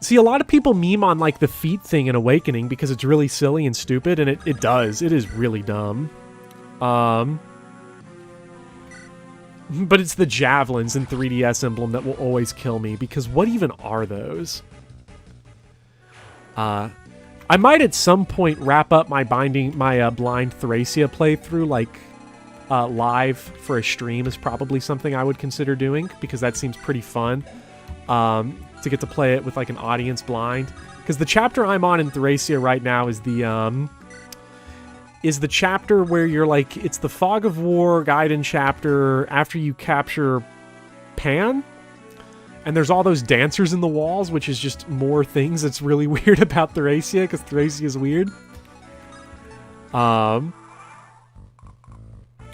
See, a lot of people meme on, like, the feet thing in Awakening because it's really silly and stupid, and it does. It is really dumb. But it's the javelins in 3DS Emblem that will always kill me, because what even are those? I might at some point wrap up my Blind Thracia playthrough, like, live for a stream is probably something I would consider doing, because that seems pretty fun. To get to play it with, like, an audience blind. Because the chapter I'm on in Thracia right now is the chapter where you're, like, it's the Fog of War Gaiden chapter after you capture Pan. And there's all those dancers in the walls, which is just more things that's really weird about Thracia, because Thracia is weird.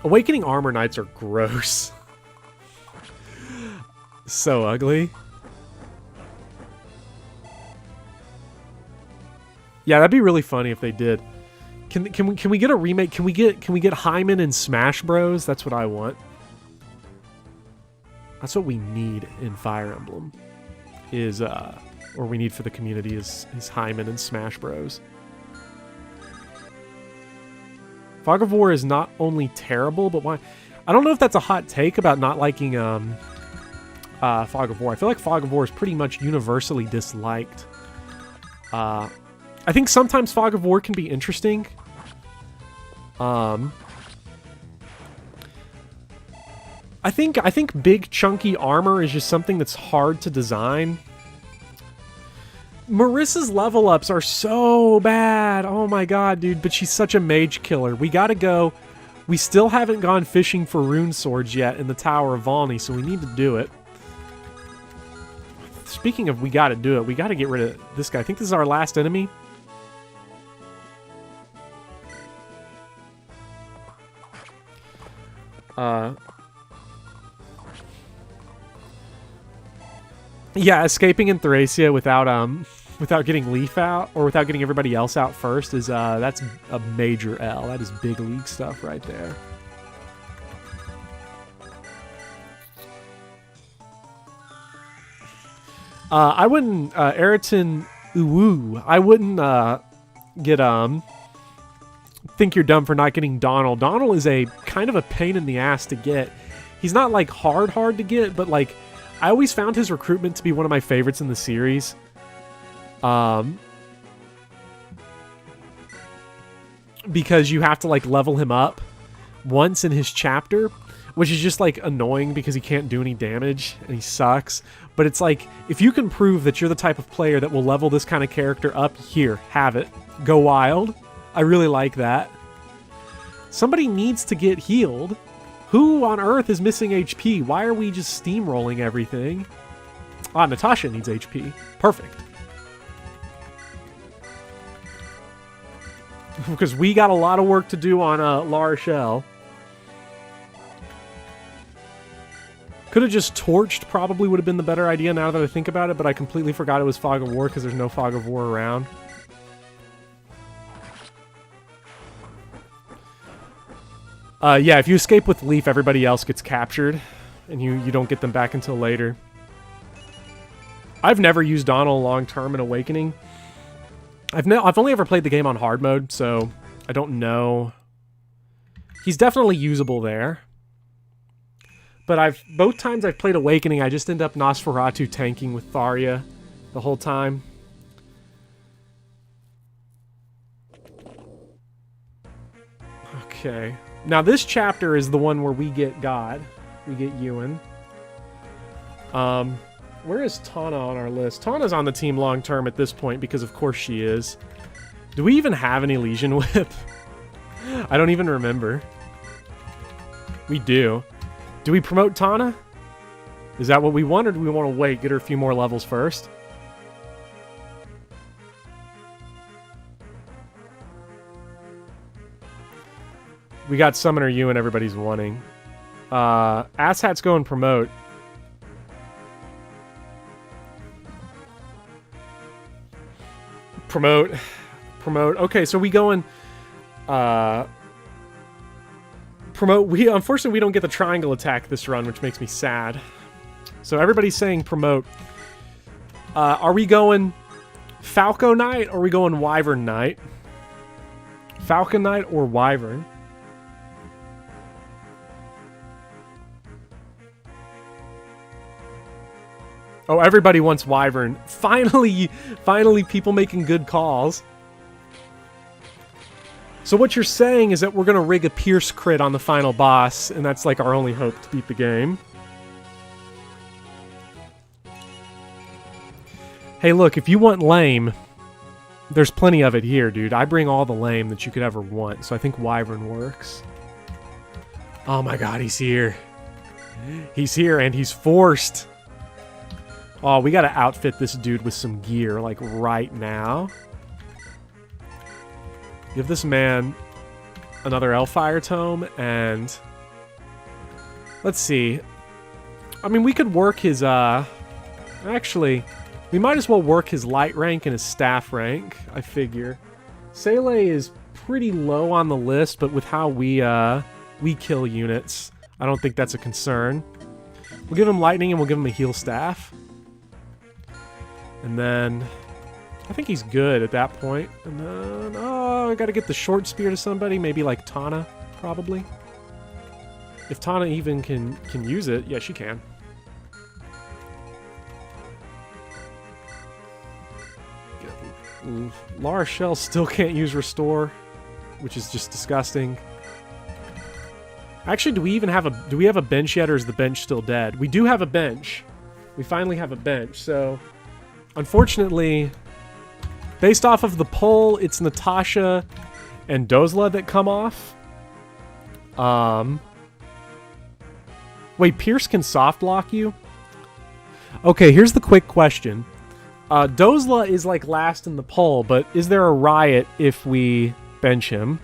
Awakening Armor Knights are gross. So ugly. Yeah, that'd be really funny if they did. Can we get a remake? Can we get Hyman and Smash Bros? That's what I want. That's what we need in Fire Emblem. Or we need for the community is Hyman and Smash Bros. Fog of War is not only terrible, but why? I don't know if that's a hot take about not liking Fog of War. I feel like Fog of War is pretty much universally disliked. I think sometimes Fog of War can be interesting. I think big chunky armor is just something that's hard to design. Marissa's level ups are so bad. Oh my god, dude, but she's such a mage killer. We gotta go. We still haven't gone fishing for rune swords yet in the Tower of Volney, so we need to do it. Speaking of we gotta do it, we gotta get rid of this guy. I think this is our last enemy. Yeah, escaping in Thracia without getting Leaf out, or without getting everybody else out first, is that's a major L. That is big league stuff right there. I wouldn't Eriton Uwu. I wouldn't get think you're dumb for not getting Donald. Donald is a kind of a pain in the ass to get. He's not like hard to get, but like I always found his recruitment to be one of my favorites in the series. Because you have to like level him up once in his chapter, which is just like annoying because he can't do any damage and he sucks. But it's like, if you can prove that you're the type of player that will level this kind of character up, here, have it. Go wild. I really like that. Somebody needs to get healed. Who on earth is missing HP? Why are we just steamrolling everything? Ah, Natasha needs HP. Perfect. Because we got a lot of work to do on La Rochelle. Could have just torched, probably would have been the better idea now that I think about it, but I completely forgot it was Fog of War because there's no Fog of War around. Yeah, if you escape with Leaf, everybody else gets captured, and you don't get them back until later. I've never used Donald long-term in Awakening. I've only ever played the game on hard mode, so I don't know. He's definitely usable there. But both times I've played Awakening, I just end up Nosferatu tanking with Tharia the whole time. Okay. Now this chapter is the one where we get God. We get Ewan. Where is Tana on our list? Tana's on the team long term at this point because of course she is. Do we even have any Legion Whip? I don't even remember. We do. Do we promote Tana? Is that what we want, or do we want to wait, get her a few more levels first? We got Summoner Ewan everybody's wanting. Asshat's going promote. Promote. Okay, so we going promote. Unfortunately we don't get the triangle attack this run, which makes me sad. So everybody's saying promote. Are we going Falco Knight or are we going Wyvern Knight? Falcon Knight or Wyvern? Oh, everybody wants Wyvern. Finally people making good calls. So what you're saying is that we're going to rig a Pierce crit on the final boss, and that's like our only hope to beat the game. Hey, look, if you want lame, there's plenty of it here, dude. I bring all the lame that you could ever want, so I think Wyvern works. Oh my god, he's here. He's here, and he's forced. Oh, we gotta outfit this dude with some gear, like, right now. Give this man another Elfire Tome, and... let's see. I mean, we could work his, actually, we might as well work his light rank and his staff rank, I figure. Sele is pretty low on the list, but with how we kill units, I don't think that's a concern. We'll give him lightning and we'll give him a heal staff. And then I think he's good at that point. And then, oh, I gotta get the short spear to somebody. Maybe like Tana, probably. If Tana even can use it. Yeah, she can. La Rochelle still can't use restore, which is just disgusting. Actually, do we have a bench yet, or is the bench still dead? We do have a bench. We finally have a bench. So, unfortunately, based off of the poll, it's Natasha and Dozla that come off. Wait, Pierce can soft lock you? Okay, here's the quick question. Dozla is like last in the poll, but is there a riot if we bench him?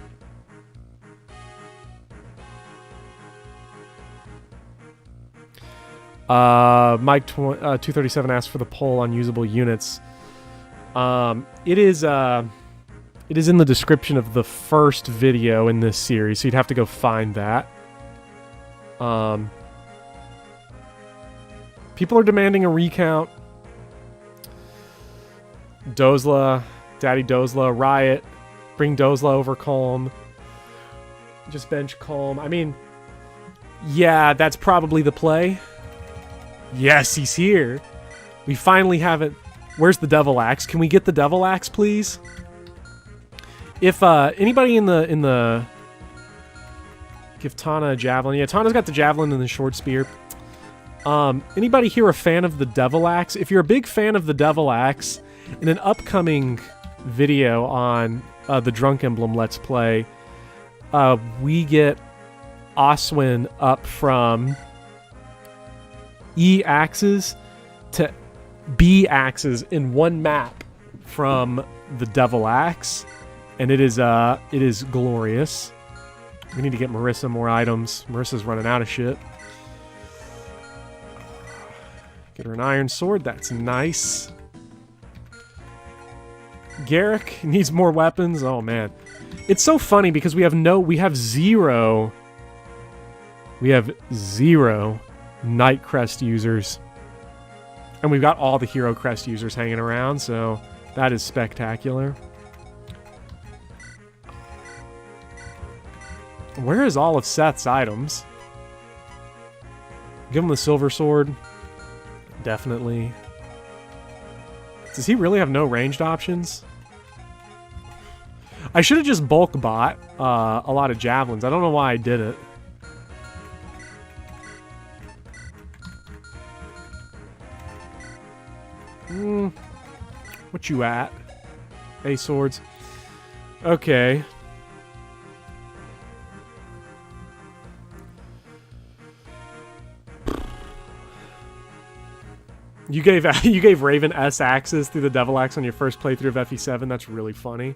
Mike 237 asked for the poll on usable units. It is in the description of the first video in this series, so you'd have to go find that. People are demanding a recount. Dozla, Daddy Dozla, riot, bring Dozla over Calm. Just bench Calm. I mean, yeah, that's probably the play. Yes, he's here. We finally have it. Where's the Devil Axe? Can we get the Devil Axe, please? If anybody in the give Tana a javelin. Yeah, Tana's got the javelin and the short spear. Anybody here a fan of the Devil Axe? If you're a big fan of the Devil Axe, in an upcoming video on the Drunk Emblem Let's Play, we get Oswin up from E axes to B axes in one map from the Devil Axe, and it is glorious. We need to get Marissa more items. Marissa's running out of shit. Get her an iron sword. That's nice. Garrick needs more weapons. Oh man, it's so funny because we have zero Night Crest users, and we've got all the Hero Crest users hanging around. So that is spectacular. Where is all of Seth's items? Give him the silver sword. Definitely. Does he really have no ranged options? I should have just bulk bought a lot of javelins. I don't know why I did it. What you at? A swords. Okay. You gave Raven S axes through the Devil Axe on your first playthrough of FE7. That's really funny.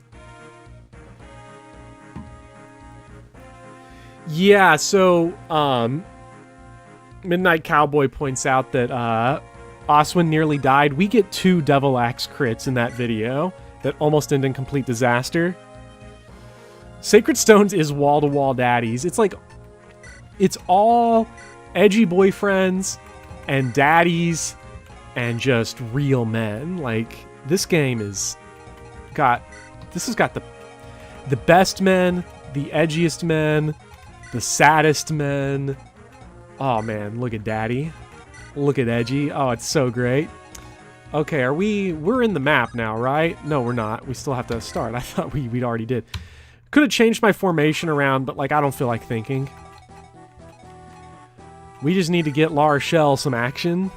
Yeah, so Midnight Cowboy points out that Oswin nearly died. We get 2 Devil Axe crits in that video that almost end in complete disaster. Sacred Stones is wall-to-wall daddies. It's like, it's all edgy boyfriends and daddies and just real men. Like, this game has got the best men, the edgiest men, the saddest men. Oh man, look at daddy. Look at edgy. Oh, it's so great. Okay, we're in the map now, right? No, we're not. We still have to start. I thought we'd already did. Could have changed my formation around, but like, I don't feel like thinking. We just need to get La Rochelle some action.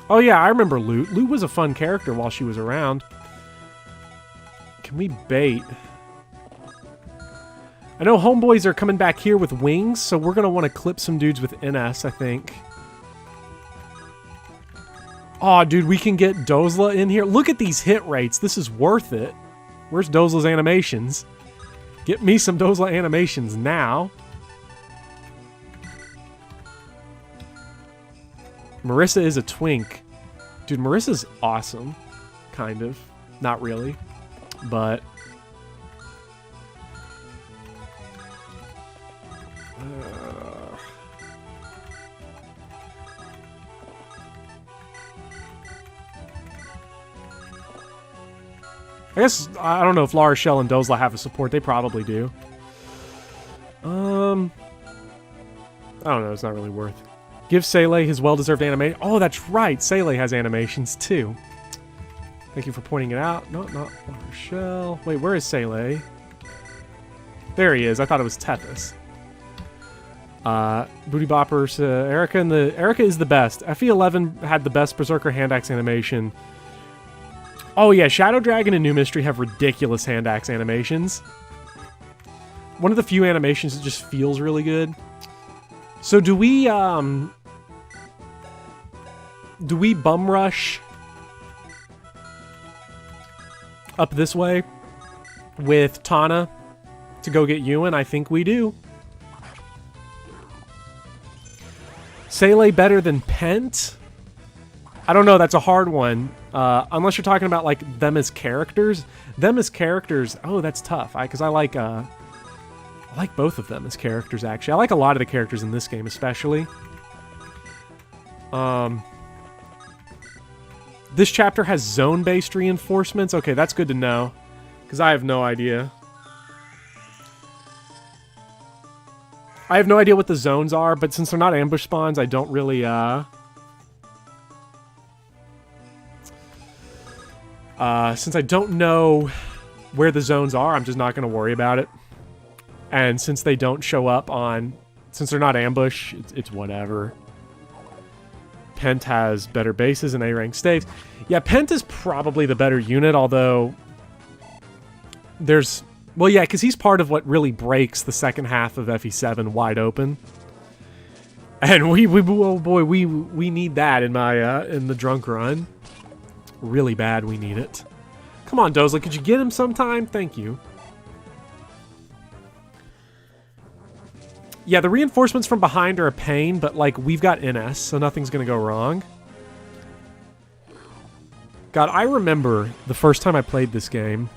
Oh yeah, I remember Loot. Loot was a fun character while she was around. Can we bait? I know homeboys are coming back here with wings, so we're going to want to clip some dudes with NS, I think. Oh, dude, we can get Dozla in here. Look at these hit rates. This is worth it. Where's Dozla's animations? Get me some Dozla animations now. Marissa is a twink. Dude, Marissa's awesome. Kind of. Not really. But... I guess, I don't know if La Rochelle and Dozla have a support. They probably do. I don't know. It's not really worth. Give Seele his well-deserved animation. Oh, that's right. Seele has animations, too. Thank you for pointing it out. No, not La Rochelle. Wait, where is Seele? There he is. I thought it was Tethys. Booty Boppers, Erica, and Erica is the best. FE11 had the best Berserker hand axe animation. Oh yeah, Shadow Dragon and New Mystery have ridiculous hand axe animations. One of the few animations that just feels really good. So do we bum rush up this way with Tana to go get Ewan? I think we do. Seele better than Pent? I don't know, that's a hard one. Unless you're talking about, like, them as characters. Them as characters, oh, that's tough. Because I like both of them as characters, actually. I like a lot of the characters in this game, especially. This chapter has zone-based reinforcements. Okay, that's good to know. Because I have no idea. I have no idea what the zones are, but since they're not ambush spawns, I don't really, since I don't know where the zones are, I'm just not going to worry about it. And since they don't show up on... Since they're not ambush, it's whatever. Pent has better bases and A-rank staves. Yeah, Pent is probably the better unit, although... There's... Well, yeah, because he's part of what really breaks the second half of FE7 wide open. And oh boy, we need that in my in the drunk run. Really bad, we need it. Come on, Dozla, could you get him sometime? Thank you. Yeah, the reinforcements from behind are a pain, but, like, we've got NS, so nothing's gonna go wrong. God, I remember the first time I played this game.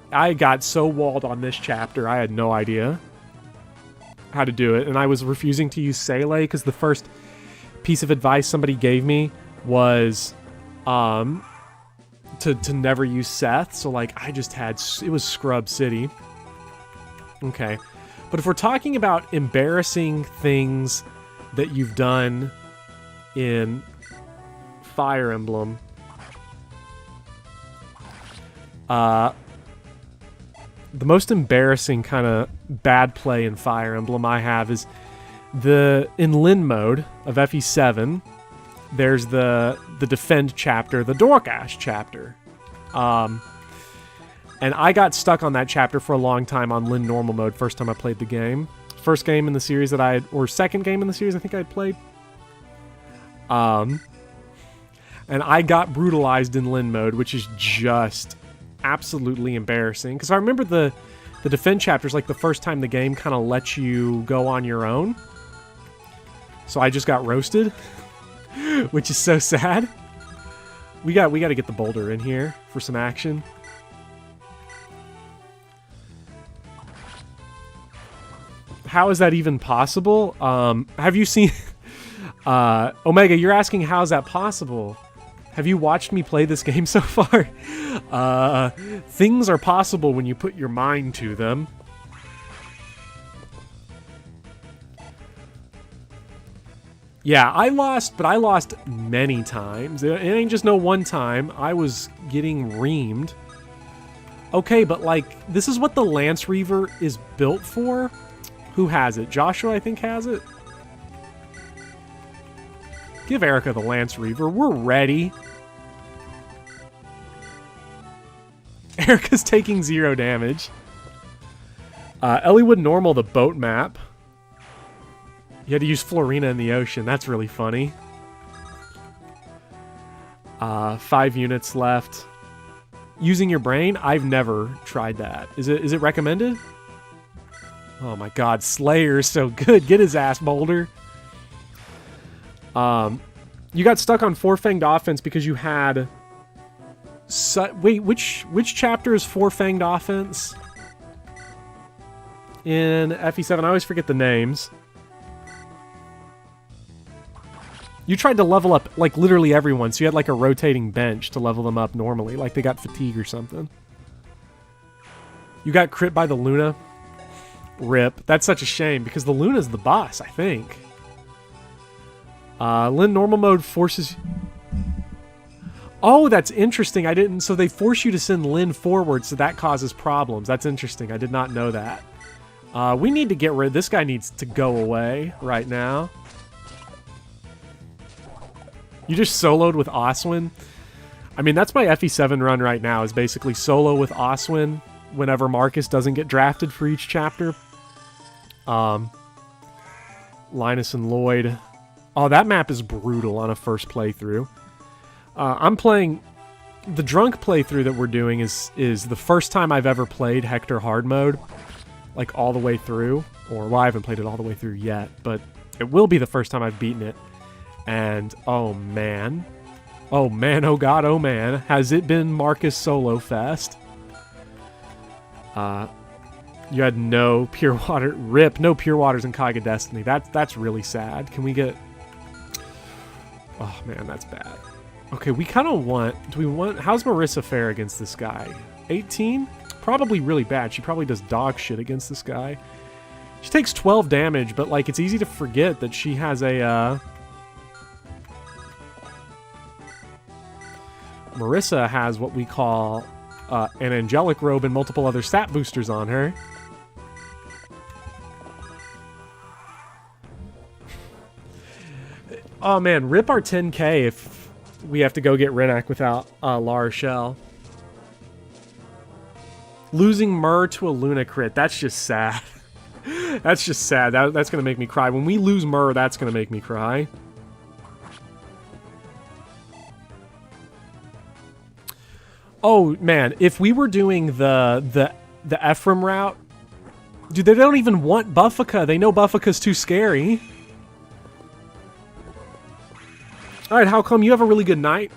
I got so walled on this chapter, I had no idea how to do it, and I was refusing to use Seele because the first piece of advice somebody gave me was to never use Seth, so, like, I just had... It was Scrub City. Okay. But if we're talking about embarrassing things that you've done in Fire Emblem... The most embarrassing kind of bad play in Fire Emblem I have is in Lin mode of FE7, there's the defend chapter, the Dorkash chapter. And I got stuck on that chapter for a long time on Lin normal mode first time I played the game. First game in the series that or second game in the series I think I had played. And I got brutalized in Lin mode, which is just... absolutely embarrassing, because I remember the defend chapters, like the first time the game kind of lets you go on your own, so I just got roasted. Which is so sad. We got to get the boulder in here for some action. How is that even possible? Have you seen Omega, you're asking how is that possible? Have you watched me play this game so far? Things are possible when you put your mind to them. Yeah, I lost, but I lost many times. It ain't just no one time. I was getting reamed. Okay, but, like, this is what the Lance Reaver is built for? Who has it? Joshua, I think, has it? Give Erica the Lance Reaver. We're ready. Erica's taking 0 damage. Elliewood normal the boat map. You had to use Florina in the ocean. That's really funny. 5 units left. Using your brain? I've never tried that. Is it recommended? Oh my god, Slayer is so good. Get his ass, Boulder. You got stuck on Four-Fanged Offense because you had... Wait, which chapter is Four-Fanged Offense? In FE7, I always forget the names. You tried to level up, like, literally everyone, so you had, like, a rotating bench to level them up normally, like they got fatigue or something. You got crit by the Luna. Rip. That's such a shame, because the Luna's the boss, I think. Lyn normal mode forces... Oh, that's interesting. I didn't... So they force you to send Lyn forward, so that causes problems. That's interesting. I did not know that. We need to get rid... This guy needs to go away right now. You just soloed with Oswin? I mean, that's my FE7 run right now, is basically solo with Oswin whenever Marcus doesn't get drafted for each chapter. Linus and Lloyd. Oh, that map is brutal on a first playthrough. I'm playing... The drunk playthrough that we're doing is the first time I've ever played Hector hard mode. Like, all the way through. Or, well, I haven't played it all the way through yet, but it will be the first time I've beaten it. And, oh man. Oh man, oh god, oh man. Has it been Marcus Solo Fest? You had no pure water. Rip, no pure waters in Kaiga Destiny. That's really sad. Can we get... Oh man, that's bad. Okay, we kind of want... Do we want... How's Marissa fare against this guy? 18? Probably really bad. She probably does dog shit against this guy. She takes 12 damage, but, like, it's easy to forget that she has a, Marissa has what we call an angelic robe and multiple other stat boosters on her. Oh man, rip our 10k if we have to go get Renak without La Rochelle. Losing Myrrh to a Luna crit, that's just sad. That's just sad. That's going to make me cry. When we lose Myrrh, that's going to make me cry. Oh, man. If we were doing the Ephraim route... Dude, they don't even want Buffica. They know Buffica's too scary. Alright, how come? You have a really good night.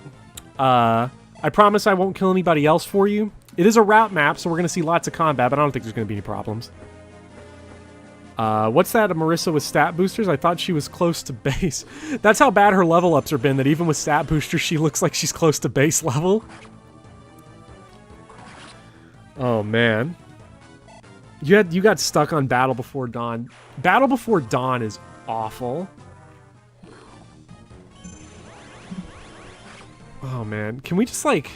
I promise I won't kill anybody else for you. It is a route map, so we're going to see lots of combat, but I don't think there's going to be any problems. What's that, a Marissa with stat boosters? I thought she was close to base. That's how bad her level ups have been, that even with stat boosters, she looks like she's close to base level. Oh, man. You got stuck on Battle Before Dawn. Battle Before Dawn is awful. Oh, man. Can we just, like...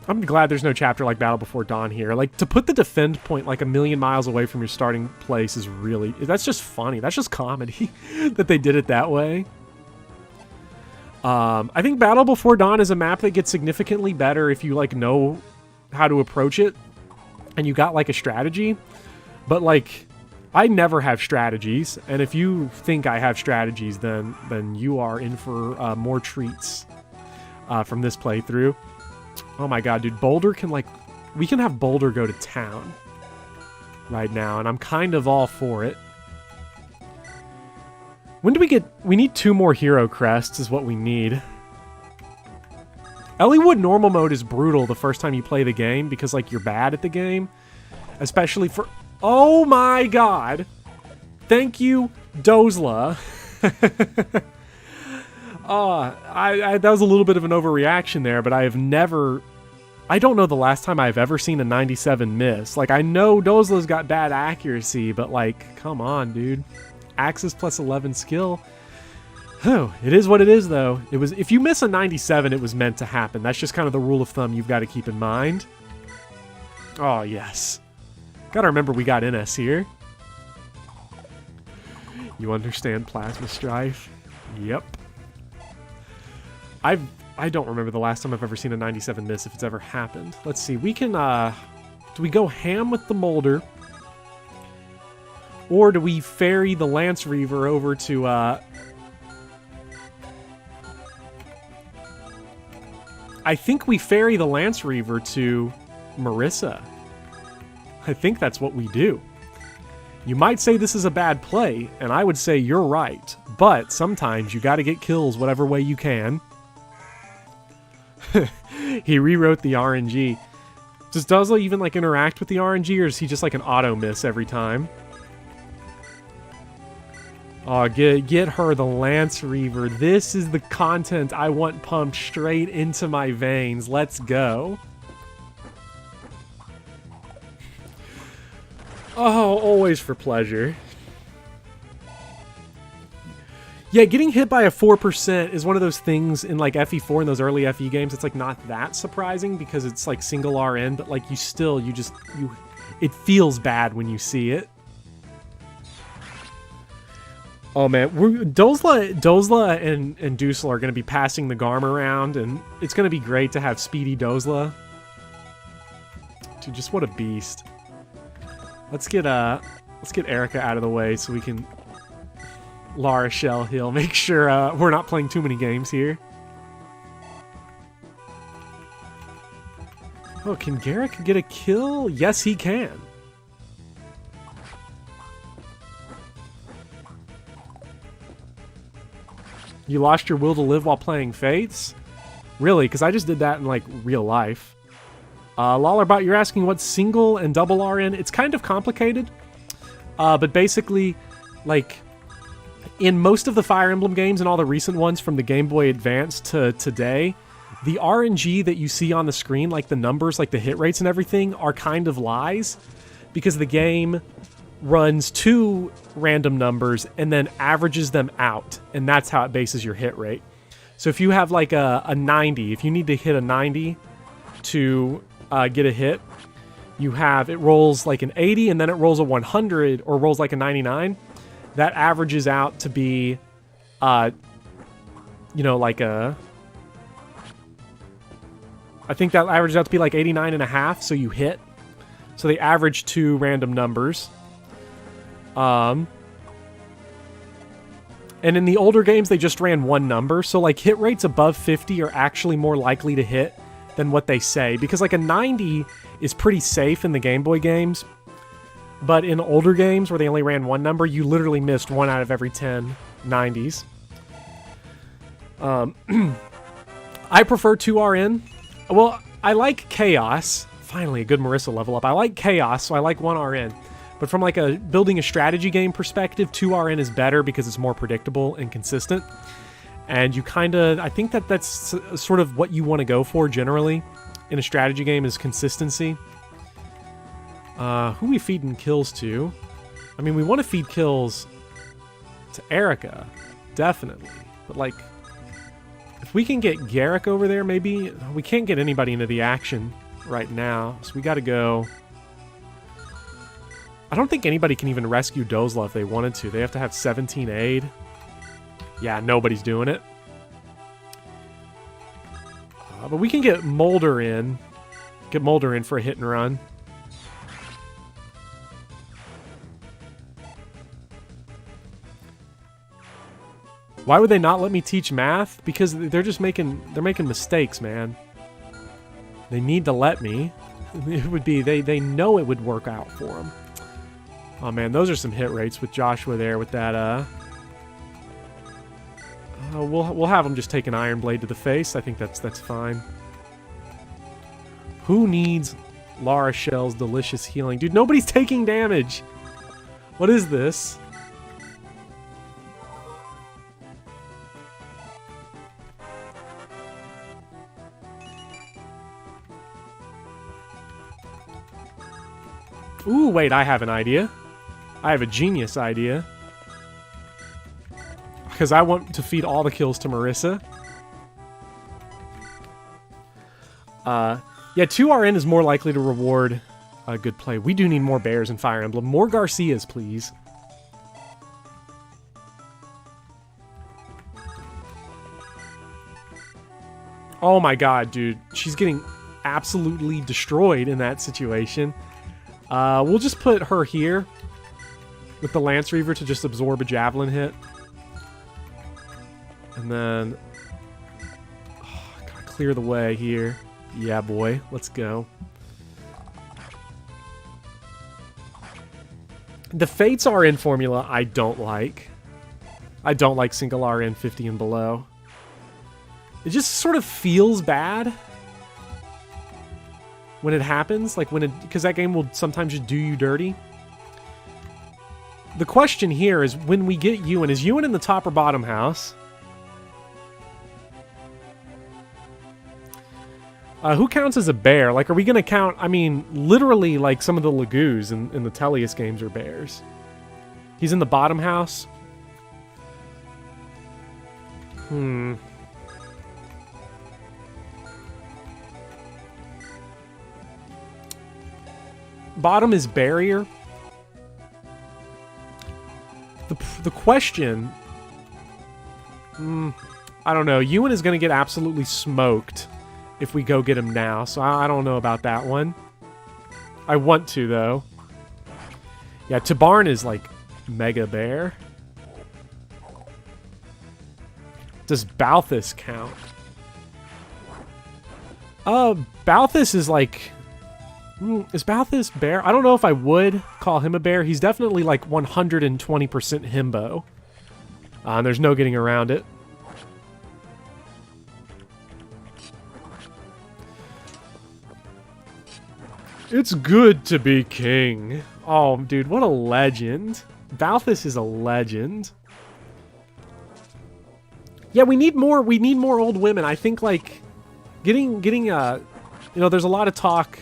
I'm glad there's no chapter like Battle Before Dawn here. Like, to put the defend point like a million miles away from your starting place is really... That's just funny. That's just comedy that they did it that way. I think Battle Before Dawn is a map that gets significantly better if you, like, know how to approach it and you got, like, a strategy. But, like, I never have strategies, and if you think I have strategies, then you are in for more treats from this playthrough. Oh my god, dude. Boulder can, like... We can have Boulder go to town right now, and I'm kind of all for it. When do we get... We need 2 more hero crests is what we need. Elliewood normal mode is brutal the first time you play the game because, like, you're bad at the game. Especially for... Oh my god! Thank you, Dozla. That was a little bit of an overreaction there, but I have never... I don't know the last time I've ever seen a 97 miss. Like, I know Dozla's got bad accuracy, but, like, come on, dude. Axis plus 11 skill. Oh, it is what it is, though. It was... If you miss a 97, it was meant to happen. That's just kind of the rule of thumb you've got to keep in mind. Oh, yes. Gotta remember we got NS here. You understand Plasma Strife? Yep. I don't remember the last time I've ever seen a 97 miss, if it's ever happened. Let's see. We can, do we go ham with the Molder? Or do we ferry the Lance Reaver over to, I think we ferry the Lance Reaver to Marissa. I think that's what we do. You might say this is a bad play, and I would say you're right. But sometimes you gotta get kills whatever way you can. He rewrote the RNG. Does Dozla even, like, interact with the RNG, or is he just like an auto miss every time? Oh, get her the Lance Reaver. This is the content I want pumped straight into my veins. Let's go. Oh, always for pleasure. Yeah, getting hit by a 4% is one of those things in like FE4 and those early FE games. It's like not that surprising because it's like single RN, but like it feels bad when you see it. Oh man, Dozla and Dusel are going to be passing the Garm around, and it's going to be great to have speedy Dozla. Dude, just what a beast. Let's get Erica out of the way so we can La Rochelle heal. Make sure we're not playing too many games here. Oh, can Garrick get a kill? Yes, he can. You lost your will to live while playing Fates? Really? Because I just did that in, like, real life. Lollerbot, you're asking what's single and double RN? It's kind of complicated. But basically, like, in most of the Fire Emblem games and all the recent ones from the Game Boy Advance to today, the RNG that you see on the screen, like the numbers, like the hit rates and everything, are kind of lies. Because the game runs two random numbers and then averages them out, and that's how it bases your hit rate. So if you have like a 90, if you need to hit a 90 to get a hit, it rolls like an 80 and then it rolls a 100 or rolls like a 99. That averages out to be like I think that averages out to be like 89.5, so you hit. So they average two random numbers. And in the older games, they just ran one number. So, like, hit rates above 50 are actually more likely to hit than what they say. Because, like, a 90 is pretty safe in the Game Boy games. But in older games where they only ran one number, you literally missed 1 out of every 10 90s. I prefer 2RN. Well, I like Chaos. Finally, a good Marissa level up. I like Chaos, so I like 1RN. But from like building a strategy game perspective, 2RN is better because it's more predictable and consistent. And you I think that's sort of what you want to go for generally in a strategy game is consistency. Who we feeding kills to? I mean, we want to feed kills to Erica, definitely. But like, if we can get Garrick over there, maybe we can't get anybody into the action right now, so we got to go. I don't think anybody can even rescue Dozla if they wanted to. They have to have 17 aid. Yeah, nobody's doing it. But we can get Mulder in. Get Mulder in for a hit and run. Why would they not let me teach math? Because they're making mistakes, man. They need to let me. It would be they know it would work out for them. Oh man, those are some hit rates with Joshua there with that. We'll have him just take an Iron Blade to the face. I think that's fine. Who needs La Rochelle's delicious healing? Dude, nobody's taking damage. What is this? Ooh, wait, I have an idea. I have a genius idea. Because I want to feed all the kills to Marissa. Yeah, 2RN is more likely to reward a good play. We do need more bears in Fire Emblem. More Garcias, please. Oh my god, dude. She's getting absolutely destroyed in that situation. We'll just put her here with the Lance Reaver to just absorb a javelin hit. And then gotta clear the way here. Yeah, boy. Let's go. The Fates RN formula I don't like. I don't like single RN 50 and below. It just sort of feels bad when it happens, like because that game will sometimes just do you dirty. the question here is when we get Ewan, is Ewan in the top or bottom house? Who counts as a bear? Like, are we going to count... I mean, literally, like, some of the Lagoos in the Tellius games are bears. He's in the bottom house? Bottom is barrier. The question... I don't know. Ewan is going to get absolutely smoked if we go get him now, so I don't know about that one. I want to, though. Yeah, Tabarn is, like, mega bear. Does Balthus count? Balthus is, like... is Balthus bear? I don't know if I would call him a bear. He's definitely, like, 120% himbo. And there's no getting around it. It's good to be king. Oh, dude, what a legend. Balthus is a legend. Yeah, we need more old women. I think, like, getting you know, there's a lot of talk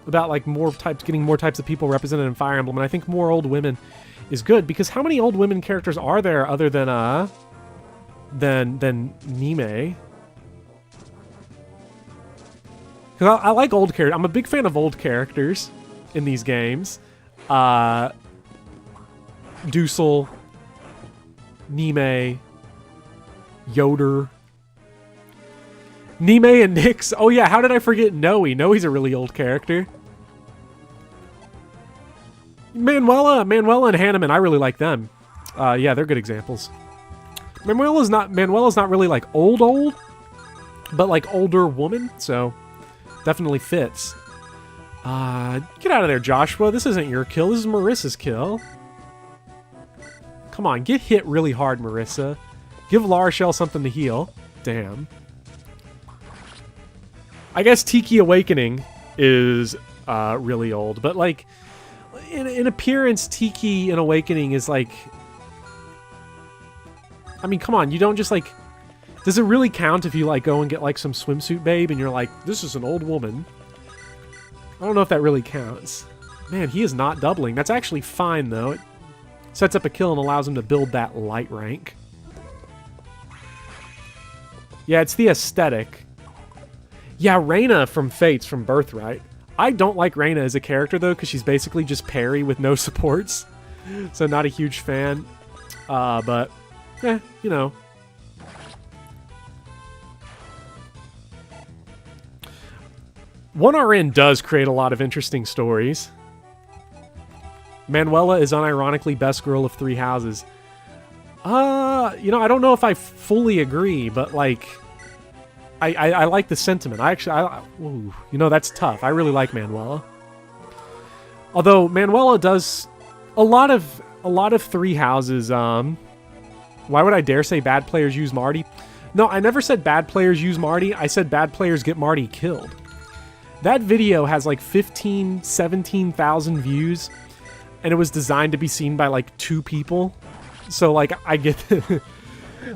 about, like, getting more types of people represented in Fire Emblem, and I think more old women is good, because how many old women characters are there other than Nime? Because I like old characters. I'm a big fan of old characters in these games. Dusel, Nime, Yoder, Nime and Nyx. Oh yeah, how did I forget Noe? Noe's a really old character. Manuela and Hanneman, I really like them. Yeah, they're good examples. Manuela's not really like old, but like older woman, so definitely fits. Get out of there, Joshua. This isn't your kill. This is Marissa's kill. Come on, get hit really hard, Marissa. Give Larashell something to heal. Damn. I guess Tiki Awakening is really old, but like in appearance, Tiki and Awakening is like... I mean, come on, you don't just like... Does it really count if you like go and get like some swimsuit babe and you're like, this is an old woman? I don't know if that really counts. Man, he is not doubling. That's actually fine though. It sets up a kill and allows him to build that light rank. Yeah, it's the aesthetic. Yeah, Reyna from Fates from Birthright. I don't like Reyna as a character though, because she's basically just parry with no supports. So not a huge fan. But, you know. One RN does create a lot of interesting stories. Manuela is unironically best girl of 3 houses. You know, I don't know if I fully agree, but like, I like the sentiment. Ooh, you know, that's tough. I really like Manuela. Although Manuela does a lot of 3 houses. Why would I dare say bad players use Marty? No, I never said bad players use Marty. I said bad players get Marty killed. That video has like 17,000 views, and it was designed to be seen by like 2 people. So like, I get...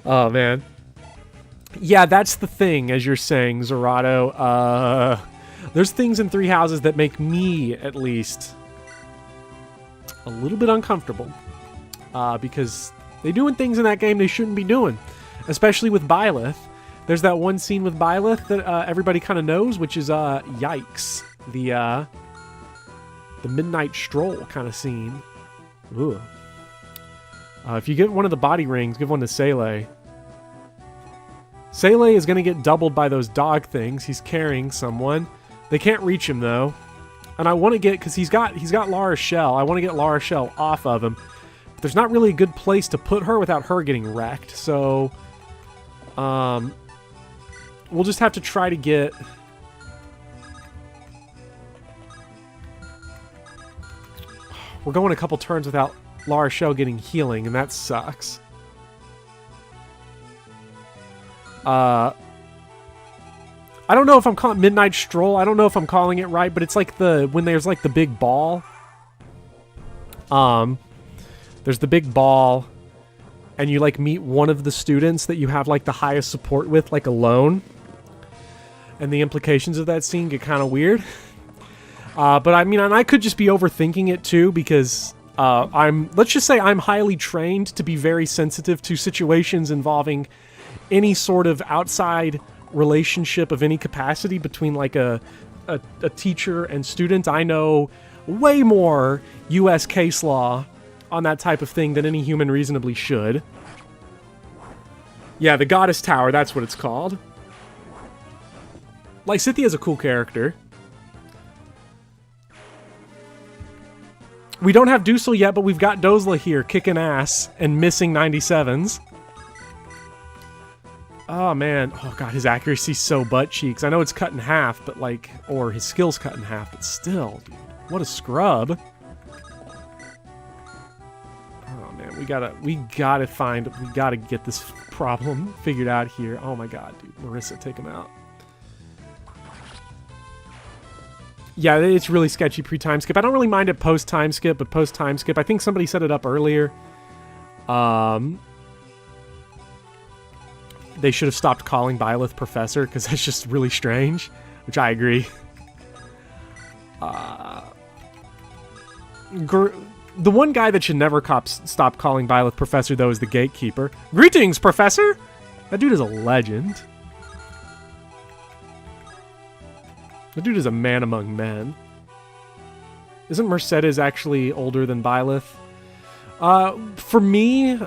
Oh, man. Yeah, that's the thing, as you're saying, Zerato. There's things in 3 houses that make me, at least, a little bit uncomfortable. Because they're doing things in that game they shouldn't be doing. Especially with Byleth. There's that one scene with Byleth that everybody kind of knows, which is, yikes. The Midnight Stroll kind of scene. Ugh. If you get one of the body rings, give one to Sele. Sele is going to get doubled by those dog things. He's carrying someone. They can't reach him, though. And I want to get... Because he's got Larashell. I want to get Larashell off of him. But there's not really a good place to put her without her getting wrecked. So... we'll just have to try to get... We're going a couple turns without Larashell getting healing, and that sucks. I don't know if I'm calling it Midnight Stroll. I don't know if I'm calling it right, but it's like when there's like the big ball. There's the big ball, and you like meet one of the students that you have like the highest support with, like alone. And the implications of that scene get kind of weird. But I mean, and I could just be overthinking it too, because let's just say I'm highly trained to be very sensitive to situations involving any sort of outside relationship of any capacity between like a teacher and student. I know way more U.S. case law on that type of thing than any human reasonably should. Yeah, the Goddess Tower, that's what it's called. Lysithia's a cool character. We don't have Dusel yet, but we've got Dozla here kicking ass and missing 97s. Oh, man. Oh, God, his accuracy's so butt cheeks. I know it's cut in half, but like... Or his skill's cut in half, but still, dude. What a scrub. Oh, man. We gotta get this problem figured out here. Oh, my God, dude. Marissa, take him out. Yeah, it's really sketchy pre-time skip. I don't really mind it post-time skip, but post-time skip, I think somebody set it up earlier. They should have stopped calling Byleth Professor, because that's just really strange, which I agree. The one guy that should never stop calling Byleth Professor, though, is the Gatekeeper. Greetings, Professor! That dude is a legend. The dude is a man among men. Isn't Mercedes actually older than Byleth? For me,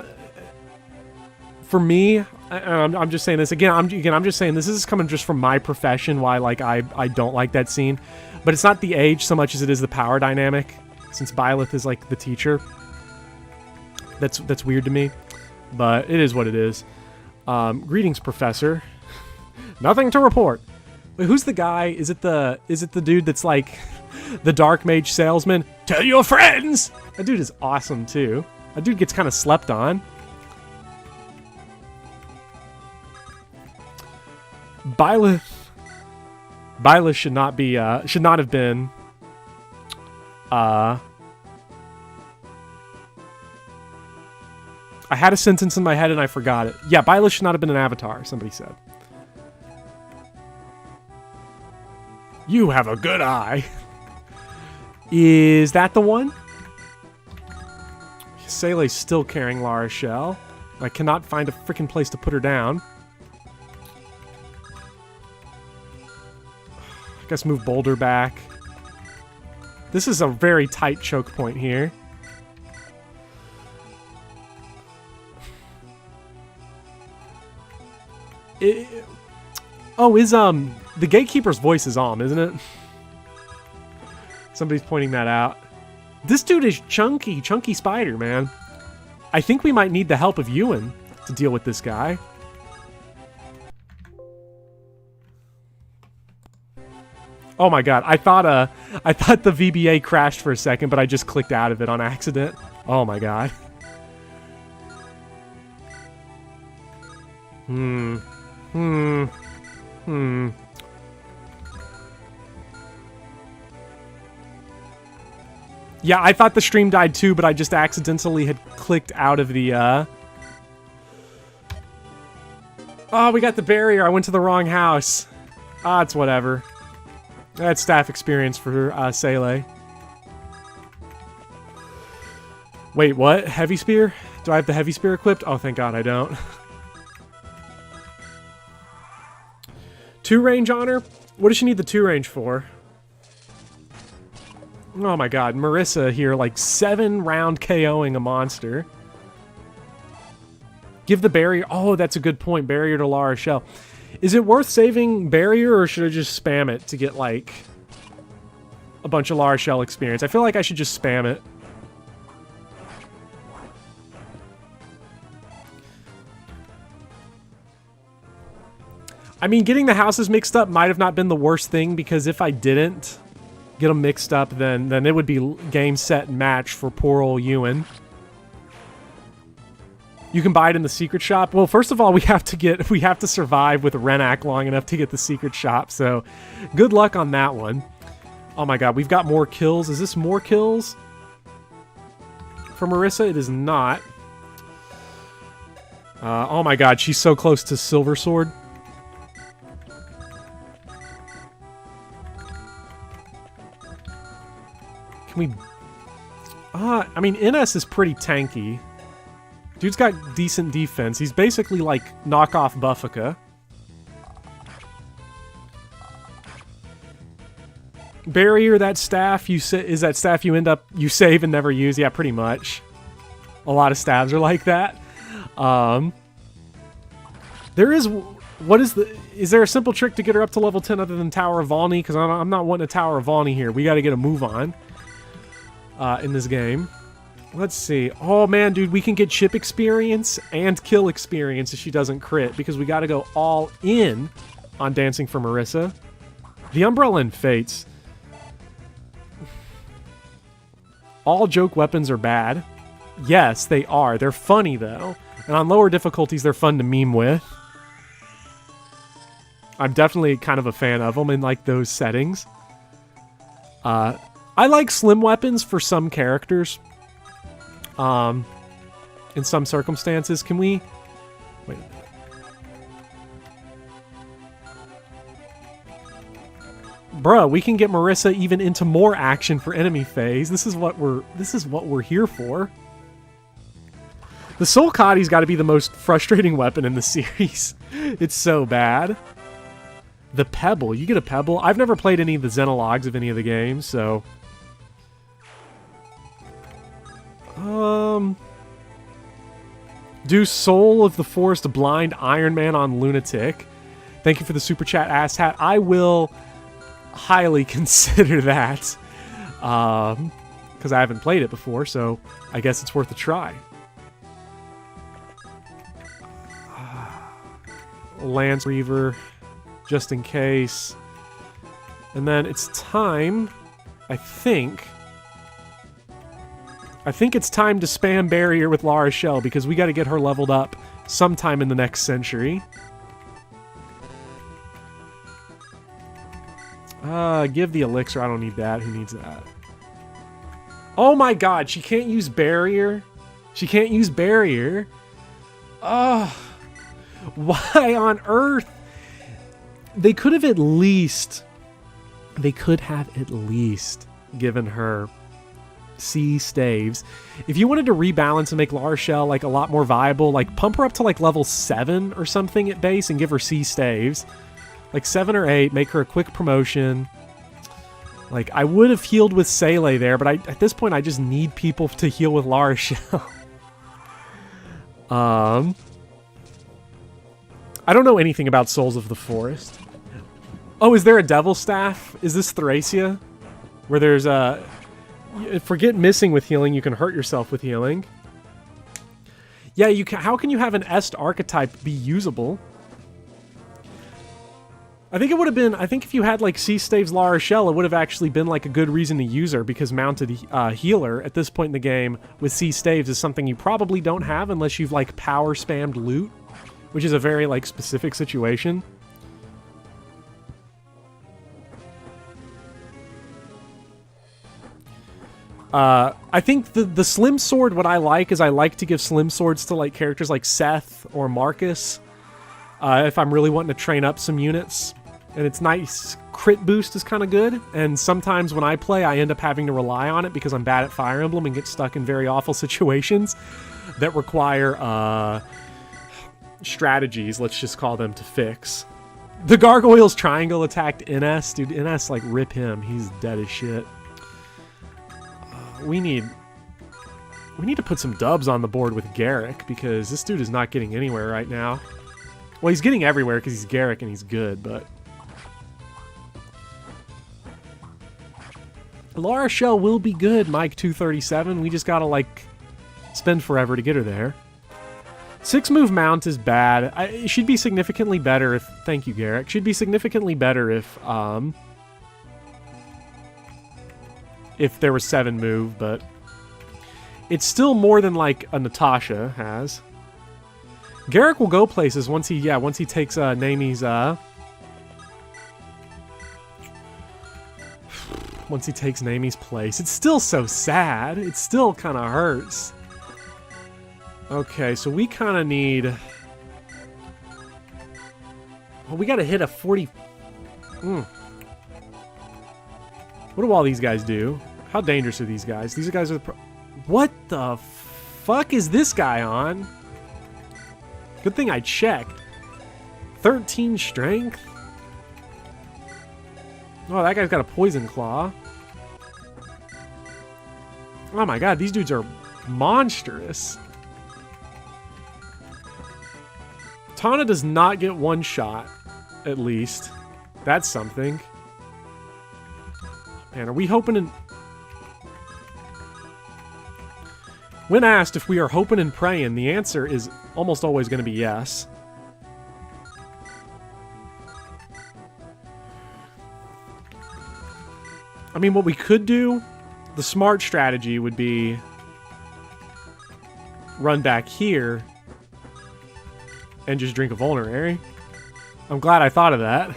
I'm just saying this again. I'm just saying this is coming just from my profession. Why, like, I don't like that scene, but it's not the age so much as it is the power dynamic. Since Byleth is like the teacher, that's weird to me, but it is what it is. Greetings, Professor. Nothing to report. Wait, who's the guy? Is it the dude that's like the Dark Mage salesman? Tell your friends! That dude is awesome too. That dude gets kind of slept on. Byleth should not have been I had a sentence in my head and I forgot it. Yeah, Byleth should not have been an avatar, somebody said. You have a good eye. Is that the one? Sele's still carrying La Rochelle. I cannot find a freaking place to put her down. I guess move Boulder back. This is a very tight choke point here. The Gatekeeper's voice is on, isn't it? Somebody's pointing that out. This dude is chunky spider, man. I think we might need the help of Ewan to deal with this guy. Oh my God, I thought the VBA crashed for a second, but I just clicked out of it on accident. Oh my God. Yeah, I thought the stream died too, but I just accidentally had clicked out of the, Oh, we got the barrier. I went to the wrong house. It's whatever. That's staff experience for, Sele. Wait, what? Heavy Spear? Do I have the Heavy Spear equipped? Oh, thank God I don't. 2 range on her? What does she need the 2 range for? Oh my God, Marissa here, like 7-round KOing a monster. Give the barrier. Oh, that's a good point. Barrier to La Rochelle. Is it worth saving barrier, or should I just spam it to get like a bunch of La Rochelle experience? I feel like I should just spam it. I mean, getting the houses mixed up might have not been the worst thing, because if I didn't get them mixed up, then it would be game, set, and match for poor old Ewan. You can buy it in the secret shop. Well, first of all, we have to survive with Renak long enough to get the secret shop, so good luck on that one. Oh my God, we've got more kills. Is this more kills? For Marissa, it is not. Oh my god, she's so close to Silver Sword. Can we... I mean, NS is pretty tanky. Dude's got decent defense. He's basically like knockoff Buffika. Barrier, that staff is that staff you save and never use? Yeah, pretty much. A lot of staves are like that. Is there a simple trick to get her up to level 10 other than Tower of Volney? Because I'm not wanting a Tower of Volney here. We got to get a move on in this game. Let's see. Oh man, dude, we can get chip experience and kill experience if she doesn't crit, because we got to go all in on Dancing for Marissa. The Umbrella and Fates. All joke weapons are bad. Yes, they are. They're funny, though. And on lower difficulties, they're fun to meme with. I'm definitely kind of a fan of them in, like, those settings. I like slim weapons for some characters. In some circumstances. Can we... Wait. Bruh, we can get Marissa even into more action for enemy phase. This is what we're here for. The Soul Cotty's got to be the most frustrating weapon in the series. It's so bad. The Pebble. You get a Pebble. I've never played any of the Xenologs of any of the games, so... Do Soul of the Forest Blind Iron Man on Lunatic. Thank you for the super chat, Ass Hat. I will highly consider that. Because I haven't played it before, so I guess it's worth a try. Lance Reaver, just in case. And then it's time, I think it's time to spam Barrier with Lara Shell, because we got to get her leveled up sometime in the next century. Give the Elixir. I don't need that. Who needs that? Oh my god, she can't use Barrier. She can't use Barrier. Ugh. Why on earth? They could have at least given her C staves. If you wanted to rebalance and make Lara Shell like a lot more viable, like pump her up to like level 7 or something at base and give her C staves. Like 7 or 8, make her a quick promotion. Like, I would have healed with Seele there, but at this point I just need people to heal with Lara Shell. I don't know anything about Souls of the Forest. Oh, is there a Devil Staff? Is this Thracia? Where there's a... Forget missing with healing, you can hurt yourself with healing. Yeah, you can. How can you have an Est archetype be usable? I think it would have been... I think if you had, like, C-Staves Lara Shell, it would have actually been, like, a good reason to use her, because mounted healer at this point in the game with C-Staves is something you probably don't have unless you've, like, power spammed loot, which is a very, like, specific situation. I think the Slim Sword, what I like is I like to give Slim Swords to like characters like Seth or Marcus. If I'm really wanting to train up some units. And it's nice. Crit boost is kind of good. And sometimes when I play, I end up having to rely on it because I'm bad at Fire Emblem and get stuck in very awful situations that require strategies, let's just call them, to fix. The Gargoyle's Triangle attacked NS. Dude, NS, like, rip him. He's dead as shit. We need to put some dubs on the board with Garrick, because this dude is not getting anywhere right now. Well, he's getting everywhere because he's Garrick and he's good, but... Lara Shell will be good, Mike237. We just gotta, like, spend forever to get her there. 6-move mount is bad. It should be significantly better if... Thank you, Garrick. Should be significantly better if there was 7-move, but... It's still more than, like, a Natasha has. Garrick will go places once he takes Nami's, once he takes Nami's place. It's still so sad. It still kind of hurts. Okay, so we kind of need... Well, we got to hit a 40... What do all these guys do? How dangerous are these guys? These guys are the... What the fuck is this guy on? Good thing I checked. 13 strength? Oh, that guy's got a poison claw. Oh my god, these dudes are monstrous. Tana does not get one shot, at least. That's something. Man, are we hoping and... When asked if we are hoping and praying, the answer is almost always going to be yes. I mean, what we could do, the smart strategy would be run back here and just drink a vulnerary. I'm glad I thought of that.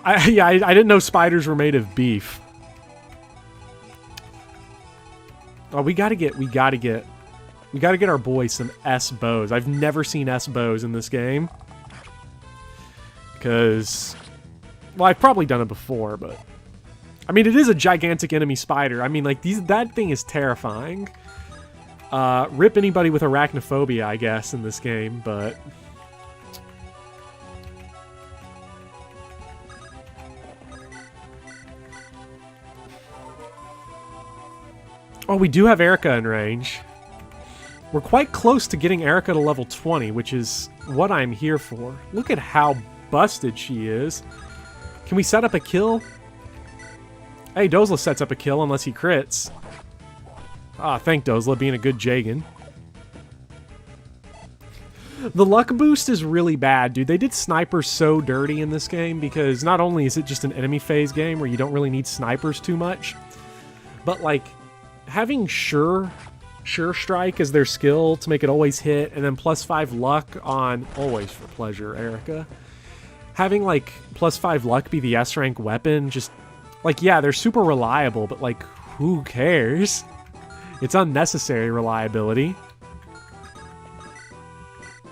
I didn't know spiders were made of beef. Oh, we gotta get our boy some S bows. I've never seen S bows in this game. Because, well, I've probably done it before, but I mean, it is a gigantic enemy spider. I mean, like, that thing is terrifying. Rip anybody with arachnophobia, I guess, in this game, but... Oh, we do have Erica in range. We're quite close to getting Erica to level 20, which is what I'm here for. Look at how busted she is. Can we set up a kill? Hey, Dozla sets up a kill unless he crits. Ah, thank Dozla, being a good Jagan. The luck boost is really bad, dude. They did snipers so dirty in this game because not only is it just an enemy phase game where you don't really need snipers too much, but like having sure strike as their skill to make it always hit, and then +5 luck on always for pleasure, Erica. Having like +5 luck be the S rank weapon, just like, yeah, they're super reliable, but like, who cares? It's unnecessary reliability.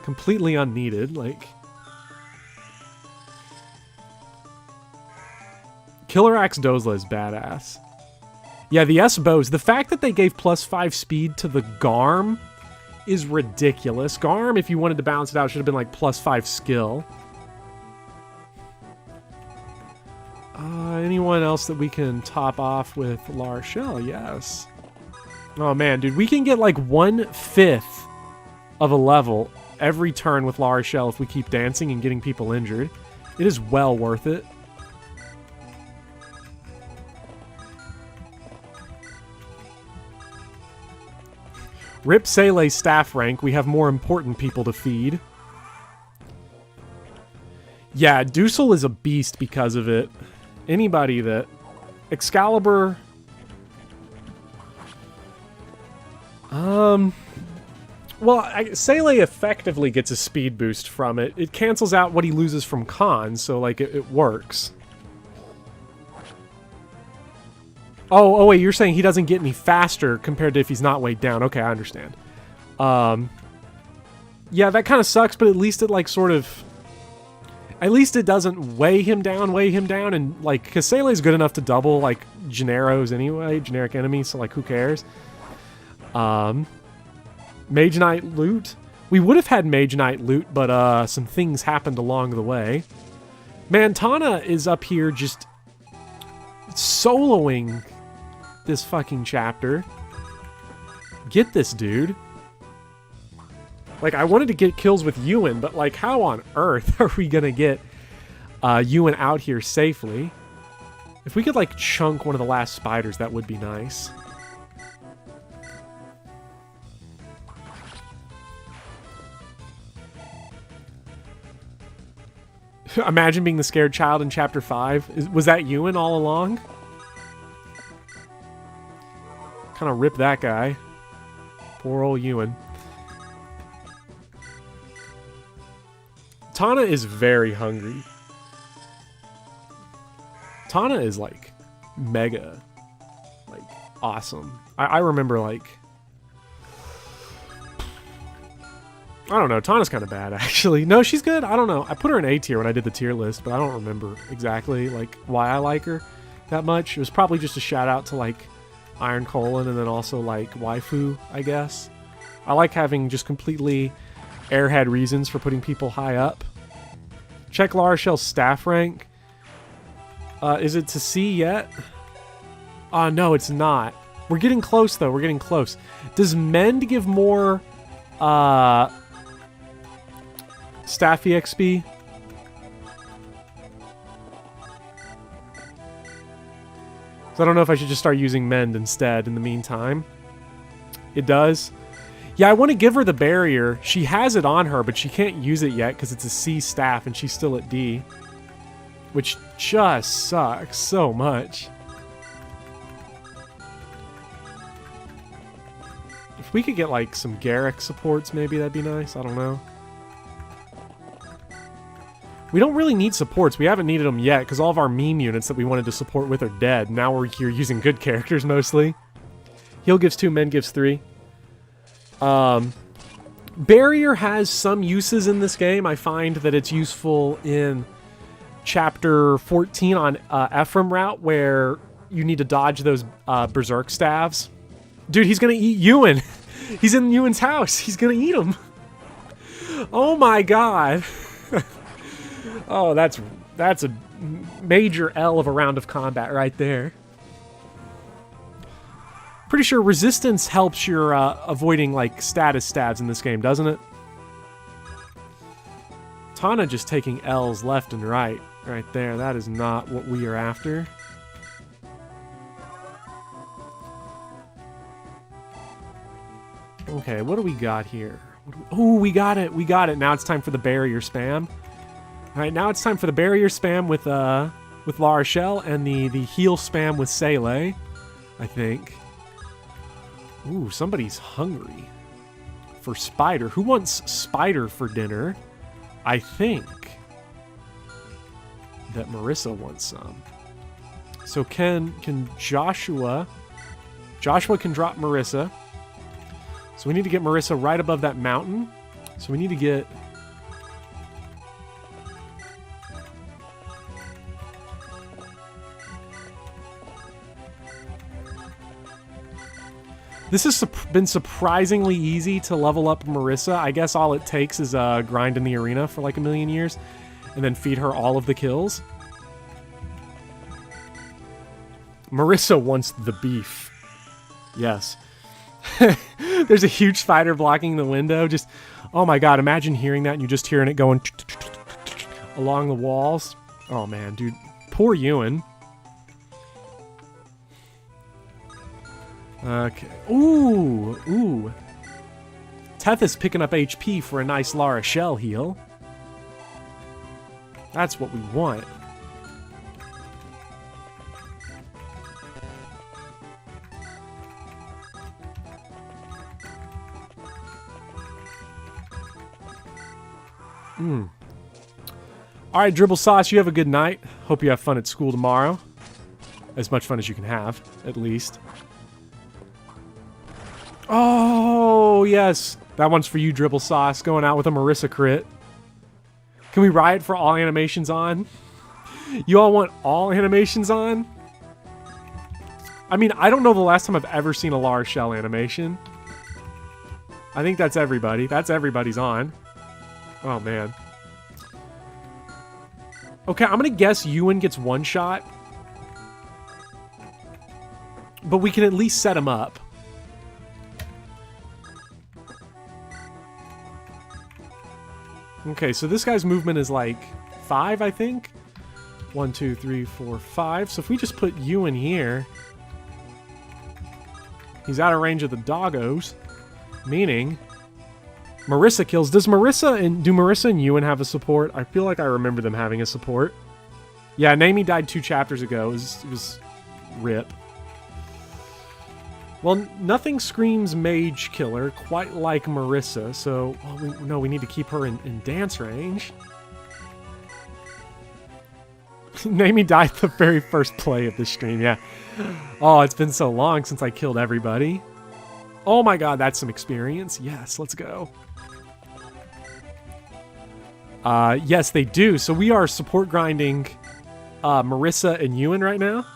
Completely unneeded, like... Killer Axe Dozla is badass. Yeah, the S-bows, the fact that they gave +5 speed to the Garm is ridiculous. Garm, if you wanted to balance it out, should have been like +5 skill. Anyone else that we can top off with La Rochelle? Yes. Oh man, dude, we can get like 1/5 of a level every turn with La Rochelle if we keep dancing and getting people injured. It is well worth it. Rip Sele's staff rank, we have more important people to feed. Yeah, Dusel is a beast because of it. Anybody that... Excalibur... Well, Sele effectively gets a speed boost from it. It cancels out what he loses from Khan, so, like, it works. Oh, wait, you're saying he doesn't get any faster compared to if he's not weighed down. Okay, I understand. Yeah, that kind of sucks, but at least it, like, sort of... At least it doesn't weigh him down, and, like, because Sele's good enough to double, like, Generos anyway, generic enemies, so, like, who cares? Mage Knight loot? We would have had Mage Knight loot, but, some things happened along the way. Man, Tana is up here just soloing this fucking chapter. Get this, dude. Like, I wanted to get kills with Ewan, but, like, how on earth are we gonna get Ewan out here safely? If we could, like, chunk one of the last spiders, that would be nice. Imagine being the scared child in Chapter 5. Was that Ewan all along? Kind of rip that guy. Poor old Ewan. Tana is very hungry. Tana is like mega, like awesome. I remember like, I don't know, Tana's kind of bad actually. No, she's good. I don't know. I put her in A tier when I did the tier list, but I don't remember exactly like why I like her that much. It was probably just a shout out to like Iron Colon and then also like waifu, I guess. I like having just completely airhead reasons for putting people high up. Check La Rochelle's staff rank. Is it to C yet? No, it's not. We're getting close, though. We're getting close. Does Mend give more staff EXP? So I don't know if I should just start using Mend instead in the meantime. It does. Yeah, I want to give her the barrier. She has it on her, but she can't use it yet because it's a C staff and she's still at D. Which just sucks so much. If we could get like some Garrick supports, maybe that'd be nice. I don't know. We don't really need supports. We haven't needed them yet because all of our meme units that we wanted to support with are dead. Now we're here using good characters mostly. Heal gives 2, Mend gives 3. Barrier has some uses in this game. I find that it's useful in chapter 14 on Ephraim route where you need to dodge those berserk staves. Dude, he's gonna eat Ewan. He's in Ewan's house. He's gonna eat him. Oh my god. Oh, that's a major L of a round of combat right there. Pretty sure resistance helps your avoiding like status stabs in this game, doesn't it? Tana just taking L's left and right there. That is not what we are after. Okay, what do we got here? Oh, we got it. We got it. Now it's time for the barrier spam. All right, now it's time for the barrier spam with La Rochelle and the heal spam with Seele, I think. Ooh, somebody's hungry for spider. Who wants spider for dinner? I think that Marissa wants some. So can Joshua can drop Marissa. So we need to get Marissa right above that mountain. So we need to get This has been surprisingly easy to level up Marissa. I guess all it takes is grind in the arena for like a million years and then feed her all of the kills. Marissa wants the beef. Yes. There's a huge spider blocking the window. Just, oh my god, imagine hearing that and you just hearing it going along the walls. Oh man, dude. Poor Ewan. Okay. Ooh. Teth is picking up HP for a nice La Rochelle heal. That's what we want. Alright, Dribble Sauce, you have a good night. Hope you have fun at school tomorrow. As much fun as you can have, at least. Oh, yes. That one's for you, Dribble Sauce. Going out with a Marissa crit. Can we riot for all animations on? You all want all animations on? I mean, I don't know the last time I've ever seen a La Rochelle animation. I think that's everybody. That's everybody's on. Oh, man. Okay, I'm going to guess Ewan gets one shot. But we can at least set him up. Okay, so this guy's movement is like 5, I think. 1, 2, 3, 4, 5. So if we just put Ewan here, he's out of range of the doggos, meaning Marissa kills. Do Marissa and Ewan have a support? I feel like I remember them having a support. Yeah, Naomi died 2 chapters ago. It was rip. Well, nothing screams mage killer quite like Marissa, so we need to keep her in dance range. Naomi died the very first play of the stream, yeah. Oh, it's been so long since I killed everybody. Oh my god, that's some experience. Yes, let's go. Yes, they do. So we are support grinding Marissa and Ewan right now.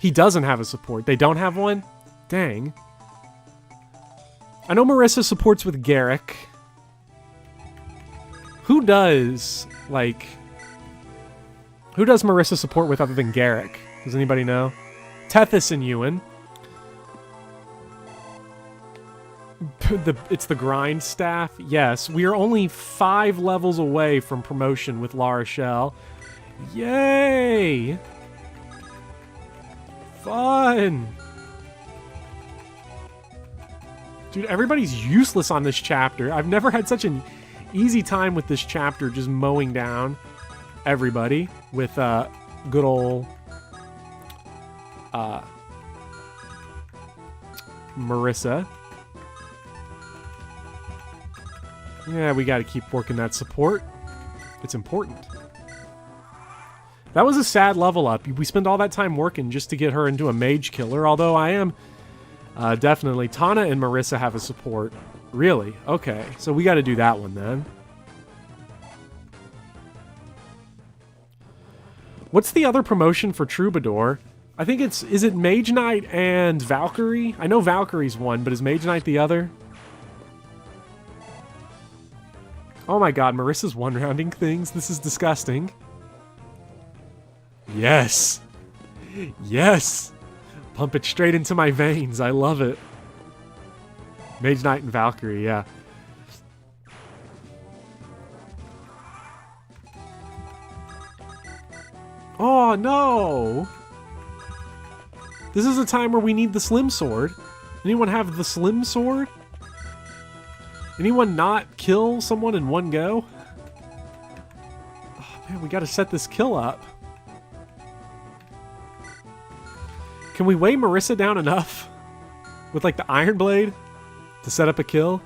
He doesn't have a support. They don't have one? Dang. I know Marissa supports with Garrick. Who does, like... Who does Marissa support with other than Garrick? Does anybody know? Tethys and Ewan. It's the grind staff. Yes, we are only 5 levels away from promotion with La Rochelle. Yay! Fun! Dude, everybody's useless on this chapter. I've never had such an easy time with this chapter, just mowing down everybody with good old Marissa. Yeah, we got to keep working that support. It's important. That was a sad level up. We spent all that time working just to get her into a mage killer, although I am definitely... Tana and Marissa have a support. Really? Okay, so we got to do that one then. What's the other promotion for Troubadour? I think it's... Is it Mage Knight and Valkyrie? I know Valkyrie's one, but is Mage Knight the other? Oh my god, Marissa's one-rounding things. This is disgusting. Yes! Yes! Pump it straight into my veins. I love it. Mage Knight and Valkyrie, yeah. Oh, no! This is a time where we need the Slim Sword. Anyone have the Slim Sword? Anyone not kill someone in one go? Oh, man, we gotta set this kill up. Can we weigh Marissa down enough with, like, the Iron Blade to set up a kill?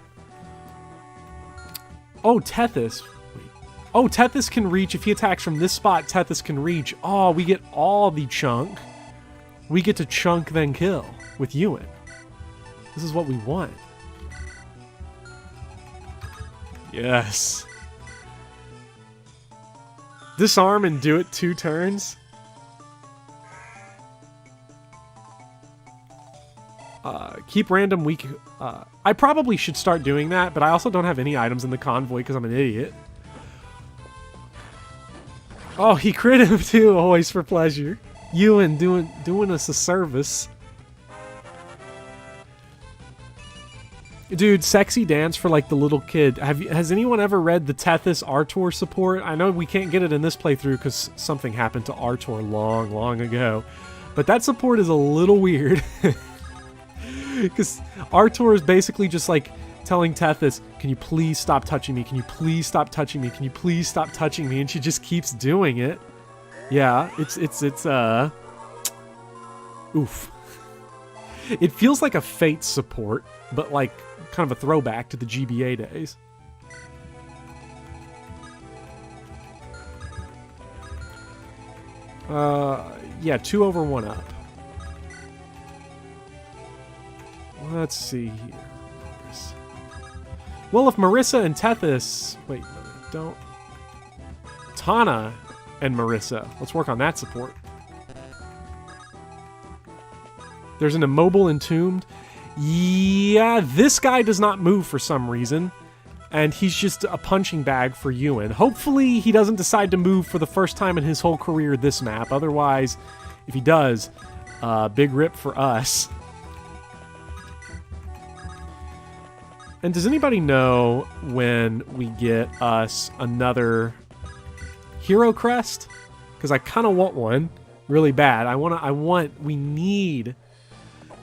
Oh, Tethys. Wait. Oh, Tethys can reach. If he attacks from this spot, Tethys can reach. Oh, we get all the chunk. We get to chunk then kill with Ewan. This is what we want. Yes. Disarm and do it 2 turns. Keep random weak... I probably should start doing that, but I also don't have any items in the convoy because I'm an idiot. Oh, he crit him too, always for pleasure. Ewan doing us a service. Dude, sexy dance for like the little kid. Has anyone ever read the Tethys Artor support? I know we can't get it in this playthrough because something happened to Artor long ago. But that support is a little weird. Because Artor is basically just like telling Tethys, can you please stop touching me? Can you please stop touching me? Can you please stop touching me? And she just keeps doing it. Yeah, it's oof. It feels like a Fate support, but like kind of a throwback to the GBA days. Yeah, 2 over 1 up. Let's see here. Well, if Marissa and Tethys... Wait, no, don't... Tana and Marissa. Let's work on that support. There's an immobile entombed. Yeah, this guy does not move for some reason. And he's just a punching bag for Ewan. Hopefully he doesn't decide to move for the first time in his whole career this map. Otherwise, if he does, big rip for us. And does anybody know when we get us another hero crest? Because I kind of want one really bad. We need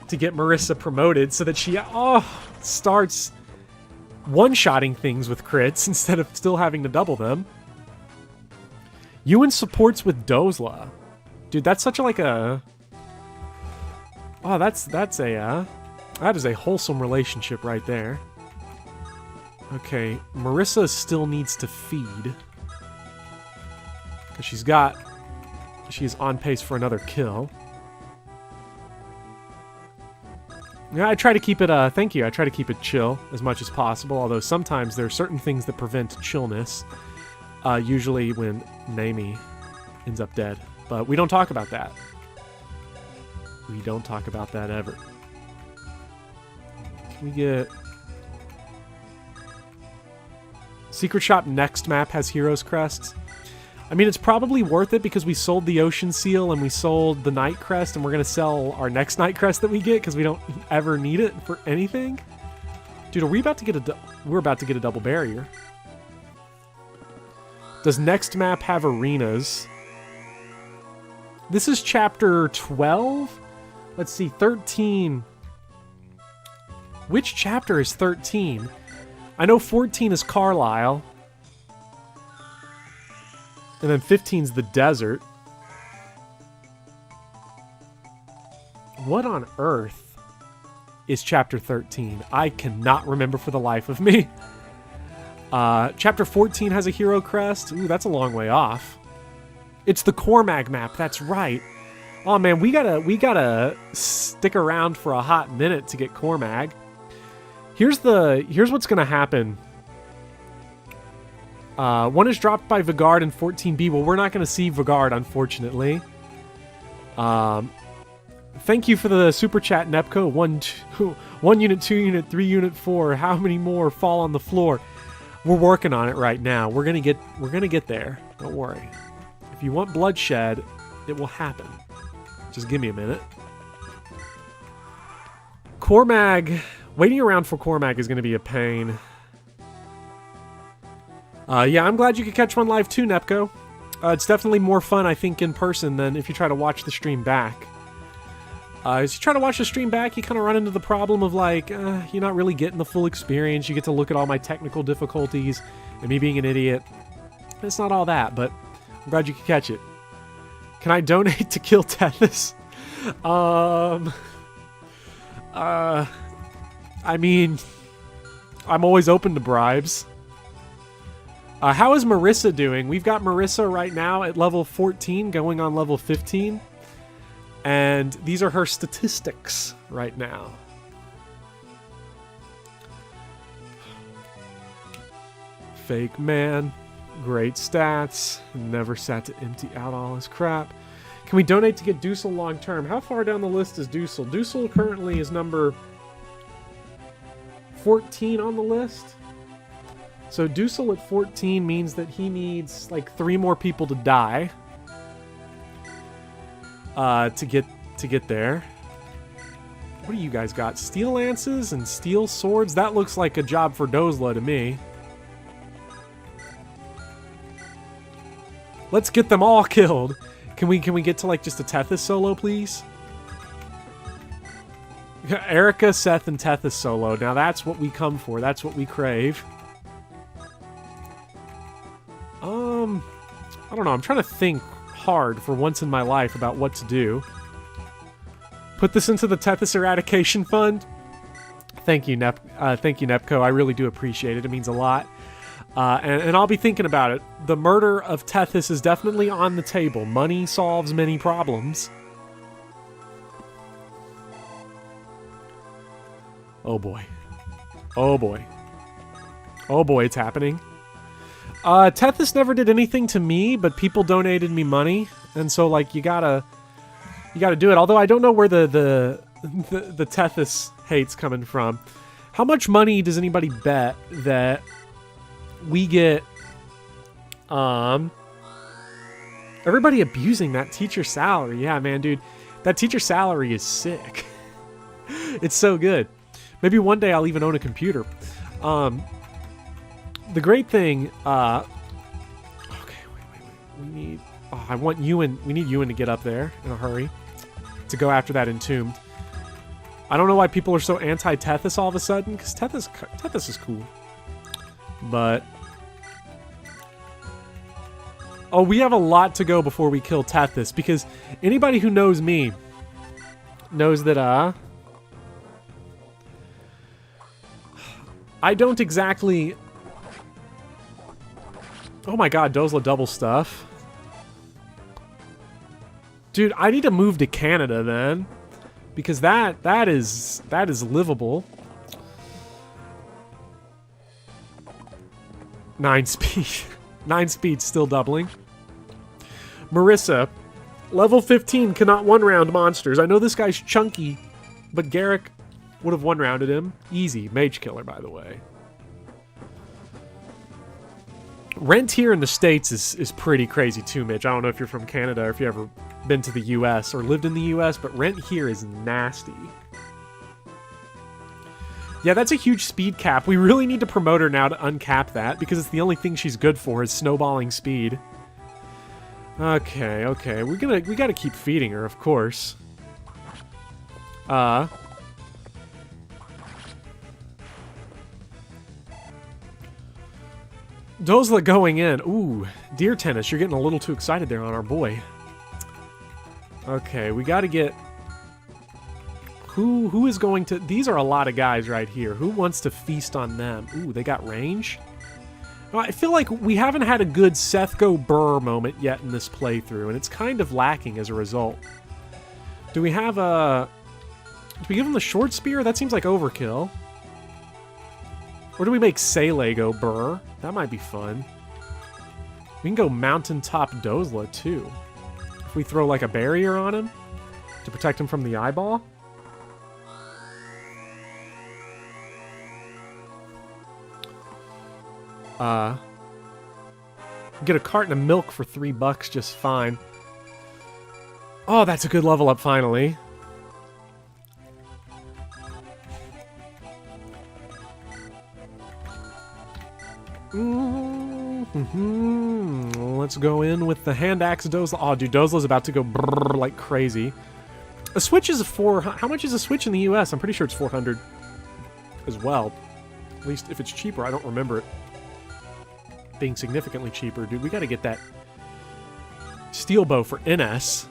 to get Marissa promoted so that she starts one-shotting things with crits instead of still having to double them. Ewan supports with Dozla. Dude, that's such a like a... Oh, that is a wholesome relationship right there. Okay, Marissa still needs to feed. Because she's on pace for another kill. Yeah, I try to keep it, thank you. I try to keep it chill as much as possible, although sometimes there are certain things that prevent chillness. Usually when Naomi ends up dead. But we don't talk about that. We don't talk about that ever. Can we get... Secret Shop next map has Heroes Crests. I mean, it's probably worth it because we sold the Ocean Seal and we sold the Night Crest, and we're going to sell our next Night Crest that we get because we don't ever need it for anything. Dude, are we about to get we're about to get a double barrier. Does next map have arenas? This is chapter 12? Let's see, 13. Which chapter is 13? I know 14 is Carlisle. And then 15's the desert. What on earth is chapter 13? I cannot remember for the life of me. Chapter 14 has a hero crest. Ooh, that's a long way off. It's the Cormag map, that's right. Oh man, we gotta stick around for a hot minute to get Cormag. Here's what's gonna happen. One is dropped by Vigard in 14B. Well, we're not going to see Vigard, unfortunately. Thank you for the super chat, Nepco. 1 unit, 2 unit, 3 unit, 4. How many more fall on the floor? We're working on it right now. We're gonna get there. Don't worry. If you want bloodshed, it will happen. Just give me a minute. Cormag. Waiting around for Cormag is going to be a pain. Yeah, I'm glad you could catch one live too, Nepco. It's definitely more fun, I think, in person than if you try to watch the stream back. As you try to watch the stream back, you kind of run into the problem of, like, you're not really getting the full experience. You get to look at all my technical difficulties and me being an idiot. It's not all that, but I'm glad you could catch it. Can I donate to kill Tethys? I mean, I'm always open to bribes. How is Marissa doing? We've got Marissa right now at level 14, going on level 15. And these are her statistics right now. Fake man. Great stats. Never sat to empty out all his crap. Can we donate to get Dussel long term? How far down the list is Dussel? Dussel currently is number 14 on the list. So Dussel at 14 means that he needs like 3 more people to die to get there. What do you guys got? Steel lances and steel swords? That looks like a job for Dozla to me. Let's get them all killed. Can we get to like just a Tethys solo, please? Erica, Seth, and Tethys solo. Now that's what we come for. That's what we crave. I don't know. I'm trying to think hard for once in my life about what to do. Put this into the Tethys Eradication Fund. Thank you, Nepco. I really do appreciate it. It means a lot. And I'll be thinking about it. The murder of Tethys is definitely on the table. Money solves many problems. Oh boy. Oh boy. Oh boy, it's happening. Tethys never did anything to me, but people donated me money, and so like you gotta do it. Although I don't know where the Tethys hate's coming from. How much money does anybody bet that we get? Everybody abusing that teacher salary. Yeah, man, dude, that teacher salary is sick. It's so good. Maybe one day I'll even own a computer. The great thing, okay, wait. We need, I want Ewan, we need Ewan to get up there in a hurry to go after that Entombed. I don't know why people are so anti-Tethys all of a sudden, because Tethys is cool. But, oh, we have a lot to go before we kill Tethys, because anybody who knows me knows that, I don't exactly... Oh my god, Dozla double stuff. Dude, I need to move to Canada then. Because that is livable. 9 speed. 9 speed still doubling. Marissa, level 15 cannot one-round monsters. I know this guy's chunky, but Garrick would have one-rounded him. Easy. Mage killer, by the way. Rent here in the States is pretty crazy too, Mitch. I don't know if you're from Canada or if you've ever been to the US or lived in the US, but rent here is nasty. Yeah, that's a huge speed cap. We really need to promote her now to uncap that, because it's the only thing she's good for is snowballing speed. Okay. We gotta keep feeding her, of course. Dozla going in. Ooh, deer tennis. You're getting a little too excited there on our boy. Okay, we gotta get... Who is going to... These are a lot of guys right here. Who wants to feast on them? Ooh, they got range? I feel like we haven't had a good Seth go Burr moment yet in this playthrough, and it's kind of lacking as a result. Do we have a... Do we give him the short spear? That seems like overkill. Or do we make Sele go Burr? That might be fun. We can go Mountaintop Dozla, too. If we throw, like, a barrier on him to protect him from the eyeball. Get a carton of milk for $3 just fine. Oh, that's a good level up finally. Let's go in with the hand axe Dozla. Oh, dude, Dozla's about to go brrr like crazy. A Switch is how much is a Switch in the US? I'm pretty sure it's 400 as well. At least if it's cheaper, I don't remember it being significantly cheaper. Dude, we gotta get that steel bow for NS.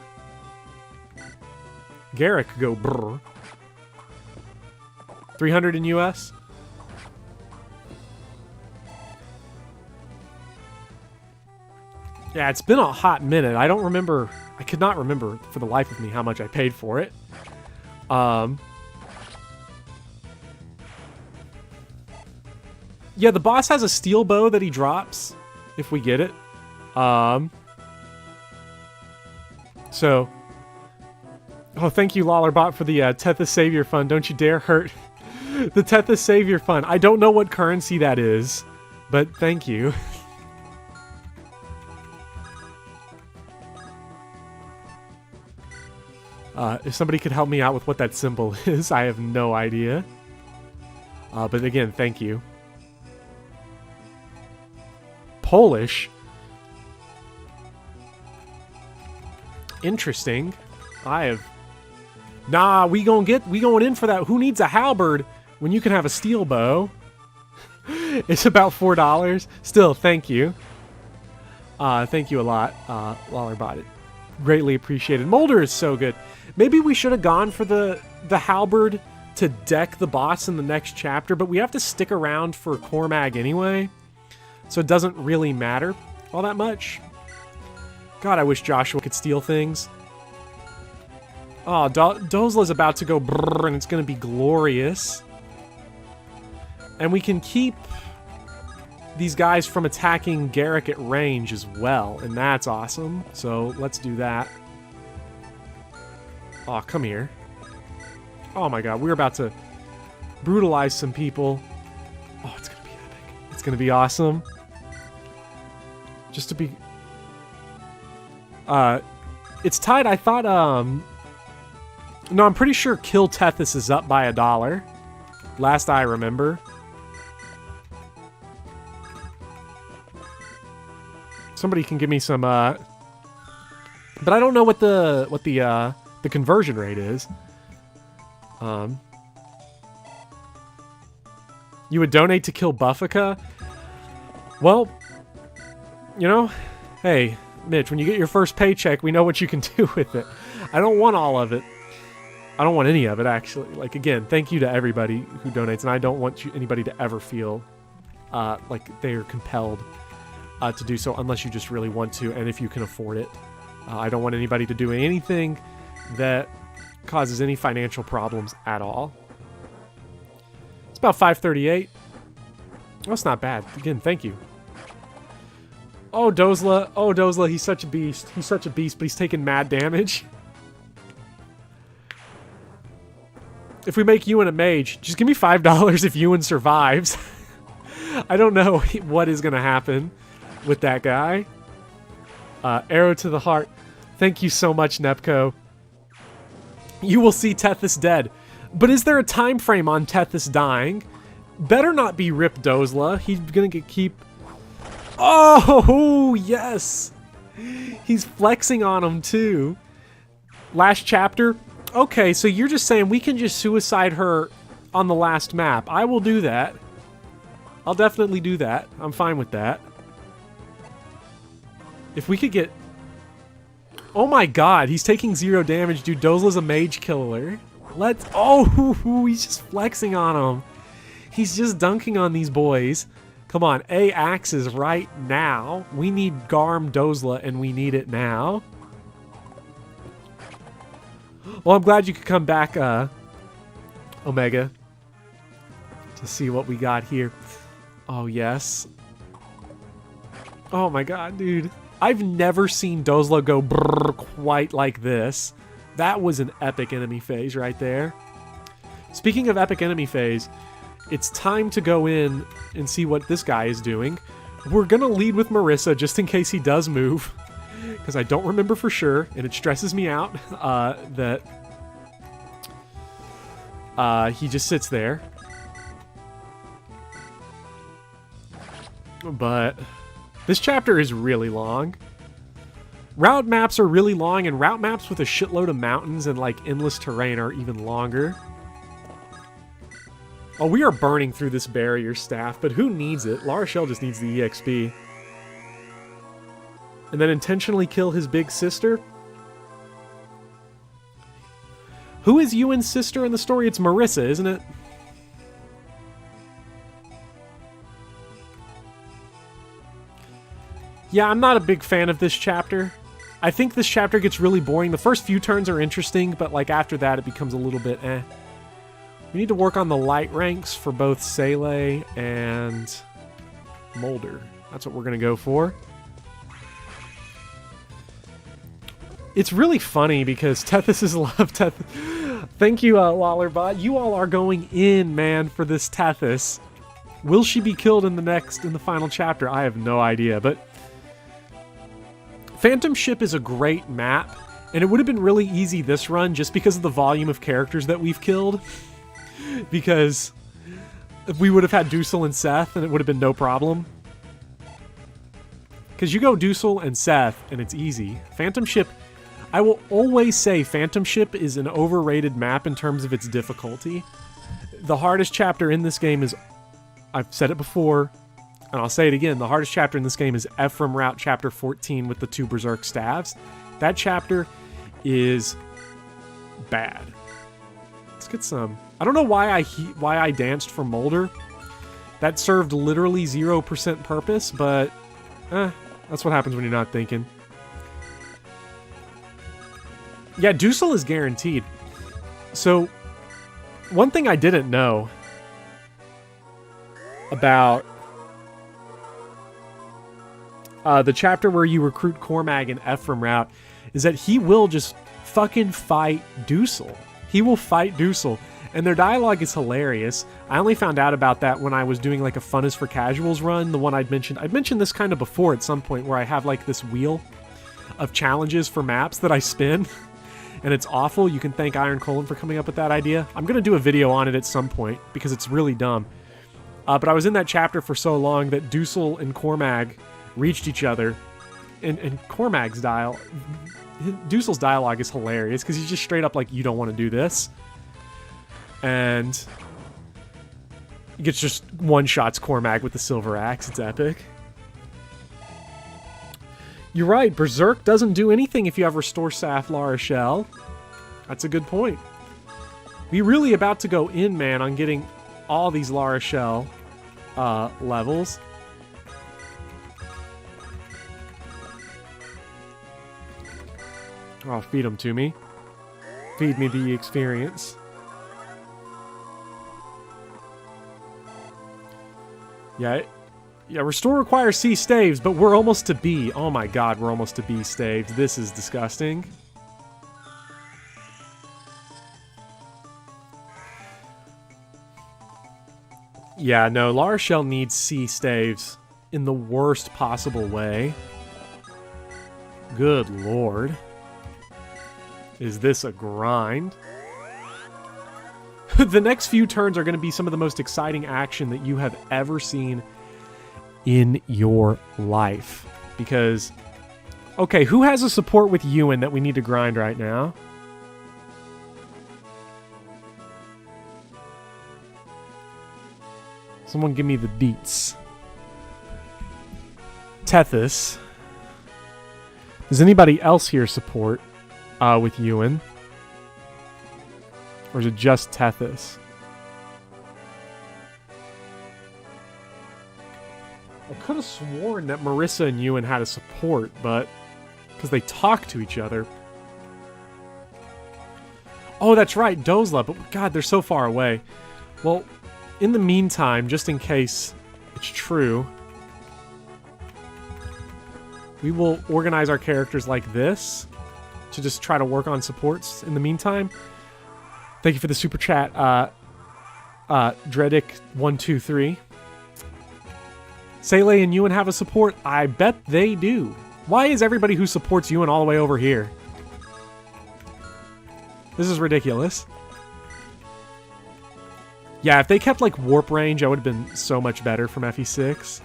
Garrick go brrr. 300 in US? Yeah, it's been a hot minute. I don't remember... I could not remember for the life of me how much I paid for it. Yeah, the boss has a steel bow that he drops if we get it. So... Oh, thank you, Lollerbot, for the Tethys Savior Fund. Don't you dare hurt the Tethys Savior Fund. I don't know what currency that is, but thank you. If somebody could help me out with what that symbol is, I have no idea. But again, thank you. Polish? Interesting. I have... Nah, we going in for that. Who needs a halberd when you can have a steel bow? It's about $4. Still, thank you. Thank you a lot, Lollerbot. Greatly appreciated. Molder is so good. Maybe we should have gone for the halberd to deck the boss in the next chapter, but we have to stick around for Cormag anyway, so it doesn't really matter all that much. God, I wish Joshua could steal things. Oh, Dozla's about to go brrr, and it's going to be glorious. And we can keep these guys from attacking Garrick at range as well, and that's awesome. So let's do that. Oh, come here. Oh my god, we're about to brutalize some people. Oh, it's going to be epic. It's going to be awesome. Just to be... it's tied. I thought, no, I'm pretty sure Kill Tethys is up by $1. Last I remember. Somebody can give me some, but I don't know what the conversion rate is. You would donate to kill Buffica? Well, you know, hey, Mitch, when you get your first paycheck, we know what you can do with it. I don't want all of it. I don't want any of it, actually. Like, again, thank you to everybody who donates, and I don't want anybody to ever feel like they are compelled to do so unless you just really want to, and if you can afford it. I don't want anybody to do anything that causes any financial problems at all. It's about 538. That's not bad. Again, thank you. Oh, Dozla. Oh, Dozla, he's such a beast. He's such a beast, but he's taking mad damage. If we make Ewan a mage, just give me $5 if Ewan survives. I don't know what is going to happen with that guy. Arrow to the heart. Thank you so much, Nepco. You will see Tethys dead. But is there a time frame on Tethys dying? Better not be Rip Dozla. He's going to keep... Oh, yes! He's flexing on him, too. Last chapter... Okay, so you're just saying we can just suicide her on the last map. I will do that. I'll definitely do that. I'm fine with that. If we could get... Oh my god, he's taking 0 damage, dude. Dozla's a mage killer. Let's... Oh, he's just flexing on him. He's just dunking on these boys. Come on, A axes right now. We need Garm Dozla, and we need it now. Well, I'm glad you could come back, Omega, to see what we got here. Oh, yes. Oh, my God, dude. I've never seen Dozla go brrr quite like this. That was an epic enemy phase right there. Speaking of epic enemy phase, it's time to go in and see what this guy is doing. We're going to lead with Marissa just in case he does move. Because I don't remember for sure, and it stresses me out that he just sits there. But this chapter is really long. Route maps are really long, and route maps with a shitload of mountains and like endless terrain are even longer. Oh, we are burning through this barrier staff, but who needs it? La Rochelle just needs the EXP. And then intentionally kill his big sister? Who is Ewan's sister in the story? It's Marissa, isn't it? Yeah, I'm not a big fan of this chapter. I think this chapter gets really boring. The first few turns are interesting, but like after that it becomes a little bit eh. We need to work on the light ranks for both Sele and Molder. That's what we're going to go for. It's really funny because Tethys' love Tethys. Thank you, Lawlerbot. You all are going in, man, for this Tethys. Will she be killed in the final chapter? I have no idea, but Phantom Ship is a great map, and it would have been really easy this run just because of the volume of characters that we've killed. Because we would have had Dusel and Seth, and it would have been no problem. Because you go Dusel and Seth, and it's easy. Phantom Ship... I will always say Phantom Ship is an overrated map in terms of its difficulty. The hardest chapter in this game is... I've said it before, and I'll say it again. The hardest chapter in this game is Ephraim Route Chapter 14 with the 2 Berserk Staves. That chapter is bad. Let's get some... I don't know why I danced for Molder. That served literally 0% purpose, but... that's what happens when you're not thinking. Yeah, Dusel is guaranteed. So, one thing I didn't know about the chapter where you recruit Cormag and Ephraim Route is that he will just fucking fight Dusel. He will fight Dusel. And their dialogue is hilarious. I only found out about that when I was doing like a Fun is for Casuals run, the one I'd mentioned. I'd mentioned this kind of before at some point where I have like this wheel of challenges for maps that I spin. And it's awful. You can thank Iron Colon for coming up with that idea. I'm going to do a video on it at some point because it's really dumb. But I was in that chapter for so long that Dusel and Cormag reached each other. And Cormag's Dusel's dialogue is hilarious because he's just straight up like, you don't want to do this. And he gets just one-shots Cormag with the Silver Axe. It's epic. You're right, Berserk doesn't do anything if you have Restore Saf La Rochelle. That's a good point. We really about to go in, man, on getting all these La Rochelle levels. Oh, feed them to me. Feed me the experience. Yeah, restore requires C staves, but we're almost to B. Oh my god, we're almost to B staves. This is disgusting. Yeah, no, La Rochelle needs C staves in the worst possible way. Good lord. Is this a grind? The next few turns are going to be some of the most exciting action that you have ever seen in your life. Because, okay, who has a support with Ewan that we need to grind right now? Someone give me the deets. Tethys. Does anybody else here support with Ewan? Or is it just Tethys? I could have sworn that Marissa and Ewan had a support, but... because they talk to each other. Oh, that's right, Dozla, but god, they're so far away. Well, in the meantime, just in case it's true, we will organize our characters like this to just try to work on supports in the meantime. Thank you for the super chat, Dredic123. Sele and Ewan have a support? I bet they do. Why is everybody who supports Ewan all the way over here? This is ridiculous. Yeah, if they kept, like, warp range, I would have been so much better from FE6.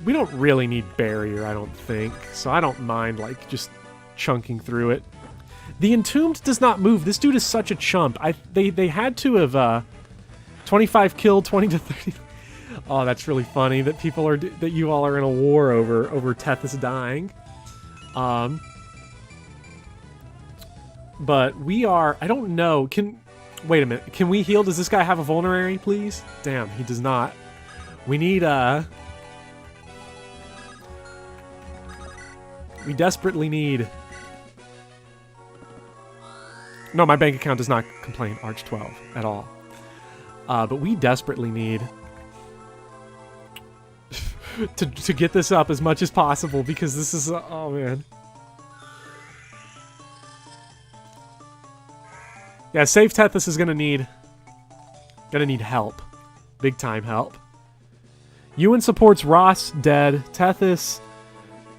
We don't really need barrier, I don't think. So I don't mind, like, just chunking through it. The Entombed does not move. This dude is such a chump. They had to have, 25 kill, 20 to 30. Oh, that's really funny that that you all are in a war over Tethys dying. But we are, I don't know, wait a minute, can we heal? Does this guy have a vulnerary, please? Damn, he does not. We need, we desperately need... No, my bank account does not complain, Arch 12, at all. But we desperately need to get this up as much as possible, because this is, oh man. Yeah, Save Tethys is gonna need help. Big time help. Ewan supports Ross, dead. Tethys,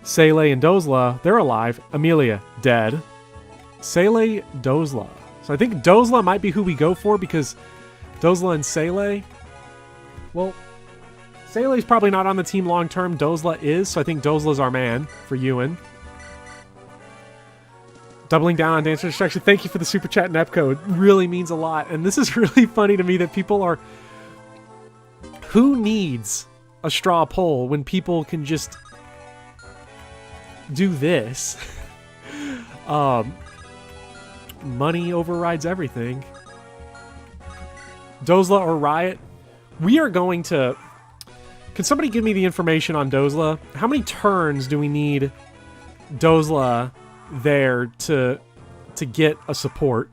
Sele, and Dozla, they're alive. Amelia, dead. Sele, Dozla. So I think Dozla might be who we go for, because Dozla and Sele... Well, Sele's probably not on the team long term. Dozla is, so I think Dozla's our man for Ewan. Doubling down on Dancer Destruction. Thank you for the super chat, Nepco. It really means a lot. And this is really funny to me that people are... Who needs a straw poll when people can just do this? Money overrides everything. Dozla or Riot? We are going to... Can somebody give me the information on Dozla? How many turns do we need Dozla there to get a support?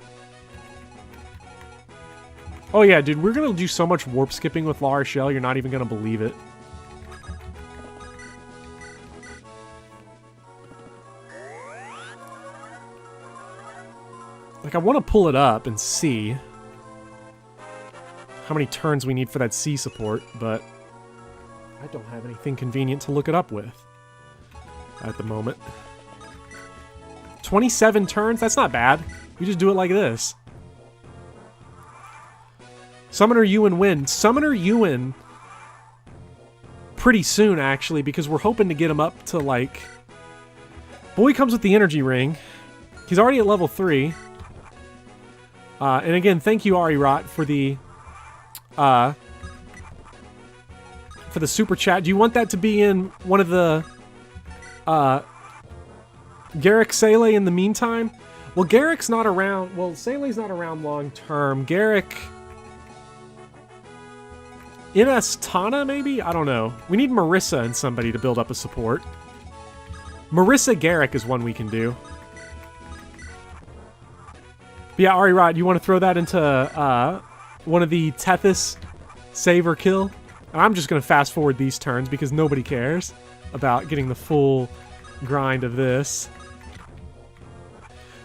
Oh yeah, dude, we're gonna do so much warp skipping with La Rochelle, you're not even gonna believe it. Like, I want to pull it up and see how many turns we need for that C support, but I don't have anything convenient to look it up with at the moment. 27 turns? That's not bad. We just do it like this. Summoner Ewan win. Summoner Ewan pretty soon, actually, because we're hoping to get him up to, like... Boy comes with the energy ring. He's already at level 3. And again, thank you, Ari Rot, for the super chat. Do you want that to be in one of the Garrick Sele in the meantime? Well, Garrick's not around. Well, Sele's not around long term. Garrick... Ines Tana, maybe? I don't know. We need Marissa and somebody to build up a support. Marissa Garrick is one we can do. But yeah, Ari Rod, you want to throw that into one of the Tethys save or kill? And I'm just going to fast forward these turns because nobody cares about getting the full grind of this.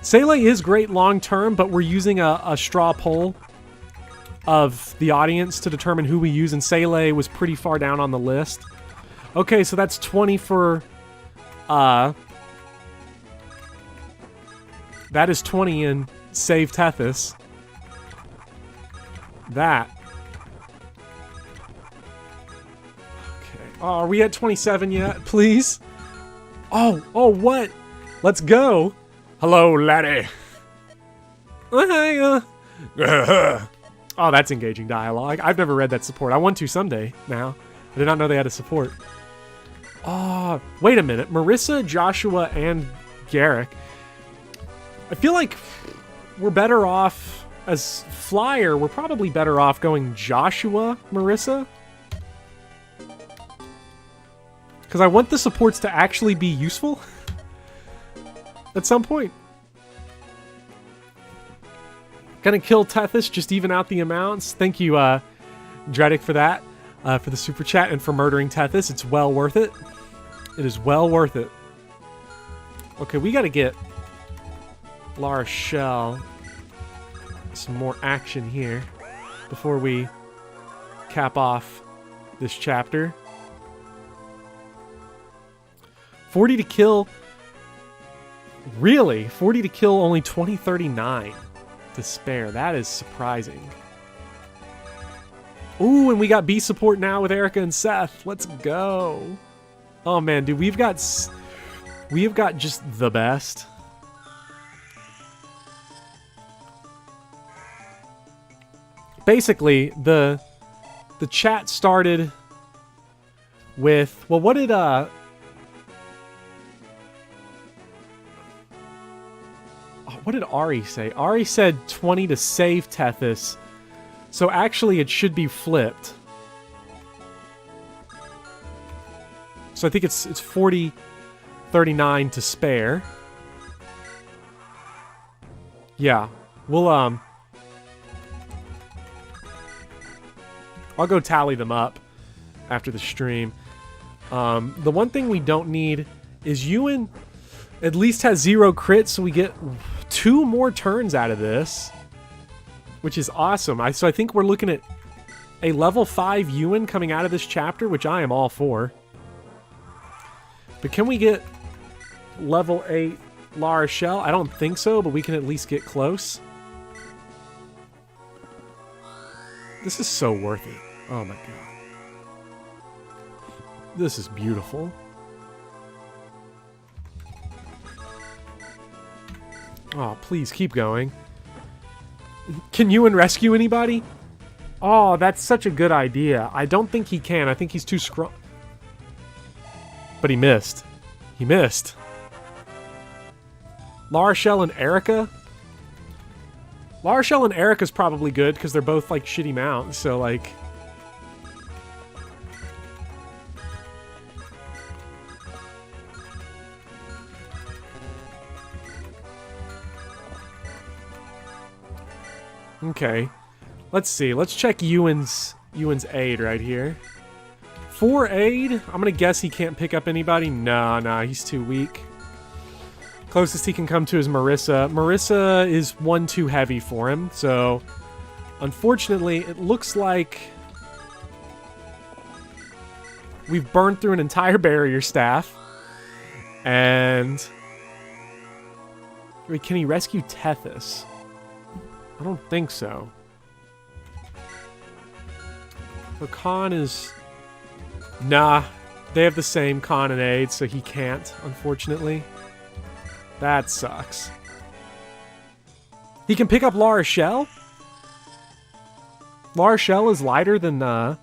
Sele is great long term, but we're using a straw poll of the audience to determine who we use, and Sele was pretty far down on the list. Okay, so that's 20 for... that is 20 in Save Tethys. That. Okay. Oh, are we at 27 yet? Please? Oh, what? Let's go. Hello, laddie. Oh, that's engaging dialogue. I've never read that support. I want to someday now. I did not know they had a support. Oh, wait a minute. Marissa, Joshua, and Garrick. I feel like we're better off as Flyer. We're probably better off going Joshua, Marissa. Because I want the supports to actually be useful at some point. Gonna kill Tethys, just even out the amounts. Thank you, Dredic, for that. For the super chat and for murdering Tethys. It's well worth it. It is well worth it. Okay, we gotta get La Rochelle some more action here before we cap off this chapter. 40 to kill. Really? 40 to kill, only 2039 to spare. That is surprising. Ooh, and we got B support now with Erica and Seth. Let's go. Oh man, dude, we have got just the best. Basically, the chat started with, well, what did Ari say? Ari said 20 to save Tethys. So actually, it should be flipped. So I think it's 40-39 to spare. Yeah, we'll I'll go tally them up after the stream. The one thing we don't need is Ewan at least has 0 crits, so we get 2 more turns out of this, which is awesome. So I think we're looking at a level 5 Ewan coming out of this chapter, which I am all for. But can we get level 8 La Rochelle? I don't think so, but we can at least get close. This is so worth it. Oh my god. This is beautiful. Oh, please keep going. Can Ewan rescue anybody? Oh, that's such a good idea. I don't think he can. I think he's too strong. But he missed. He missed. La Rochelle and Erica? La Rochelle and Erica's probably good because they're both like shitty mounts, so like... Okay. Let's see. Let's check Ewan's aid right here. 4 aid? I'm gonna guess he can't pick up anybody. Nah, he's too weak. Closest he can come to is Marissa. Marissa is 1 too heavy for him, so unfortunately, it looks like we've burned through an entire barrier staff. And wait, can he rescue Tethys? I don't think so. The Khan is... Nah, they have the same Khan and aid, so he can't, unfortunately. That sucks. He can pick up La Rochelle? La Rochelle is lighter than, Oh,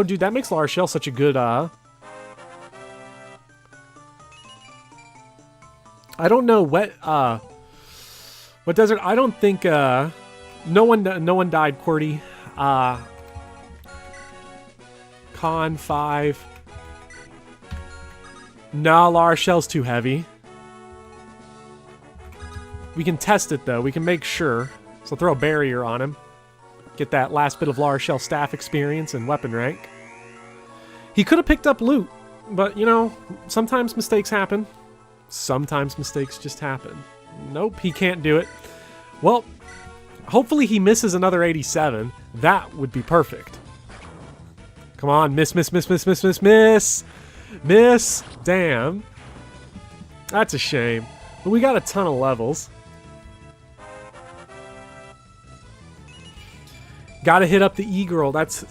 dude, that makes La Rochelle such a good, I don't know what does it... I don't think, no one died, QWERTY. Con 5. Nah, La Rochelle's too heavy. We can test it, though. We can make sure. So throw a barrier on him. Get that last bit of La Rochelle staff experience and weapon rank. He could have picked up loot, but, you know, sometimes mistakes happen. Sometimes mistakes just happen. Nope, he can't do it. Well, hopefully he misses another 87. That would be perfect. Come on, miss, miss, miss, miss, miss, miss, miss! Miss! Damn. That's a shame. But we got a ton of levels. Gotta hit up the E-Girl. That's...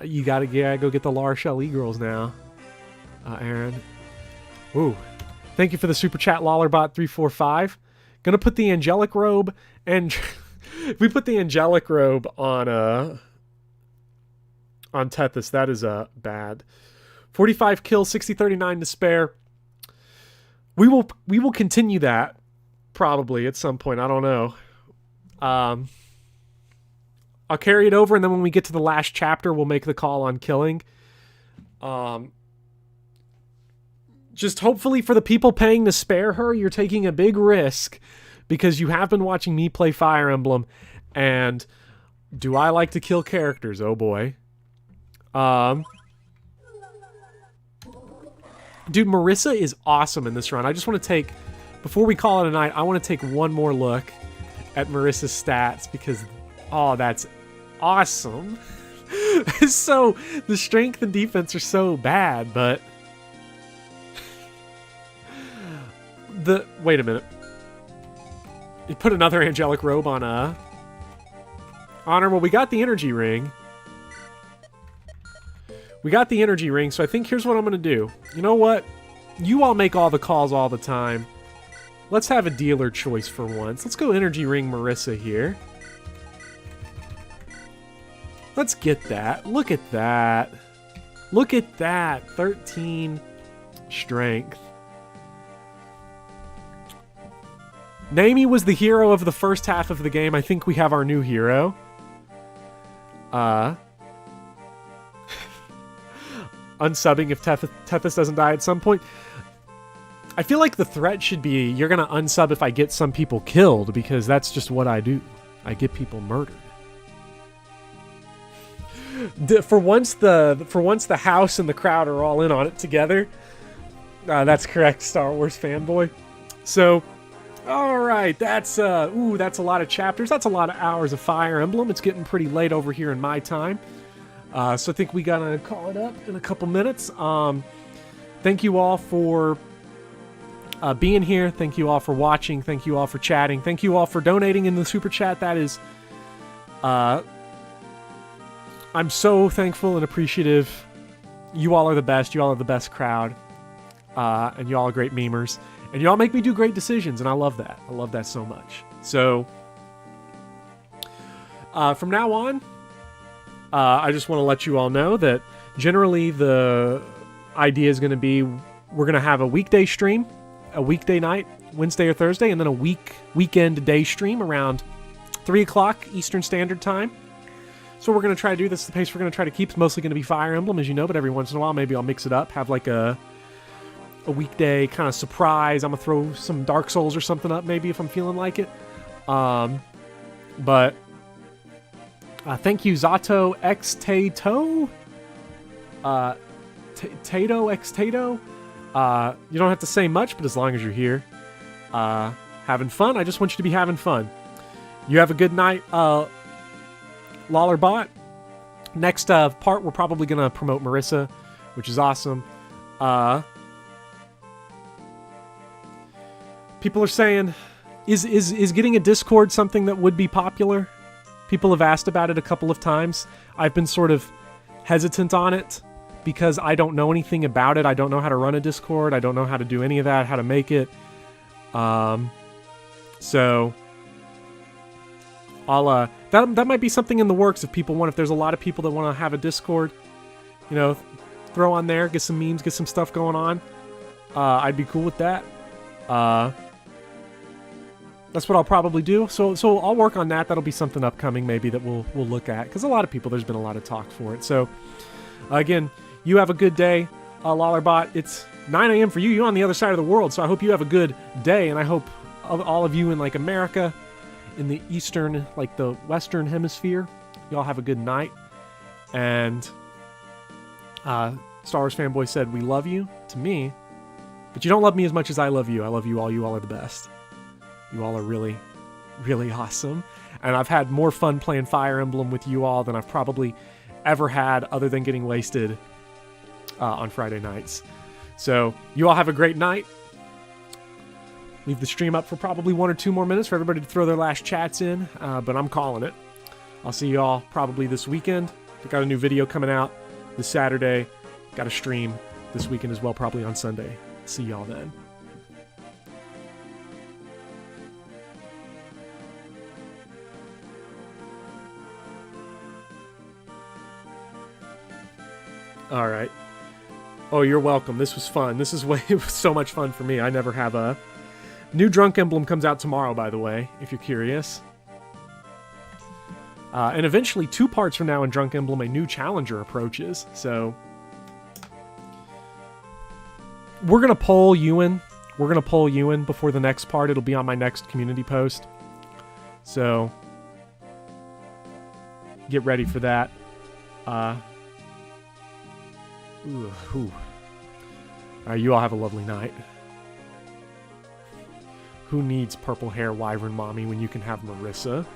You gotta go get the La Rochelle E-Girls now. Aaron. Ooh. Thank you for the super chat, Lollerbot345. Gonna put the angelic robe and... if we put the angelic robe on Tethys, that is bad. 45 kills, 60-39 to spare. We will continue that probably at some point. I don't know. I'll carry it over, and then when we get to the last chapter, we'll make the call on killing. Just hopefully for the people paying to spare her, you're taking a big risk because you have been watching me play Fire Emblem, and do I like to kill characters? Oh boy. Dude, Marissa is awesome in this run. I just want to take, before we call it a night, I want to take one more look at Marissa's stats because, oh, that's awesome. So, the strength and defense are so bad, but... Wait a minute. You put another angelic robe on her. Well, we got the energy ring. We got the energy ring, so I think here's what I'm going to do. You know what? You all make all the calls all the time. Let's have a dealer choice for once. Let's go energy ring Marissa here. Let's get that. Look at that. Look at that. 13 strength. Naomi was the hero of the first half of the game. I think we have our new hero. Unsubbing if Tethys doesn't die at some point. I feel like the threat should be, you're going to unsub if I get some people killed, because that's just what I do. I get people murdered. For once the house and the crowd are all in on it together. That's correct, Star Wars fanboy. So, alright, that's a lot of chapters. That's a lot of hours of Fire Emblem. It's getting pretty late over here in my time. So I think we gotta call it up in a couple minutes. Thank you all for being here. Thank you all for watching. Thank you all for chatting. Thank you all for donating in the super chat. That is, I'm so thankful and appreciative. You all are the best. You all are the best crowd. And you all are great memers. And you all make me do great decisions, and I love that. I love that so much. So, from now on, I just want to let you all know that generally the idea is going to be we're going to have a weekday stream, a weekday night, Wednesday or Thursday, and then a weekend day stream around 3 o'clock Eastern Standard Time. So we're going to try to do this. The pace we're going to try to keep is mostly going to be Fire Emblem, as you know, but every once in a while maybe I'll mix it up, have like a weekday kind of surprise. I'm going to throw some Dark Souls or something up maybe if I'm feeling like it. But... thank you, Zato X Tato. Tato X Tato. You don't have to say much, but as long as you're here, having fun. I just want you to be having fun. You have a good night, Lollerbot. Next part, we're probably gonna promote Marissa, which is awesome. People are saying, is getting a Discord something that would be popular? People have asked about it a couple of times. I've been sort of hesitant on it because I don't know anything about it. I don't know how to run a Discord. I don't know how to do any of that, how to make it. So I'll that might be something in the works if people want. If there's a lot of people that want to have a Discord, you know, throw on there, get some memes, get some stuff going on. I'd be cool with that. That's what I'll probably do. So I'll work on that. That'll be something upcoming maybe that we'll look at. Because a lot of people, there's been a lot of talk for it. So, again, you have a good day. Lollerbot, it's 9 a.m. for you. You're on the other side of the world, so I hope you have a good day, and I hope all of you in, like, America, in the eastern, like, the western hemisphere, y'all have a good night. And Star Wars Fanboy said, we love you, to me, but you don't love me as much as I love you. I love you all. You all are the best. You all are really, really awesome. And I've had more fun playing Fire Emblem with you all than I've probably ever had other than getting wasted on Friday nights. So you all have a great night. Leave the stream up for probably 1 or 2 more minutes for everybody to throw their last chats in, but I'm calling it. I'll see you all probably this weekend. I've got a new video coming out this Saturday. Got a stream this weekend as well, probably on Sunday. See y'all then. All right. Oh, you're welcome. This was fun. It was so much fun for me. I never have a... New Drunk Emblem comes out tomorrow, by the way, if you're curious. And eventually, 2 parts from now in Drunk Emblem, a new challenger approaches. So, we're going to poll Ewan. We're going to poll Ewan before the next part. It'll be on my next community post. So, get ready for that. You all have a lovely night. Who needs purple hair wyvern mommy when you can have Marissa?